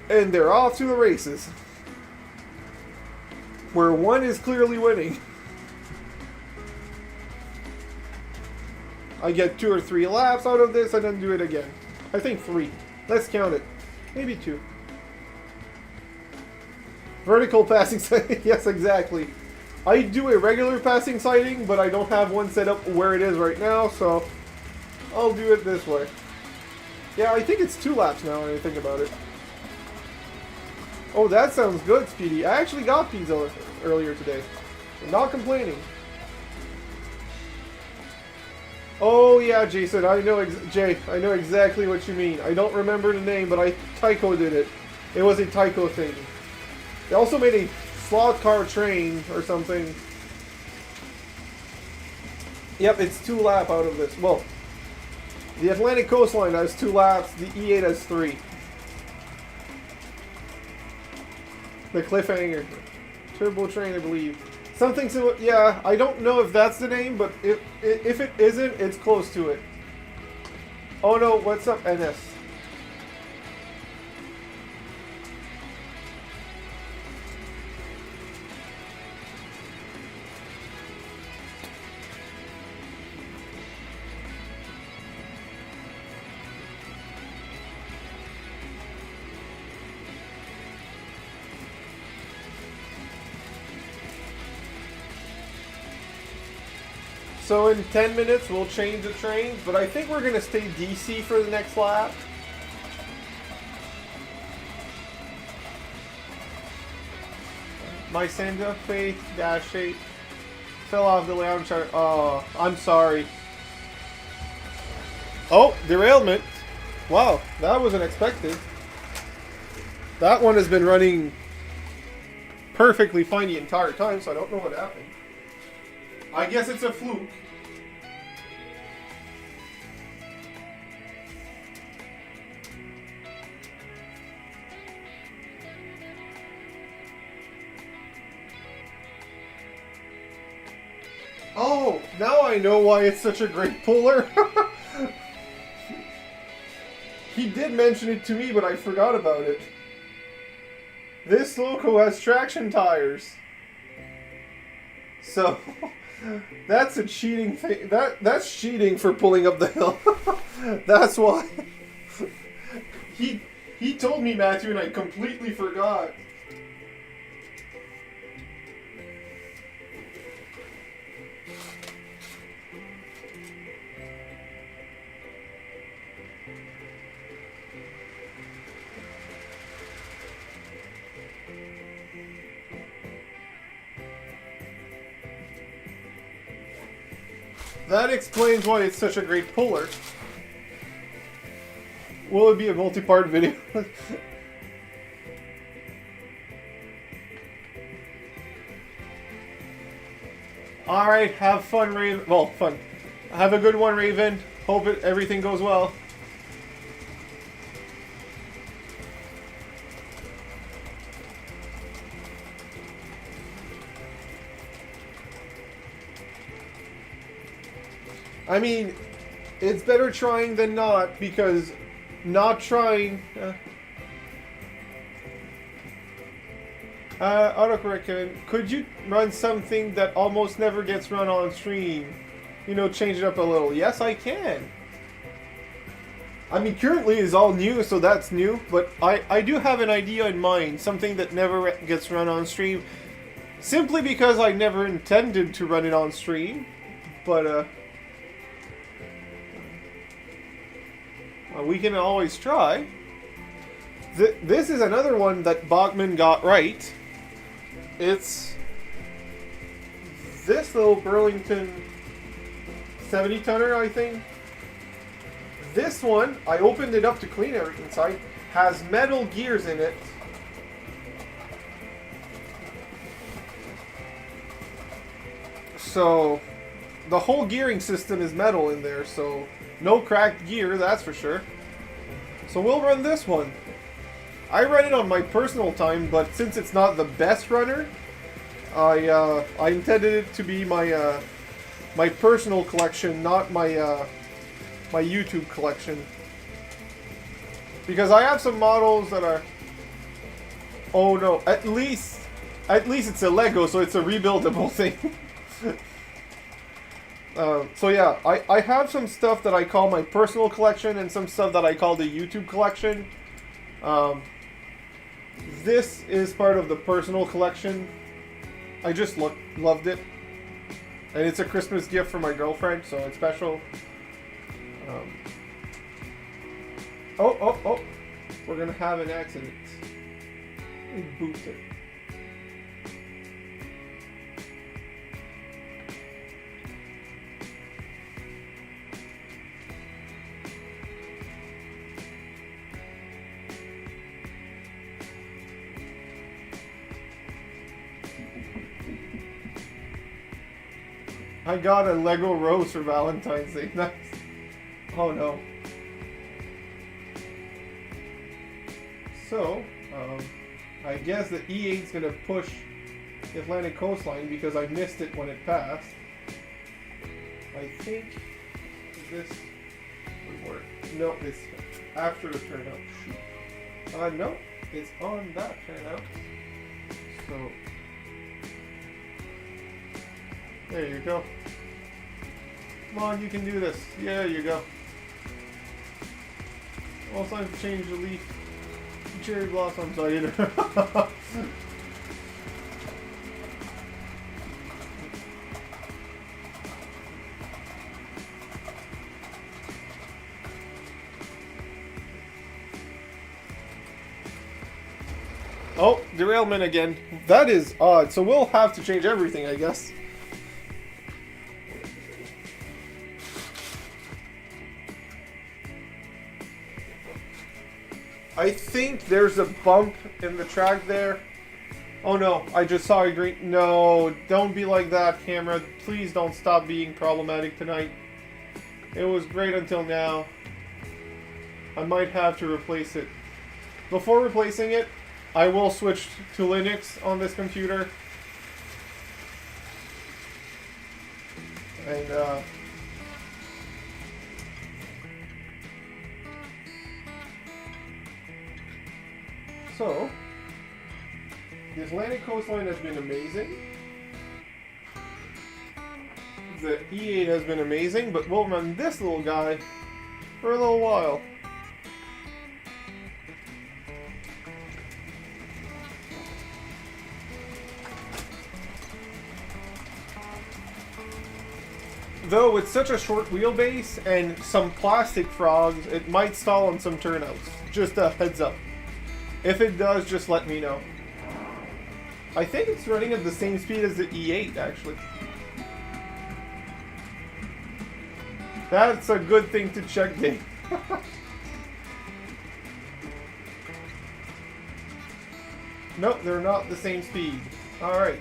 and they're off to the races, where one is clearly winning. I get 2 or 3 laps out of this and then do it again. I think 3. Let's count it. Maybe 2. Vertical passing sighting. Yes, exactly. I do a regular passing sighting, but I don't have one set up where it is right now, so I'll do it this way. Yeah, I think it's 2 laps now when I think about it. Oh, that sounds good, Speedy. I actually got pizza earlier today. I'm not complaining. Oh yeah, Jason, I know Jay, I know exactly what you mean. I don't remember the name, but Tycho did it. It was a Tycho thing. They also made a slot car train or something. Yep, it's 2 lap out of this. Well, the Atlantic coastline has 2 laps, the E8 has 3. The cliffhanger. Turbo train, I believe. Something similar. Yeah, I don't know if that's the name, but if it isn't, it's close to it. Oh no, what's up, NS? So in 10 minutes we'll change the trains, but I think we're going to stay DC for the next lap. My Santa Fe Dash 8 fell off the lounge chart. Oh, I'm sorry. Oh, derailment. Wow, that was unexpected. That one has been running perfectly fine the entire time, so I don't know what happened. I guess it's a fluke. Oh, now I know why it's such a great puller. He did mention it to me, but I forgot about it. This loco has traction tires. So, that's a cheating thing. That's cheating for pulling up the hill. That's why. He told me, Matthew, and I completely forgot. That explains why it's such a great puller. Will it be a multi-part video? Alright, have fun, Raven. Well, fun. Have a good one, Raven. Hope everything goes well. I mean, it's better trying than not, because not trying... autocorrect, could you run something that almost never gets run on stream? You know, change it up a little. Yes, I can. I mean, currently is all new, so that's new, but I do have an idea in mind, something that never gets run on stream, simply because I never intended to run it on stream, but, we can always try. This is another one that Bachman got right. It's this little Burlington 70-tonner, I think. This one, I opened it up to clean everything inside, has metal gears in it. So, the whole gearing system is metal in there, so no cracked gear, that's for sure. So we'll run this one. I run it on my personal time, but since it's not the best runner, I intended it to be my my personal collection, not my my YouTube collection. Because I have some models that are... Oh no, at least it's a Lego, so it's a rebuildable thing. So yeah, I have some stuff that I call my personal collection and some stuff that I call the YouTube collection. This is part of the personal collection. I just loved it. And it's a Christmas gift for my girlfriend, so it's special. Oh! We're gonna have an accident. Boot it. I got a Lego rose for Valentine's Day. Nice. Oh no. So, I guess the E8 is going to push the Atlantic coastline because I missed it when it passed. I think this would work. No, it's after the turnout. Shoot. No, it's on that turnout. So, there you go. Come on, you can do this. There you go. Also, I've changed the leaf. Cherry blossoms either. Oh, derailment again. That is odd. So we'll have to change everything, I guess. I think there's a bump in the track there. Oh no, I just saw a green... No, don't be like that, camera. Please don't stop being problematic tonight. It was great until now. I might have to replace it. Before replacing it, I will switch to Linux on this computer. And, so, the Atlantic coastline has been amazing. The E8 has been amazing, but we'll run this little guy for a little while. Though with such a short wheelbase and some plastic frogs, it might stall on some turnouts. Just a heads up. If it does, just let me know. I think it's running at the same speed as the E8, actually. That's a good thing to check, Dave. Nope, they're not the same speed. Alright.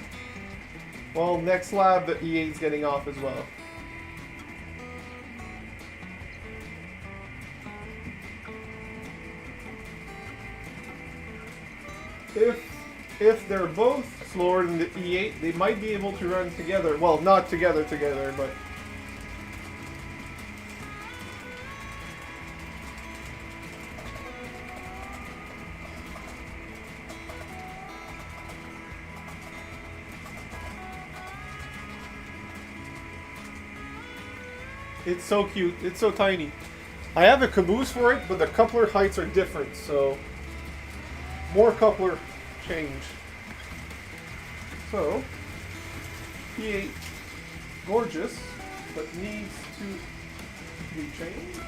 Well, next lab, the E8's getting off as well. If they're both slower than the E8, they might be able to run together. Well, not together, but... It's so cute. It's so tiny. I have a caboose for it, but the coupler heights are different, so... More coupler change. So, E8, gorgeous, but needs to be changed.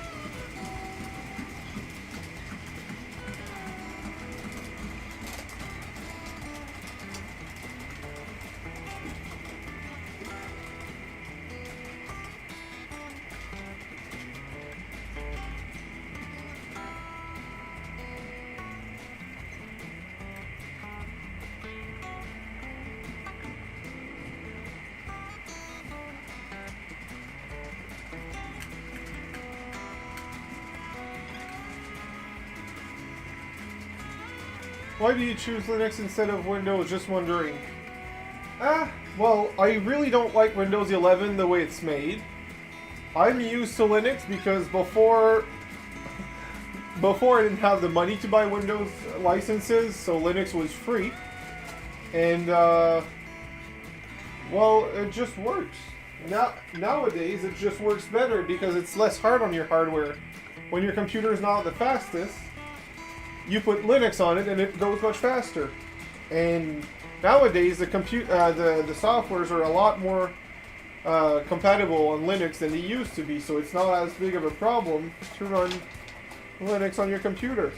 Why do you choose Linux instead of Windows? Just wondering. Well, I really don't like Windows 11 the way it's made. I'm used to Linux because before I didn't have the money to buy Windows licenses, so Linux was free. And, well, it just works. Nowadays, it just works better because it's less hard on your hardware. When your computer is not the fastest, you put Linux on it and it goes much faster. And nowadays the softwares are a lot more compatible on Linux than they used to be, so it's not as big of a problem to run Linux on your computer.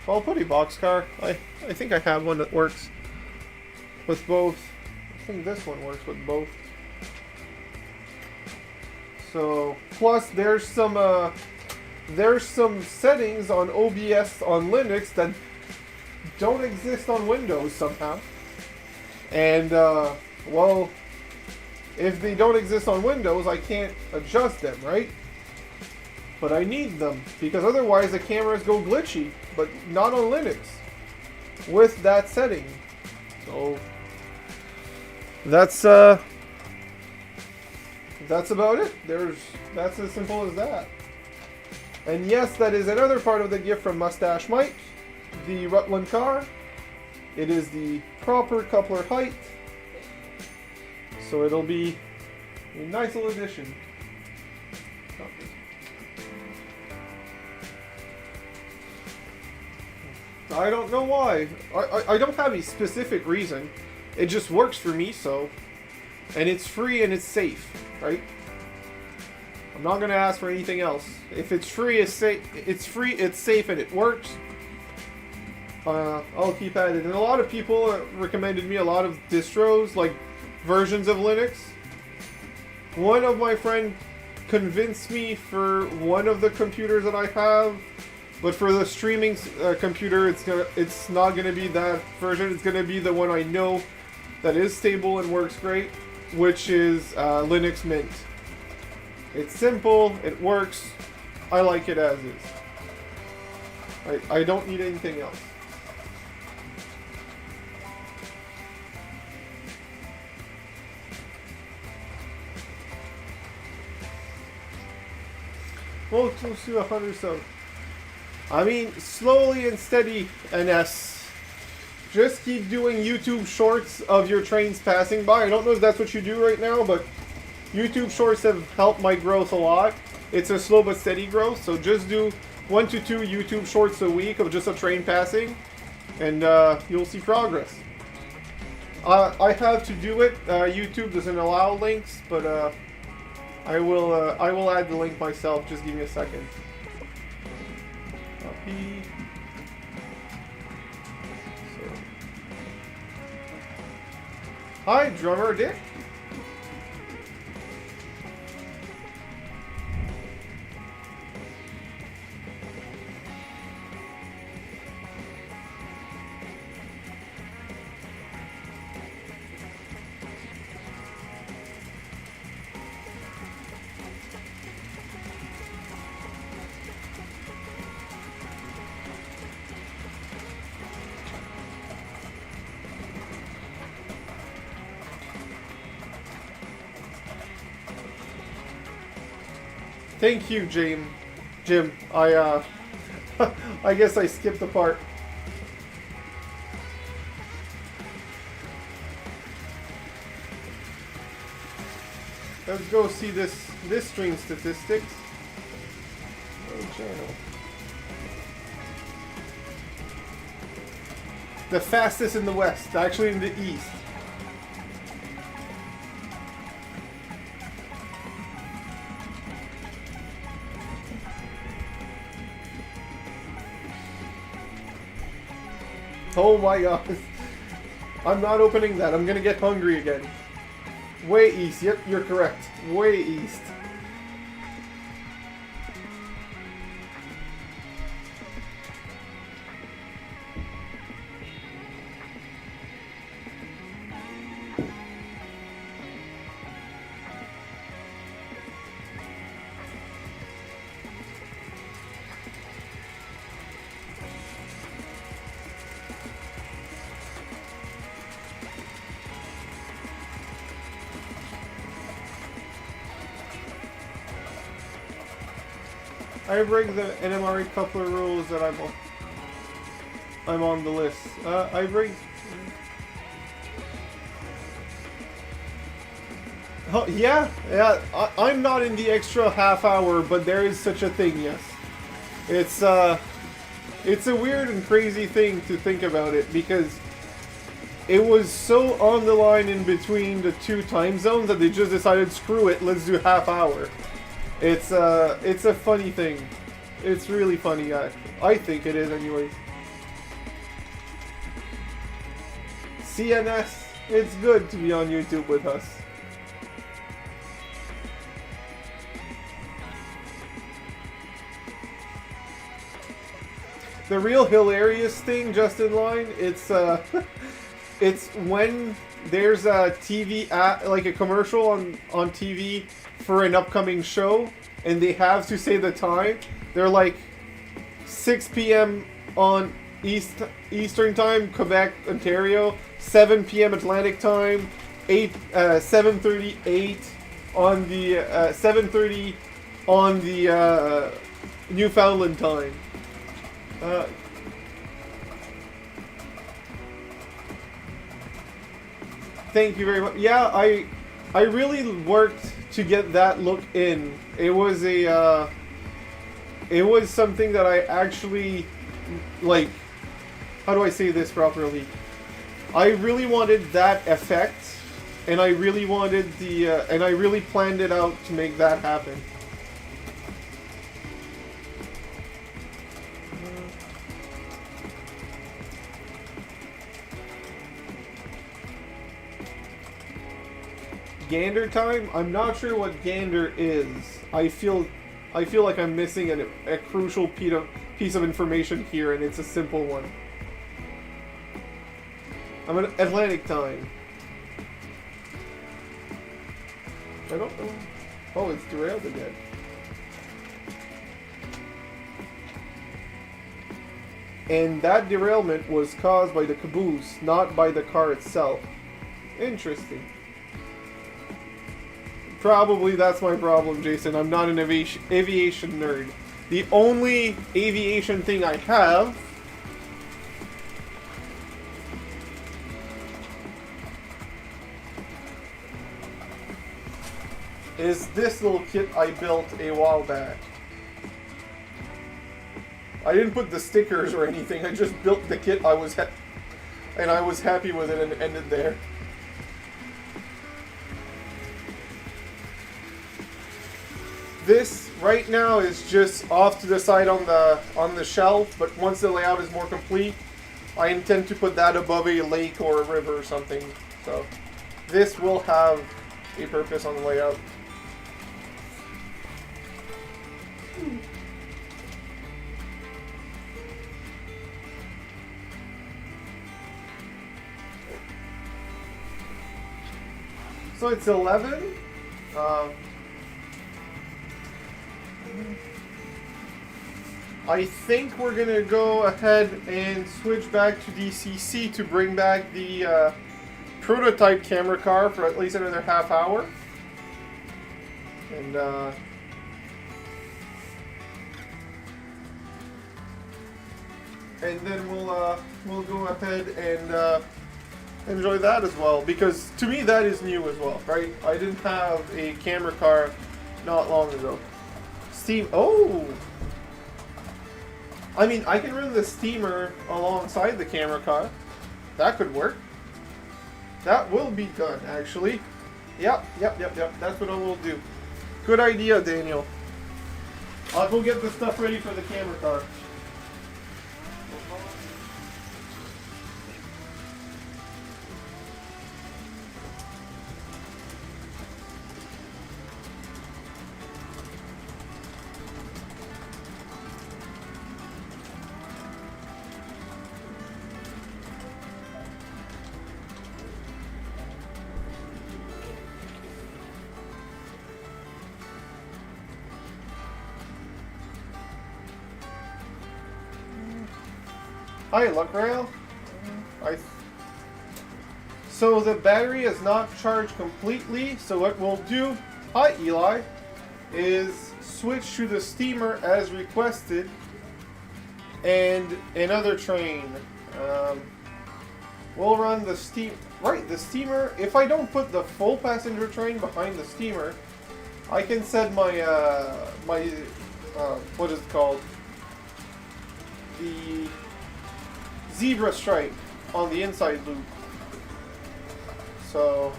So I'll put a boxcar. I think I have one that works with both. I think this one works with both. So plus there's some settings on OBS on Linux that don't exist on Windows somehow. And, well, if they don't exist on Windows, I can't adjust them, right? But I need them, because otherwise the cameras go glitchy, but not on Linux with that setting. So, that's about it. That's as simple as that. And yes, that is another part of the gift from Mustache Mike, the Rutland car. It is the proper coupler height, so it'll be a nice little addition. I don't know why. I don't have a specific reason. It just works for me, so. And it's free and it's safe, right? I'm not gonna ask for anything else. If it's free, it's safe. It's free, it's safe, and it works. I'll keep at it. And a lot of people recommended me a lot of distros, like versions of Linux. One of my friends convinced me for one of the computers that I have But for the streaming computer, it's not gonna be that version. It's gonna be the one I know that is stable and works great, which is Linux Mint. It's simple, it works, I like it as is. I don't need anything else. Well, close to 100 subs. I mean, slowly and steady, NS. Just keep doing YouTube shorts of your trains passing by. I don't know if that's what you do right now, but YouTube shorts have helped my growth a lot. It's a slow but steady growth, so just do 1 to 2 YouTube shorts a week of just a train passing, and you'll see progress. I have to do it. YouTube doesn't allow links, but I will add the link myself. Just give me a second. Copy. So. Hi, Drummer Dick. Thank you, Jim. I I guess I skipped the part. Let's go see this stream statistics. Oh, channel. The fastest in the West, actually in the East. Oh my god. I'm not opening that. I'm gonna get hungry again. Way east. Yep, you're correct. Way east. I break the NMRE coupler rules that I'm on the list. I break. Oh, yeah. I'm not in the extra half hour, but there is such a thing. Yes, it's a weird and crazy thing to think about it because it was so on the line in between the two time zones that they just decided, screw it, let's do half hour. It's a funny thing. It's really funny, actually. I think it is, anyways. CNS, it's good to be on YouTube with us. The real hilarious thing, just in line, it's it's when there's a TV ad, like a commercial on TV for an upcoming show, and they have to say the time. They're like 6 p.m. on Eastern time, Quebec, Ontario, 7 p.m. Atlantic time, 7:38 on the 7:30 on the Newfoundland time. Thank you very much. Yeah, I really worked to get that look in. It was it was something that I actually, like, how do I say this properly? I really wanted that effect, and I really wanted and I really planned it out to make that happen. Gander time? I'm not sure what Gander is. I feel like I'm missing a crucial piece piece of information here, and it's a simple one. I'm at Atlantic time. I don't know. Oh, it's derailed again. And that derailment was caused by the caboose, not by the car itself. Interesting. Probably that's my problem, Jason. I'm not an aviation nerd. The only aviation thing I have is this little kit I built a while back. I didn't put the stickers or anything, I just built the kit and I was happy with it and ended there. This right now is just off to the side on the shelf, but once the layout is more complete, I intend to put that above a lake or a river or something. So this will have a purpose on the layout. So it's 11. I think we're gonna go ahead and switch back to DCC to bring back the prototype camera car for at least another half hour. And then we'll go ahead and enjoy that as well, because to me that is new as well, right? I didn't have a camera car not long ago. Steam. Oh, I mean, I can run the steamer alongside the camera car. That could work. That will be done, actually. Yep. That's what I will do. Good idea, Daniel. I'll go get the stuff ready for the camera car. Hi, Luckrail. So the battery is not charged completely, so what we'll do, hi Eli, is switch to the steamer as requested and another train. We'll run the the steamer. If I don't put the full passenger train behind the steamer, I can set my what is it called? The zebra stripe on the inside loop. So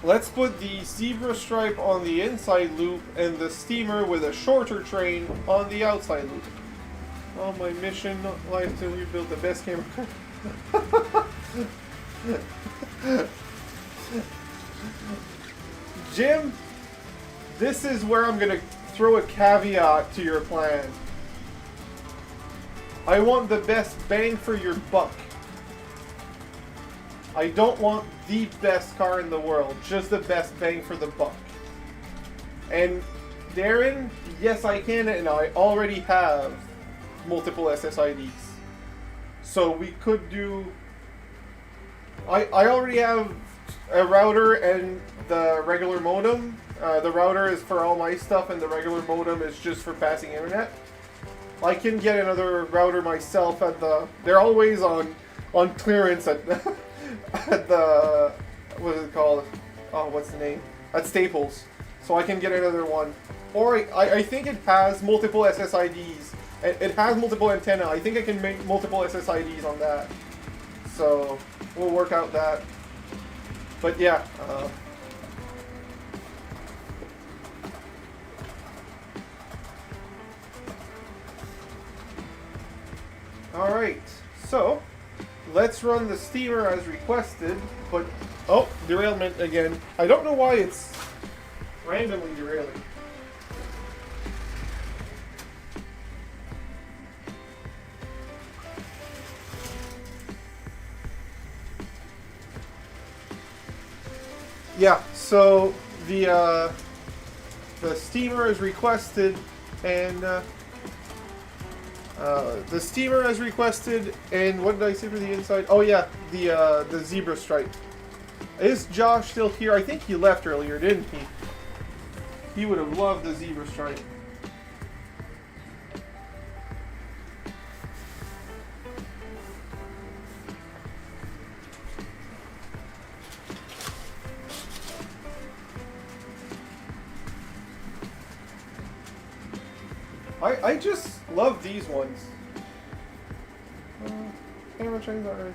let's put the zebra stripe on the inside loop and the steamer with a shorter train on the outside loop. Oh, my mission life to rebuild the best camera car. Jim, this is where I'm gonna throw a caveat to your plan. I want the best bang for your buck. I don't want the best car in the world, just the best bang for the buck. And Darren, yes I can, and I already have multiple SSIDs. So we could do... I already have a router and the regular modem. The router is for all my stuff and the regular modem is just for passing internet. I can get another router myself at the... They're always on clearance at at the... What is it called? Oh, what's the name? At Staples. So I can get another one. Or I think it has multiple SSIDs. It has multiple antenna. I think I can make multiple SSIDs on that. So we'll work out that. But yeah. Alright, so let's run the steamer as requested, but oh, derailment again. I don't know why it's randomly derailing. Yeah, so the steamer is requested, and the steamer has requested, and what did I say for the inside? Oh yeah, the zebra stripe. Is Josh still here? I think he left earlier, didn't he? He would have loved the zebra stripe. I just love these ones. Camera chains are.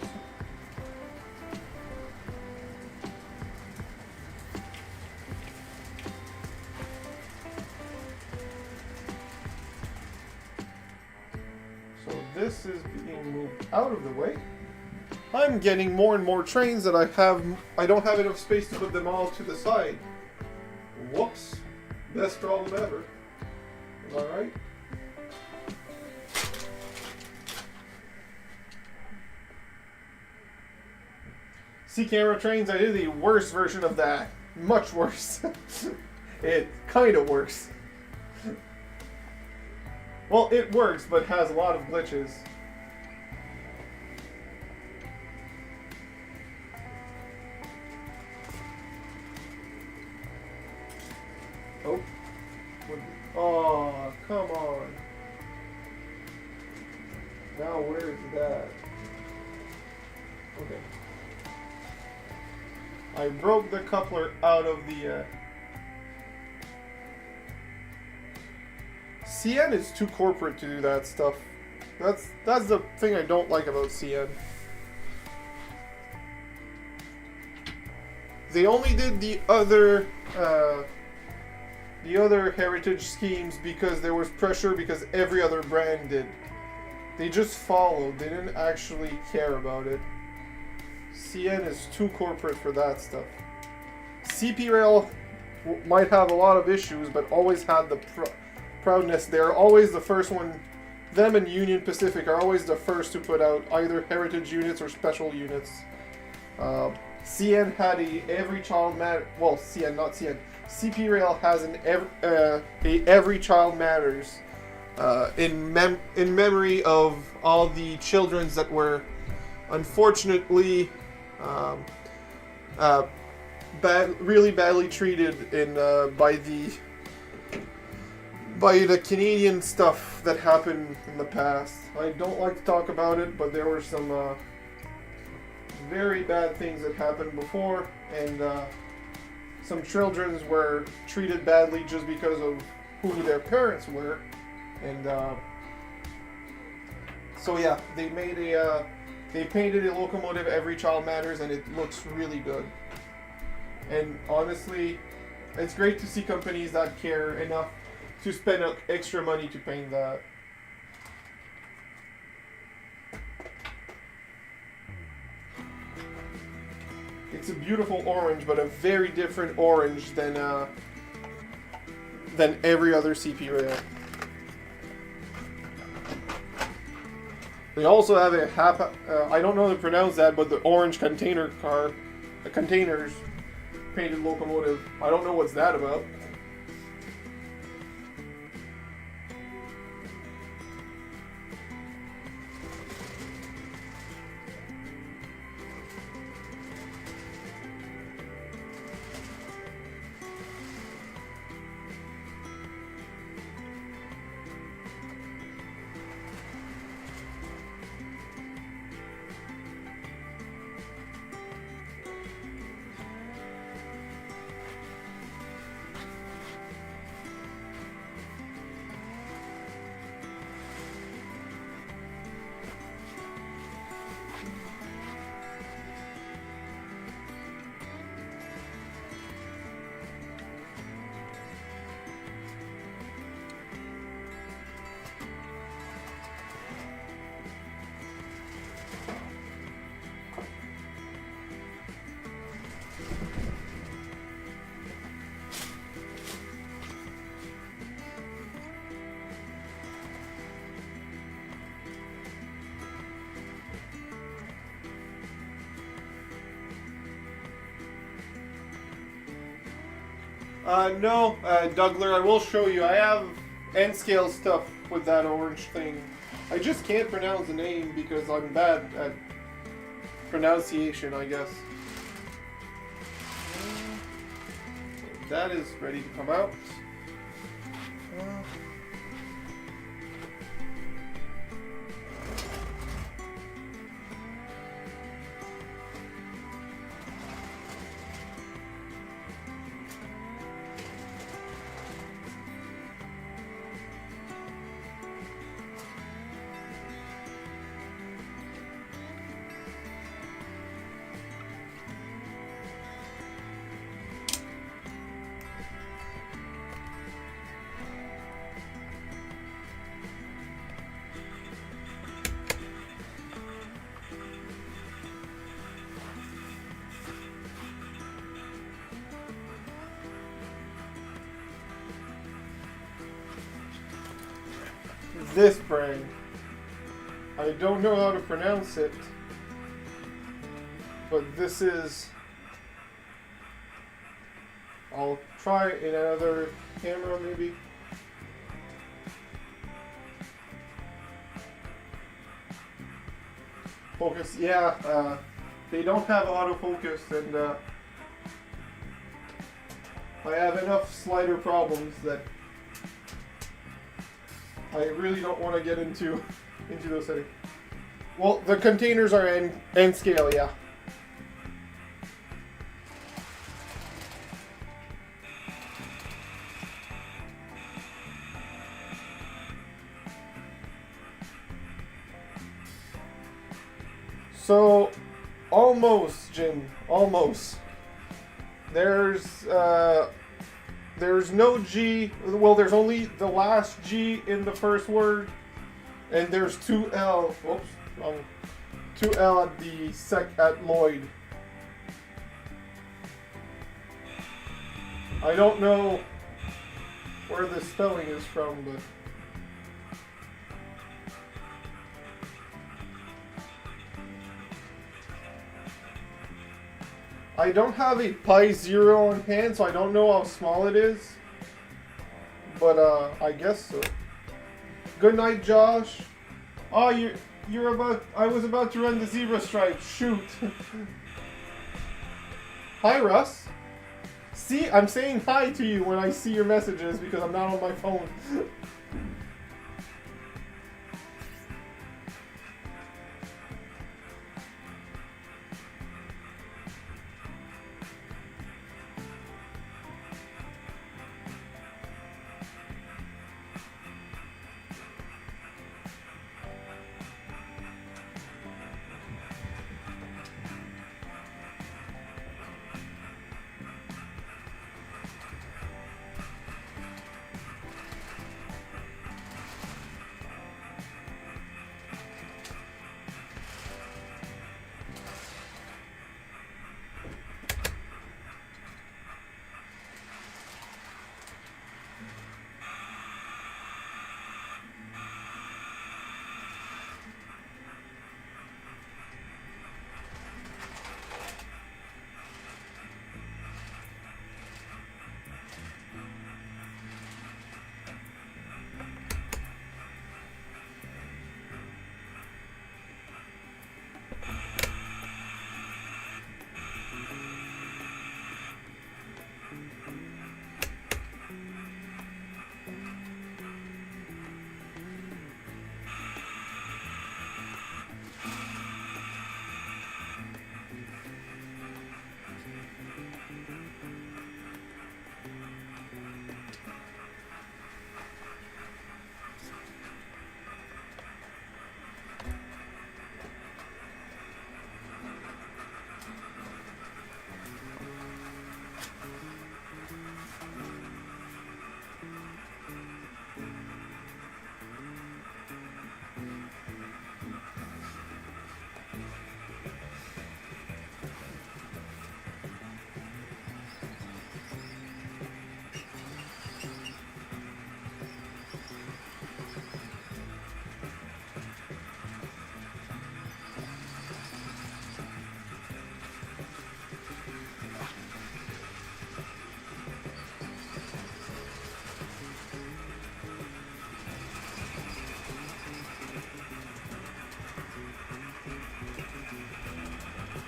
So this is being moved out of the way. I'm getting more and more trains that I don't have enough space to put them all to the side. Whoops. Best problem ever. Am I right? See, camera trains, I did the worst version of that. Much worse. It kind of works. Well, it works, but has a lot of glitches. Oh. Oh, come on. Now where's that? Okay. I broke the coupler out of the... CN is too corporate to do that stuff. That's the thing I don't like about CN. They only did the other heritage schemes because there was pressure because every other brand did. They just followed. They didn't actually care about it. CN is too corporate for that stuff. CP Rail might have a lot of issues, but always had the proudness. They're always the first one. Them and Union Pacific are always the first to put out either heritage units or special units. CN had a every child matter. Well, CN, not CN. CP Rail has an every child matters in memory of all the children that were unfortunately really badly treated in by the Canadian stuff that happened in the past. I don't like to talk about it, but there were some very bad things that happened before, and some children were treated badly just because of who their parents were, and so yeah, they painted a locomotive Every Child Matters, and it looks really good. And honestly, it's great to see companies that care enough to spend extra money to paint that. It's a beautiful orange, but a very different orange than every other CP rail. They also have a I don't know how to pronounce that, but the orange containers painted locomotive. I don't know what's that about. No, Dougler, I will show you. I have N scale stuff with that orange thing. I just can't pronounce the name because I'm bad at pronunciation, I guess. That is ready to come out. This brand. I don't know how to pronounce it, but this is... I'll try in another camera maybe. Focus, yeah, they don't have autofocus, and I have enough slider problems that I really don't want to get into those settings. Well, the containers are N scale, yeah. So, almost, Jim, almost. There's no G, well, there's only the last G in the first word, and there's 2 L, whoops, wrong, 2 L at the at Lloyd. I don't know where the spelling is from, but... I don't have a Pi Zero on hand, so I don't know how small it is. But I guess so. Good night, Josh. Oh, you're about. I was about to run the zebra stripe. Shoot. Hi, Russ. See, I'm saying hi to you when I see your messages because I'm not on my phone.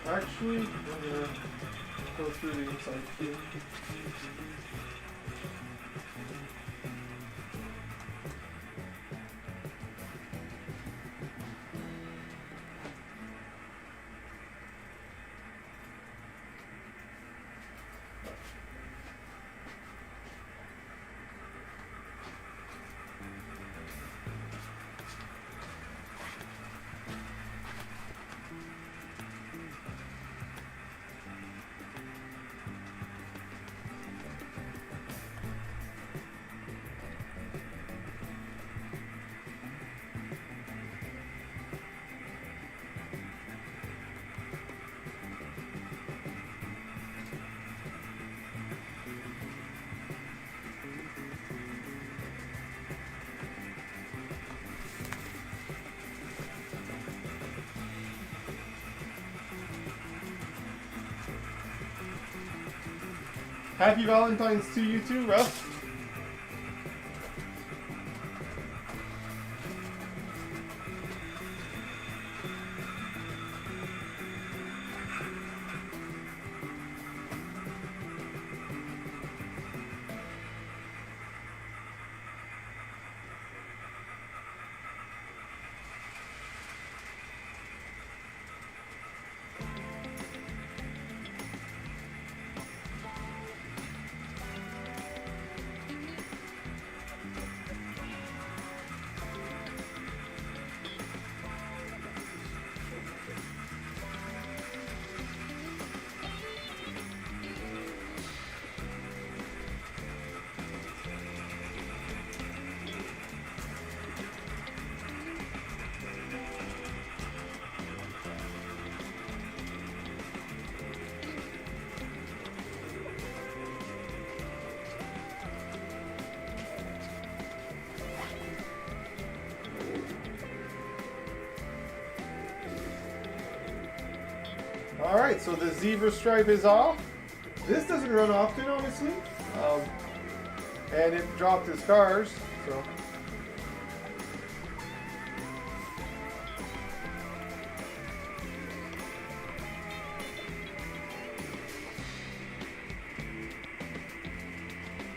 Actually, I'm gonna go through the inside too. Happy Valentine's to you too, Russ. Alright, so the zebra stripe is off. This doesn't run often, obviously. And it dropped his cars, so.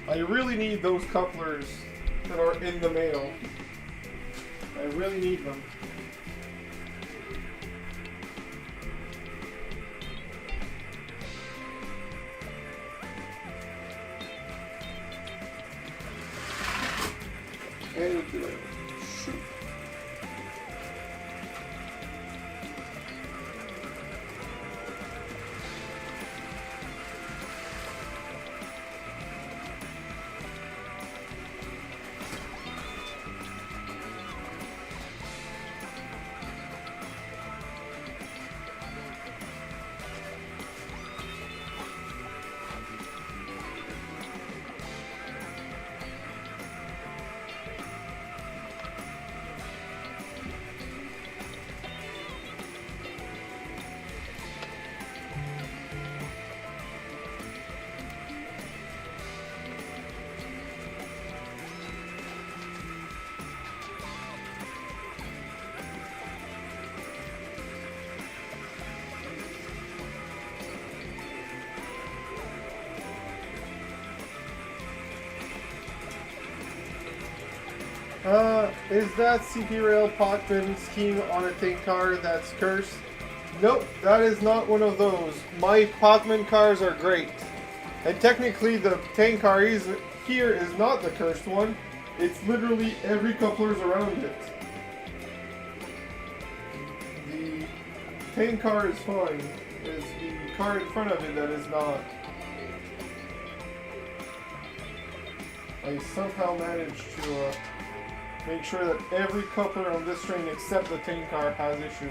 I really need those couplers that are in the mail. I really need them. And shoot. Is that CP Rail Potman scheme on a tank car that's cursed? Nope, that is not one of those. My Potman cars are great. And technically the tank car here is not the cursed one. It's literally every coupler's around it. The tank car is fine. It's the car in front of it that is not. I somehow managed to make sure that every coupler on this train except the tank car has issues.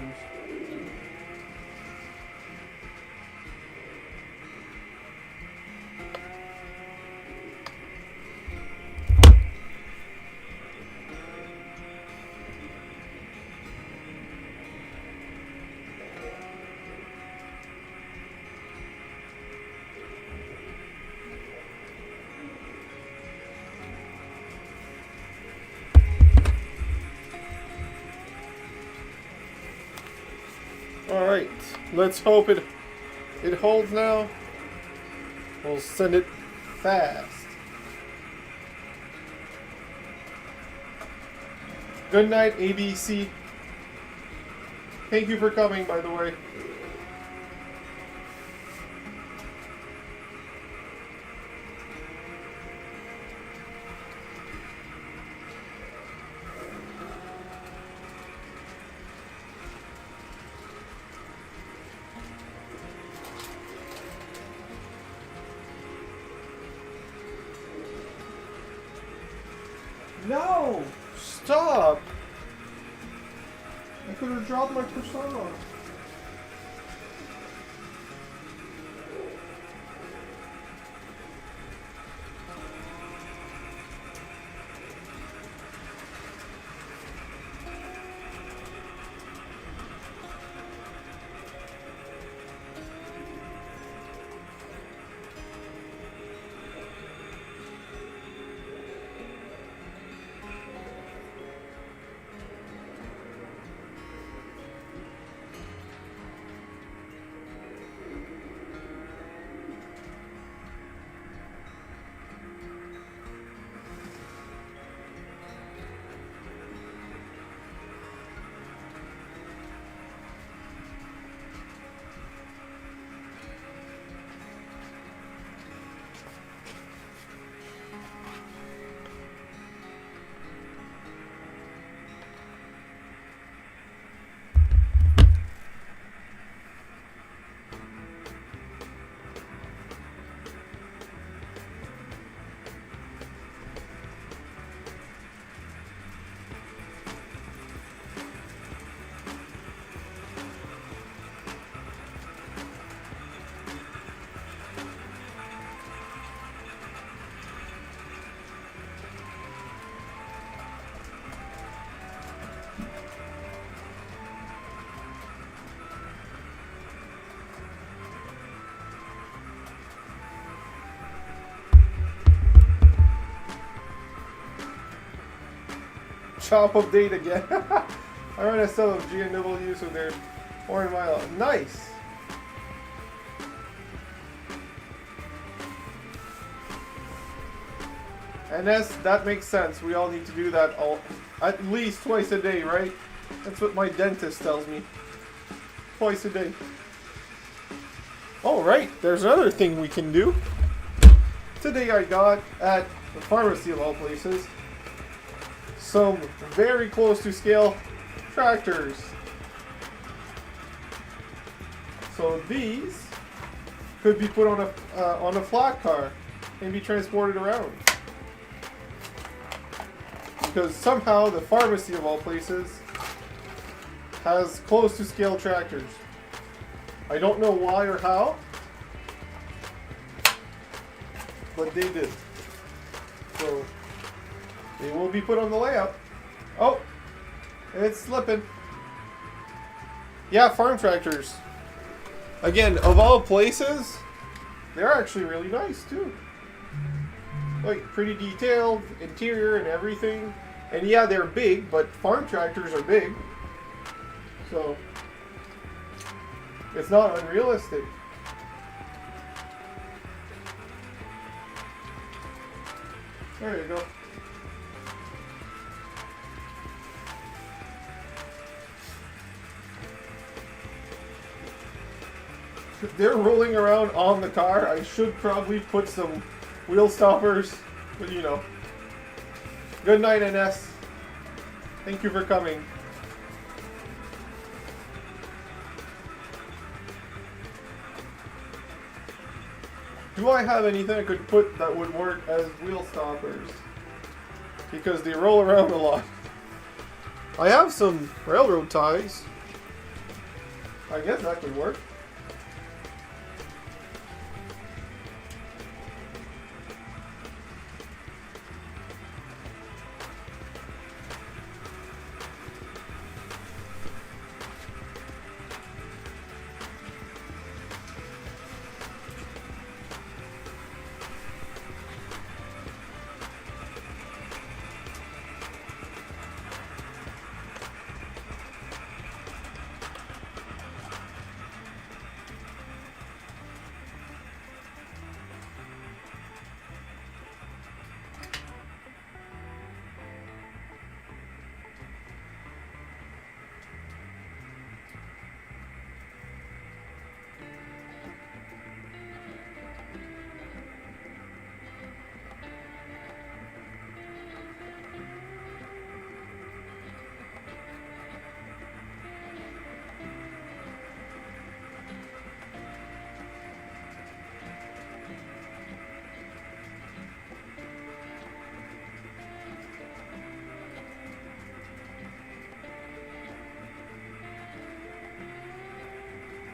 Alright, let's hope it holds now. We'll send it fast. Good night, ABC. Thank you for coming, by the way. No! Stop! I could have dropped my persona. Chop update again. I ran a sell of GNW, so they're 4 mile. Nice! And that makes sense. We all need to do that at least twice a day, right? That's what my dentist tells me. Twice a day. Alright, there's another thing we can do. Today I got, at the pharmacy of all places, some very close to scale tractors. So these could be put on a flat car and be transported around. Because somehow the pharmacy of all places has close to scale tractors. I don't know why or how, but they did. So they will be put on the layout. Oh, it's slipping. Yeah, farm tractors. Again, of all places, they're actually really nice too. Like, pretty detailed, interior and everything. And yeah, they're big, but farm tractors are big. So, it's not unrealistic. There you go. If they're rolling around on the car, I should probably put some wheel stoppers, but you know. Good night, NS. Thank you for coming. Do I have anything I could put that would work as wheel stoppers? Because they roll around a lot. I have some railroad ties. I guess that could work.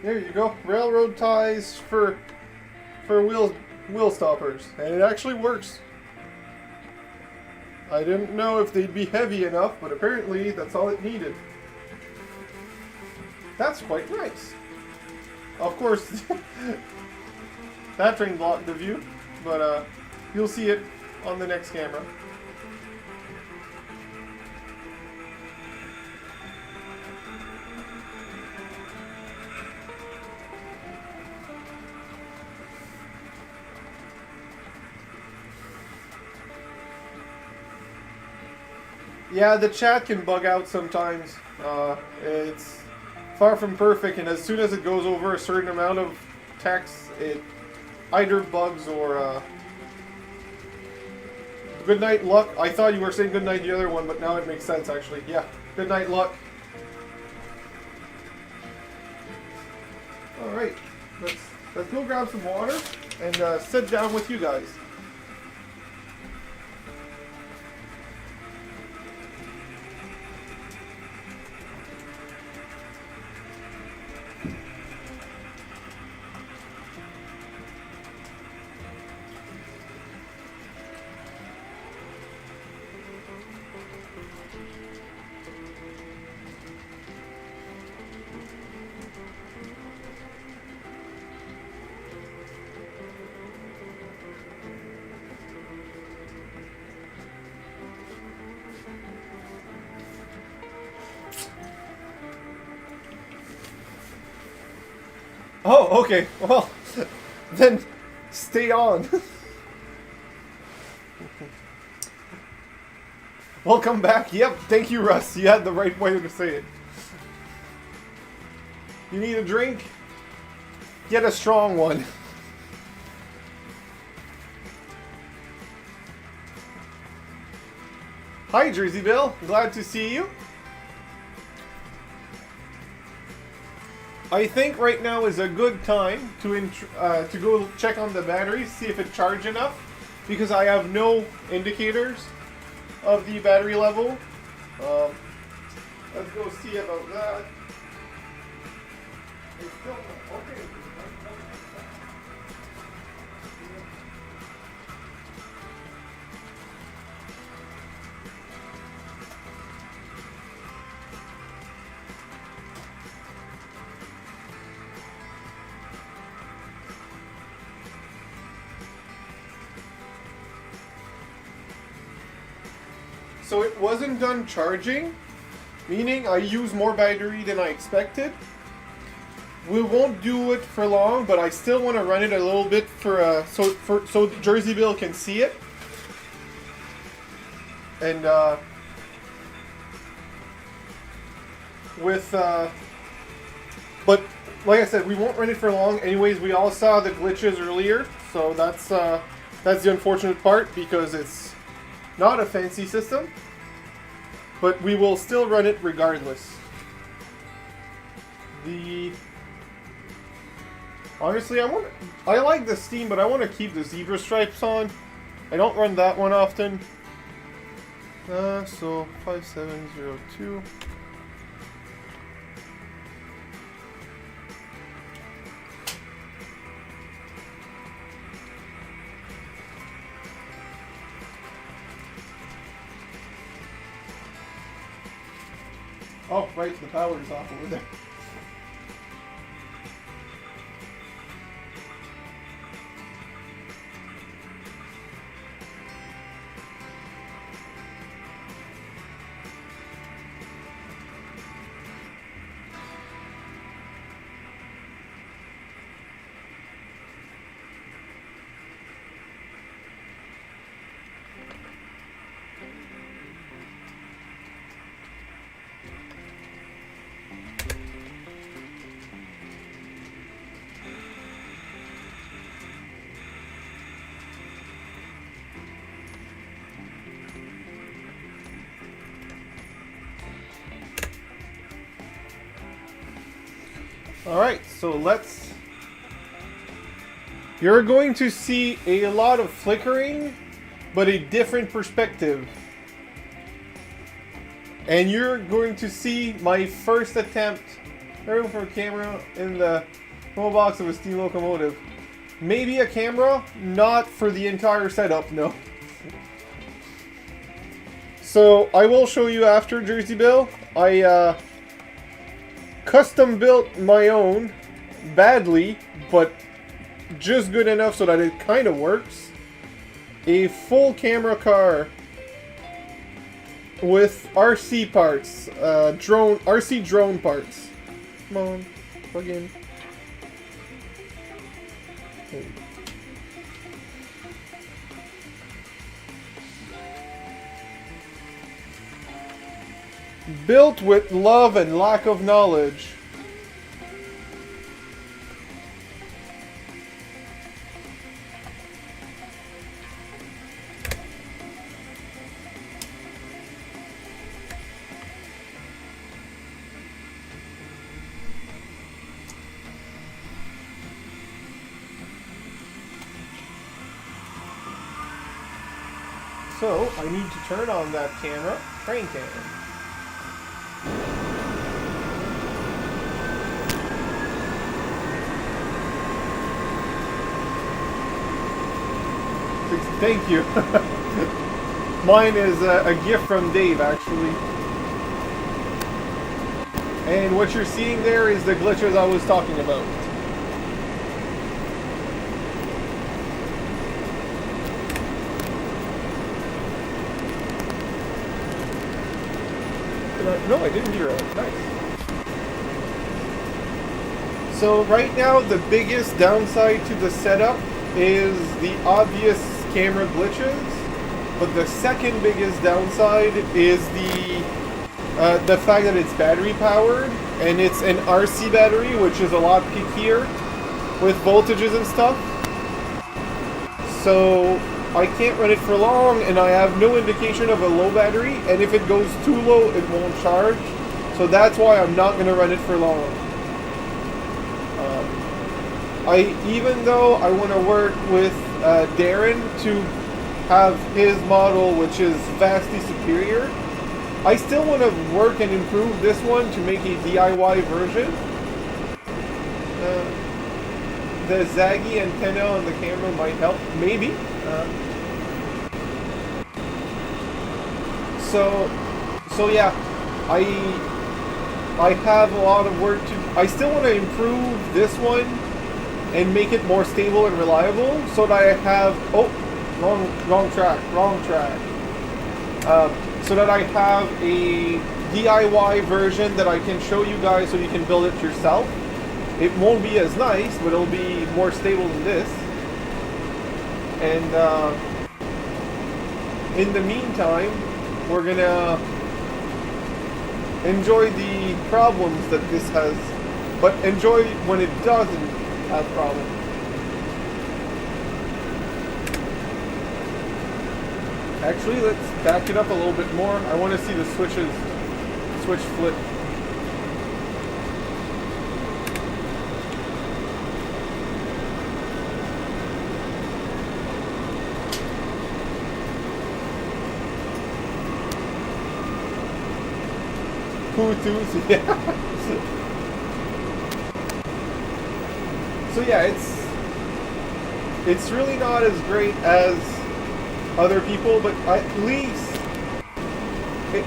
There you go. Railroad ties for wheel stoppers, and it actually works. I didn't know if they'd be heavy enough, but apparently that's all it needed. That's quite nice. Of course, that train blocked the view, but you'll see it on the next camera. Yeah, the chat can bug out sometimes. It's far from perfect, and as soon as it goes over a certain amount of text, it either bugs or... Good night, Luck. I thought you were saying good night the other one, but now it makes sense, actually. Yeah, good night, Luck. Alright, let's go grab some water and sit down with you guys. Oh, okay. Well, then stay on. Welcome back. Yep, thank you, Russ. You had the right way to say it. You need a drink? Get a strong one. Hi, Jersey Bill. Glad to see you. I think right now is a good time to go check on the batteries, see if it's charged enough, because I have no indicators of the battery level. Let's go see about that. It's still okay. So it wasn't done charging, meaning I used more battery than I expected. We won't do it for long, but I still want to run it a little bit for so Jersey Bill can see it. And but like I said, we won't run it for long. Anyways, we all saw the glitches earlier, so that's the unfortunate part because it's not a fancy system, but we will still run it regardless. Honestly, I like the Steam, but I want to keep the zebra stripes on. I don't run that one often. So 5702. Oh, right, the power is off over there. Alright, so you're going to see a lot of flickering, but a different perspective. And you're going to see my first attempt No room for a camera in the whole box of a steam locomotive. Maybe a camera, not for the entire setup, no. So, I will show you after, Jersey Bill. I custom built my own, badly, but just good enough so that it kind of works. A full camera car with RC parts, RC drone parts. Come on, plug in. Hey. Built with love and lack of knowledge. So, I need to turn on that camera, train cam. Thank you. Mine is a gift from Dave, actually. And what you're seeing there is the glitches I was talking about. No, I didn't hear it. Nice. So right now, the biggest downside to the setup is the obvious camera glitches, but the second biggest downside is the fact that it's battery powered, and it's an RC battery, which is a lot pickier with voltages and stuff. So I can't run it for long, and I have no indication of a low battery, and if it goes too low, it won't charge. So that's why I'm not going to run it for long. Even though I want to work with Darren to have his model, which is vastly superior, I still want to work and improve this one to make a DIY version. The zaggy antenna on the camera might help, maybe. So yeah, I have a lot of work to. I still want to improve this one and make it more stable and reliable, so that I have. Oh, wrong track. So that I have a DIY version that I can show you guys, so you can build it yourself. It won't be as nice, but it'll be more stable than this. And in the meantime, we're gonna enjoy the problems that this has, but enjoy when it doesn't have problems. Actually, let's back it up a little bit more. I want to see the switch flip. Bluetooth, yeah. So yeah, it's really not as great as other people, but at least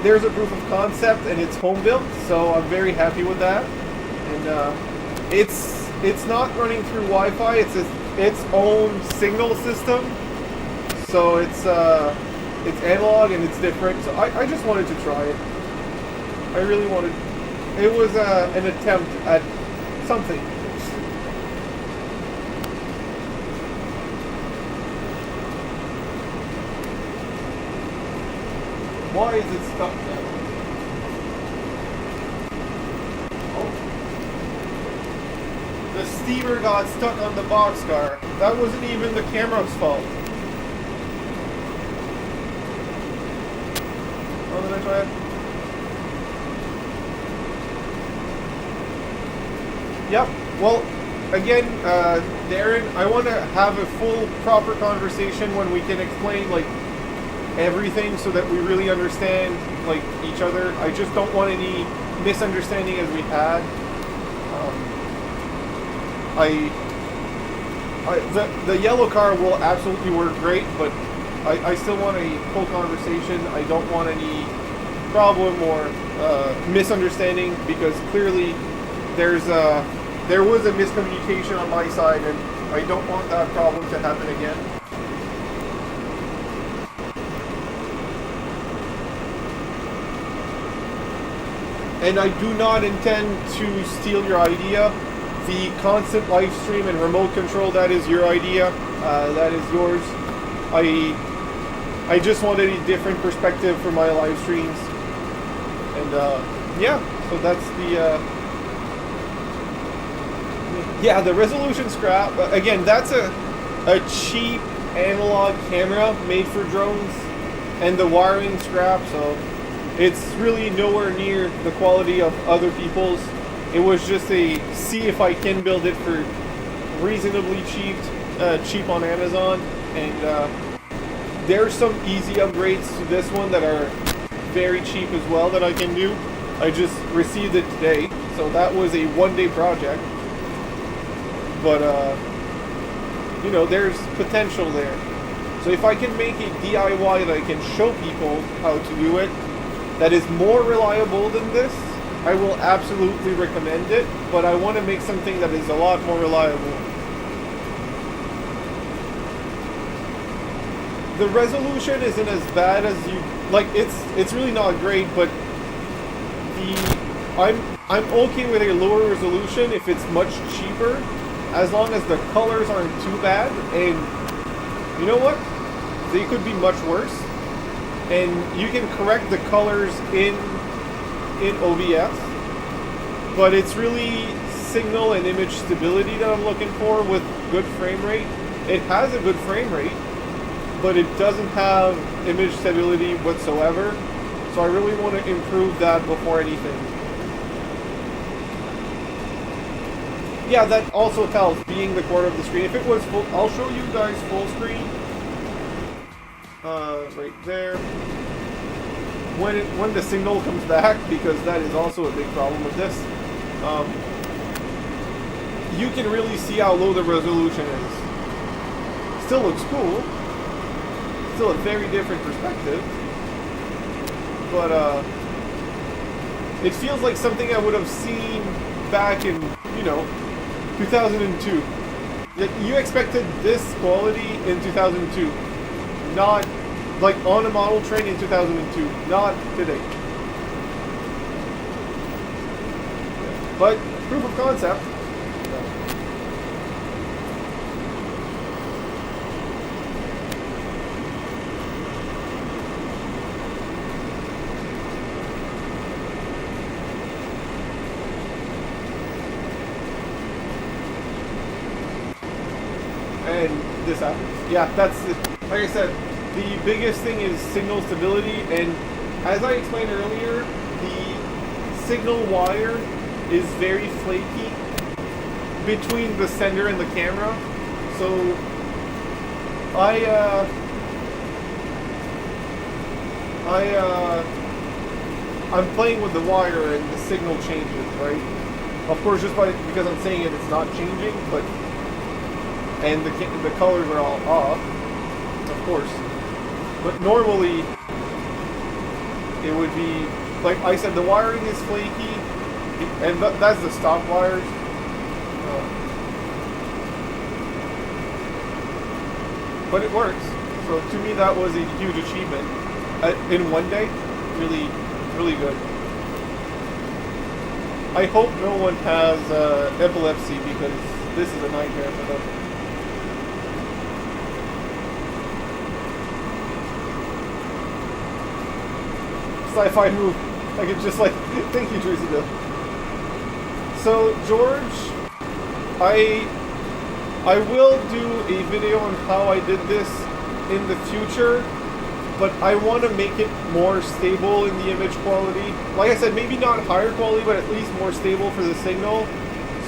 there's a proof of concept and it's home built, so I'm very happy with that. And it's not running through Wi-Fi; it's its own signal system, so it's analog and it's different. So I just wanted to try it. I really wanted. It was an attempt at something. Why is it stuck now? Oh. The steamer got stuck on the boxcar. That wasn't even the camera's fault. Oh, did I try it? Yep. Well, again, Darren, I want to have a full, proper conversation when we can explain, like, everything so that we really understand, like, each other. I just don't want any misunderstanding as we had. the yellow car will absolutely work great, but I still want a full conversation. I don't want any problem or misunderstanding, because clearly there was a miscommunication on my side, and I don't want that problem to happen again. And I do not intend to steal your idea. The constant live stream and remote control, that is your idea. That is yours. I just wanted a different perspective for my live streams. And yeah, so that's the... yeah, the resolution scrap. Again, that's a cheap analog camera made for drones. And the wiring scrap, so... it's really nowhere near the quality of other people's. It was just a see if I can build it for reasonably cheap on Amazon, and there's some easy upgrades to this one that are very cheap as well that I can do. I just received it today, so that was a one-day project. But you know, there's potential there. So if I can make a DIY that I can show people how to do it, that is more reliable than this, I will absolutely recommend it, but I want to make something that is a lot more reliable. The resolution isn't as bad as you like. It's really not great, but I'm okay with a lower resolution if it's much cheaper, as long as the colors aren't too bad. And you know what? They could be much worse. And you can correct the colors in OBS, but it's really signal and image stability that I'm looking for with good frame rate. It has a good frame rate, but it doesn't have image stability whatsoever, so I really want to improve that before anything. Yeah, that also tells, being the corner of the screen. If it was full, I'll show you guys full screen. Right there. When the signal comes back, because that is also a big problem with this, you can really see how low the resolution is. Still looks cool. Still a very different perspective. But it feels like something I would have seen back in, you know, 2002. You expected this quality in 2002. Not like on a model train in 2002, not today. But proof of concept. And this happens. Yeah, that's it. Like I said, the biggest thing is signal stability, and as I explained earlier, the signal wire is very flaky between the sender and the camera. So I'm playing with the wire and the signal changes, right? Of course, just because I'm saying it, it's not changing, but and the colors are all off, of course. But normally, it would be, like I said, the wiring is flaky, and that's the stock wires. But it works. So to me, that was a huge achievement. In one day, really, really good. I hope no one has epilepsy, because this is a nightmare for them. Sci-fi move. I could just like, thank you, Tracy. So George, I will do a video on how I did this in the future, but I want to make it more stable in the image quality. Like I said, maybe not higher quality, but at least more stable for the signal.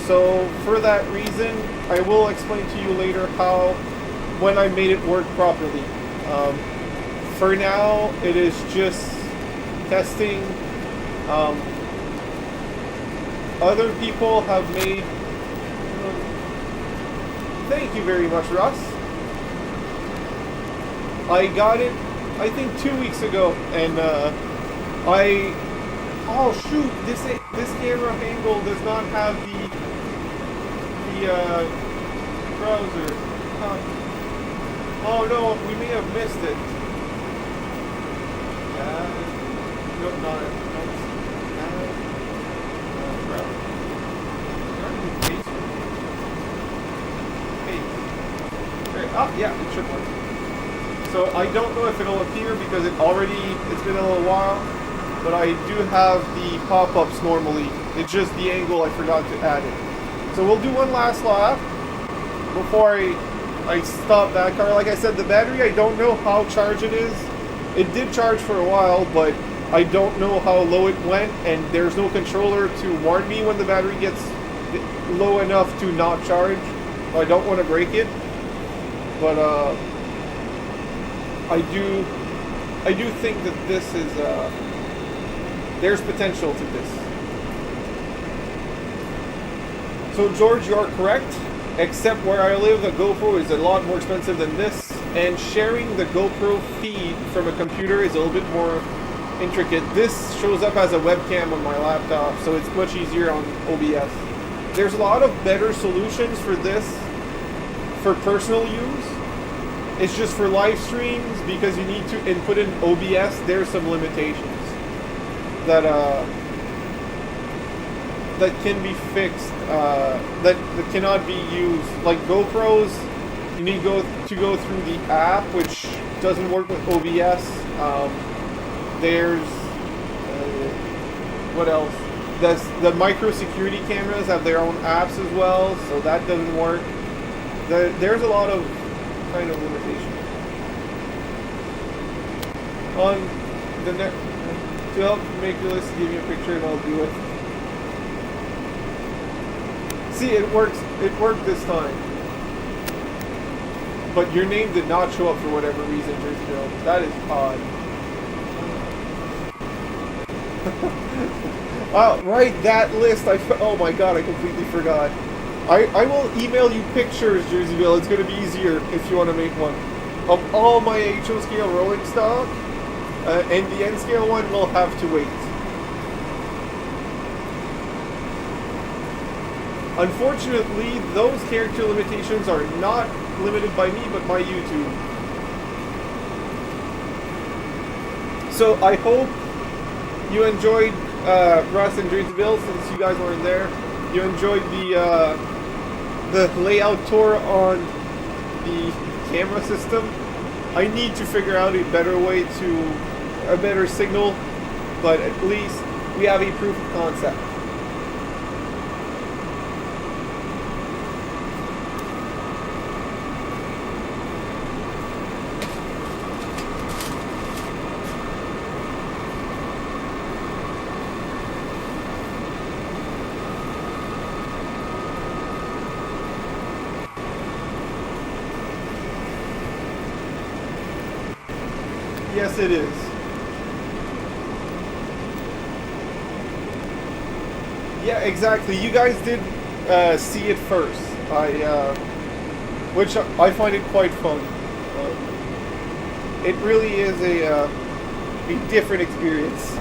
So for that reason, I will explain to you later when I made it work properly. For now, it is just testing. Other people have made Thank you very much, Russ. I got it, I think 2 weeks ago, and oh shoot, this camera angle does not have the browser. Oh no, we may have missed it. No, not it. Oh, yeah, it should work. So I don't know if it'll appear because it's been a little while, but I do have the pop-ups normally. It's just the angle I forgot to add it. So we'll do one last lap before I stop that car. Like I said, the battery, I don't know how charged it is. It did charge for a while, but I don't know how low it went, and there's no controller to warn me when the battery gets low enough to not charge. So I don't want to break it. But I do think that this is there's potential to this. So George, you're correct. Except where I live, the GoPro is a lot more expensive than this, and sharing the GoPro feed from a computer is a little bit more intricate. This shows up as a webcam on my laptop, so it's much easier on OBS. There's a lot of better solutions for this for personal use. It's just for live streams, because you need to input in OBS, there's some limitations that can be fixed, that cannot be used. Like GoPros, you need to go through the app, which doesn't work with OBS. There's what else? The micro security cameras have their own apps as well, so that doesn't work. There's a lot of kind of limitation on the net. To help make your list, give me a picture and I'll do it. See, it works. It worked this time, but your name did not show up for whatever reason, Jersey Bill. That is odd. Oh, right, that list. Oh my god, I completely forgot. I will email you pictures, Jersey Bill. It's going to be easier if you want to make one of all my HO scale rolling stock, and the N scale one will have to wait. Unfortunately, those character limitations are not limited by me, but by YouTube. So I hope you enjoyed Russ and Jersey Bill, since you guys weren't there. You enjoyed the layout tour on the camera system. I need to figure out a better way a better signal, but at least we have a proof of concept. Yes, it is. Yeah, exactly. You guys did see it first. Which I find it quite fun. It really is a different experience.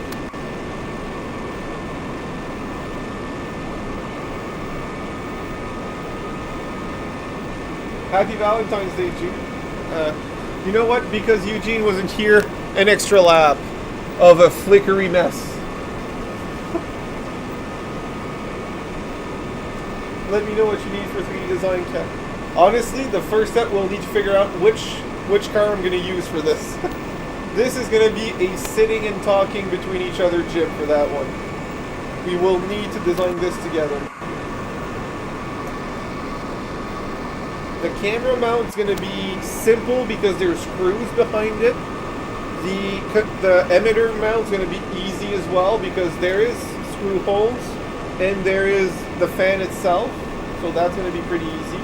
Happy Valentine's Day, Gene. You know what? Because Eugene wasn't here, an extra lap of a flickery mess. Let me know what you need for 3D design kit. Honestly, the first step, we'll need to figure out which car I'm going to use for this. This is going to be a sitting and talking between each other jib for that one. We will need to design this together. The camera mount is going to be simple because there's screws behind it. The emitter mount is going to be easy as well because there is screw holes and there is the fan itself, so that's going to be pretty easy.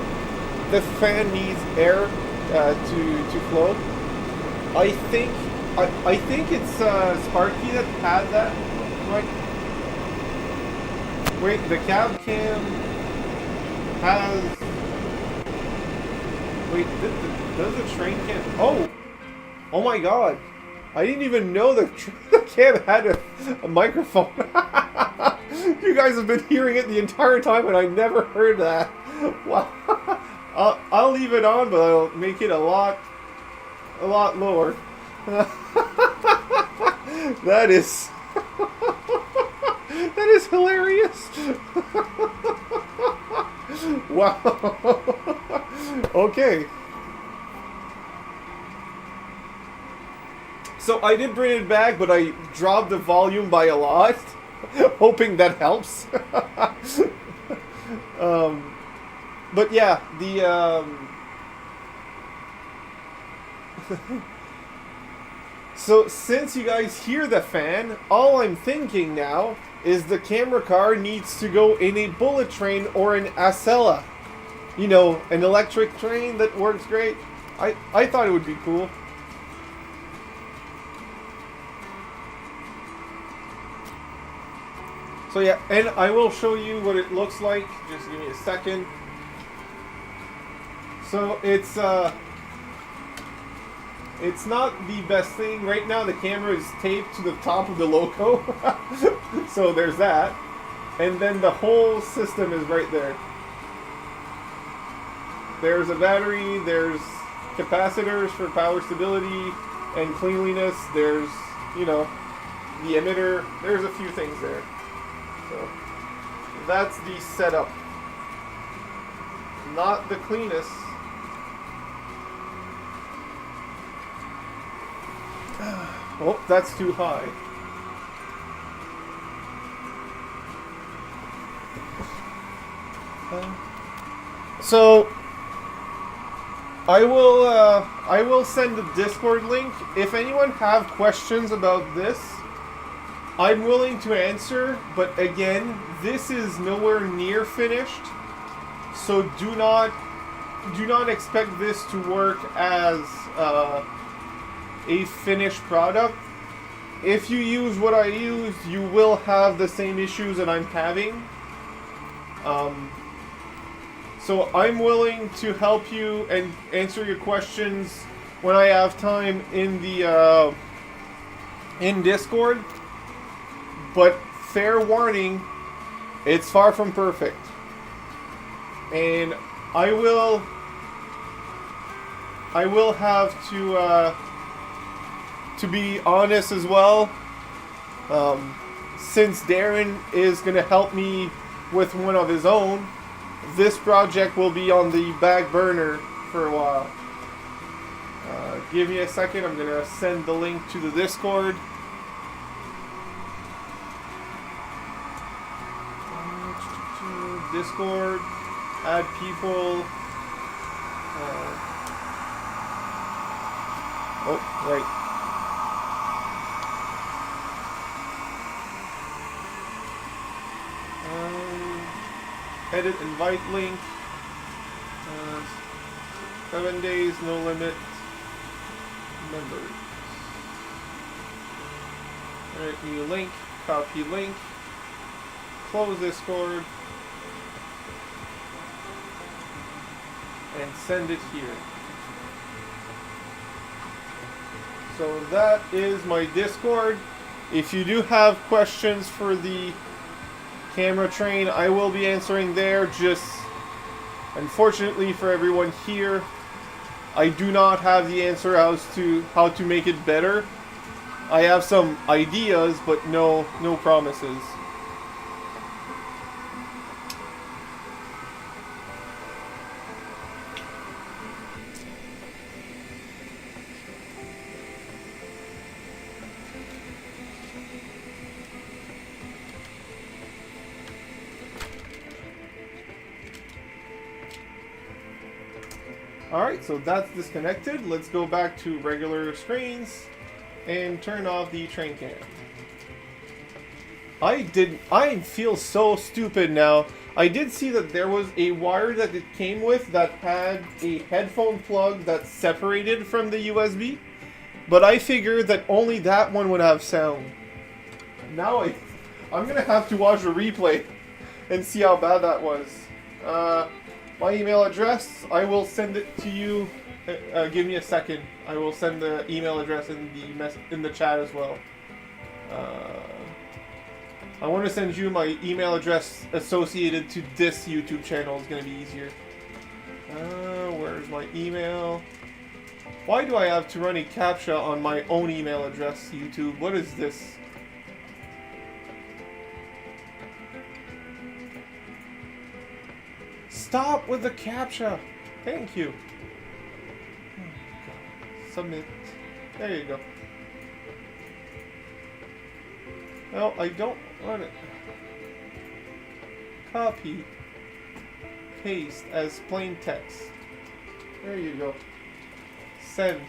The fan needs air to flow. I think it's Sparky that had that. Right? Wait, the cab cam has. Wait, does the train cam... Oh! Oh my god! I didn't even know the cam had a microphone. You guys have been hearing it the entire time and I never heard that. Wow. I'll leave it on, but I'll make it a lot lower. That is... that is hilarious. Wow. Okay. So I did bring it back, but I dropped the volume by a lot, hoping that helps. But yeah, the so since you guys hear the fan, all I'm thinking now is the camera car needs to go in a bullet train or an Acela. You know, an electric train that works great. I thought it would be cool. So yeah, and I will show you what it looks like. Just give me a second. So it's not the best thing. Right now the camera is taped to the top of the loco. So there's that. And then the whole system is right there. There's a battery, there's capacitors for power stability and cleanliness. There's, you know, the emitter. There's a few things there. So that's the setup. Not the cleanest. Oh, that's too high. So I will send the Discord link. If anyone have questions about this, I'm willing to answer, but again, this is nowhere near finished. So do not expect this to work as a finished product. If you use what I use, you will have the same issues that I'm having. So I'm willing to help you and answer your questions when I have time in the in Discord. But fair warning, it's far from perfect. And I will have to be honest as well. Since Darren is going to help me with one of his own, this project will be on the back burner for a while. Give me a second. I'm going to send the link to the Discord. Discord, add people. Oh, right. Edit invite link. 7 days, no limit. Members. Alright, new link. Copy link. Close Discord. And send it here. So that is my Discord. If you do have questions for the camera train, I will be answering there. Just unfortunately for everyone here, I do not have the answer as to how to make it better. I have some ideas, but no promises. Alright, so that's disconnected. Let's go back to regular screens and turn off the train cam. I feel so stupid now. I did see that there was a wire that it came with that had a headphone plug that's separated from the USB, but I figured that only that one would have sound. Now I'm gonna have to watch a replay and see how bad that was. my email address. I will send it to you. Give me a second. I will send the email address in the chat as well. I want to send you my email address associated to this YouTube channel. It's going to be easier. Where's my email? Why do I have to run a CAPTCHA on my own email address, YouTube? What is this? Stop with the CAPTCHA! Thank you. Oh, God. Submit. There you go. No, I don't want it. Copy. Paste as plain text. There you go. Send.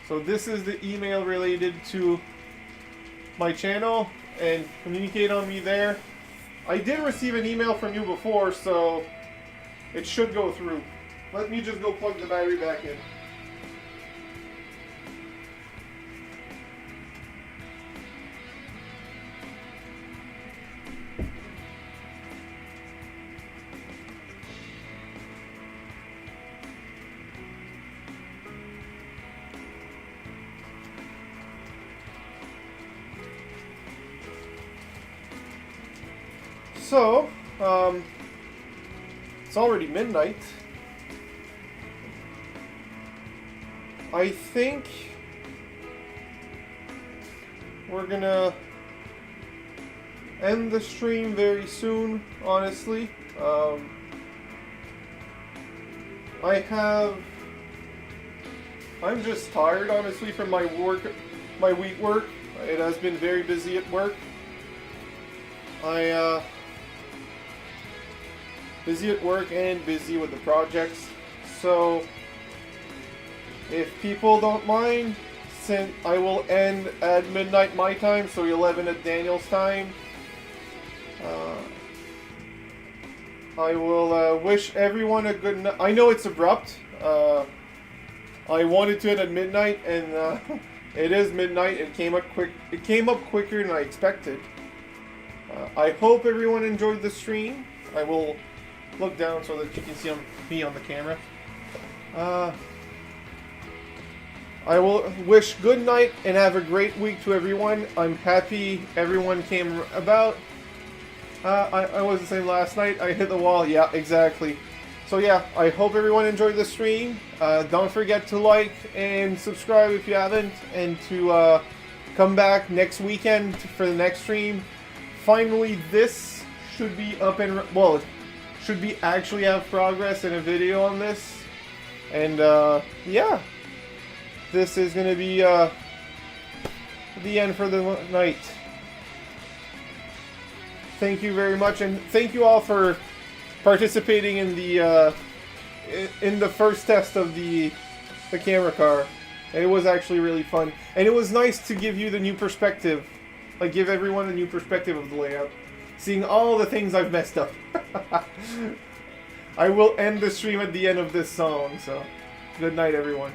So this is the email related to my channel, and communicate on me there. I did receive an email from you before, so it should go through. Let me just go plug the battery back in. So, it's already midnight. I think we're gonna end the stream very soon, honestly. I'm just tired, honestly, from my week work. It has been very busy at work. Busy at work and busy with the projects. So, if people don't mind, since I will end at midnight my time, so 11 at Daniel's time. I will wish everyone a good night. I know it's abrupt. I wanted to end at midnight, and it is midnight. It came up quick. It came up quicker than I expected. I hope everyone enjoyed the stream. I will look down so that you can see me on the camera. I will wish good night and have a great week to everyone. I'm happy everyone came about. I was the same last night. I hit the wall. Yeah, exactly. So yeah, I hope everyone enjoyed the stream. Don't forget to like and subscribe if you haven't, and to come back next weekend for the next stream. Finally, this should be up and should be actually have progress in a video on this. And yeah, this is gonna be the end for the night. Thank you very much, and thank you all for participating in the first test of the camera car. It was actually really fun, and it was nice to give you the new perspective, like give everyone a new perspective of the layout, seeing all the things I've messed up. I will end the stream at the end of this song, so good night, everyone.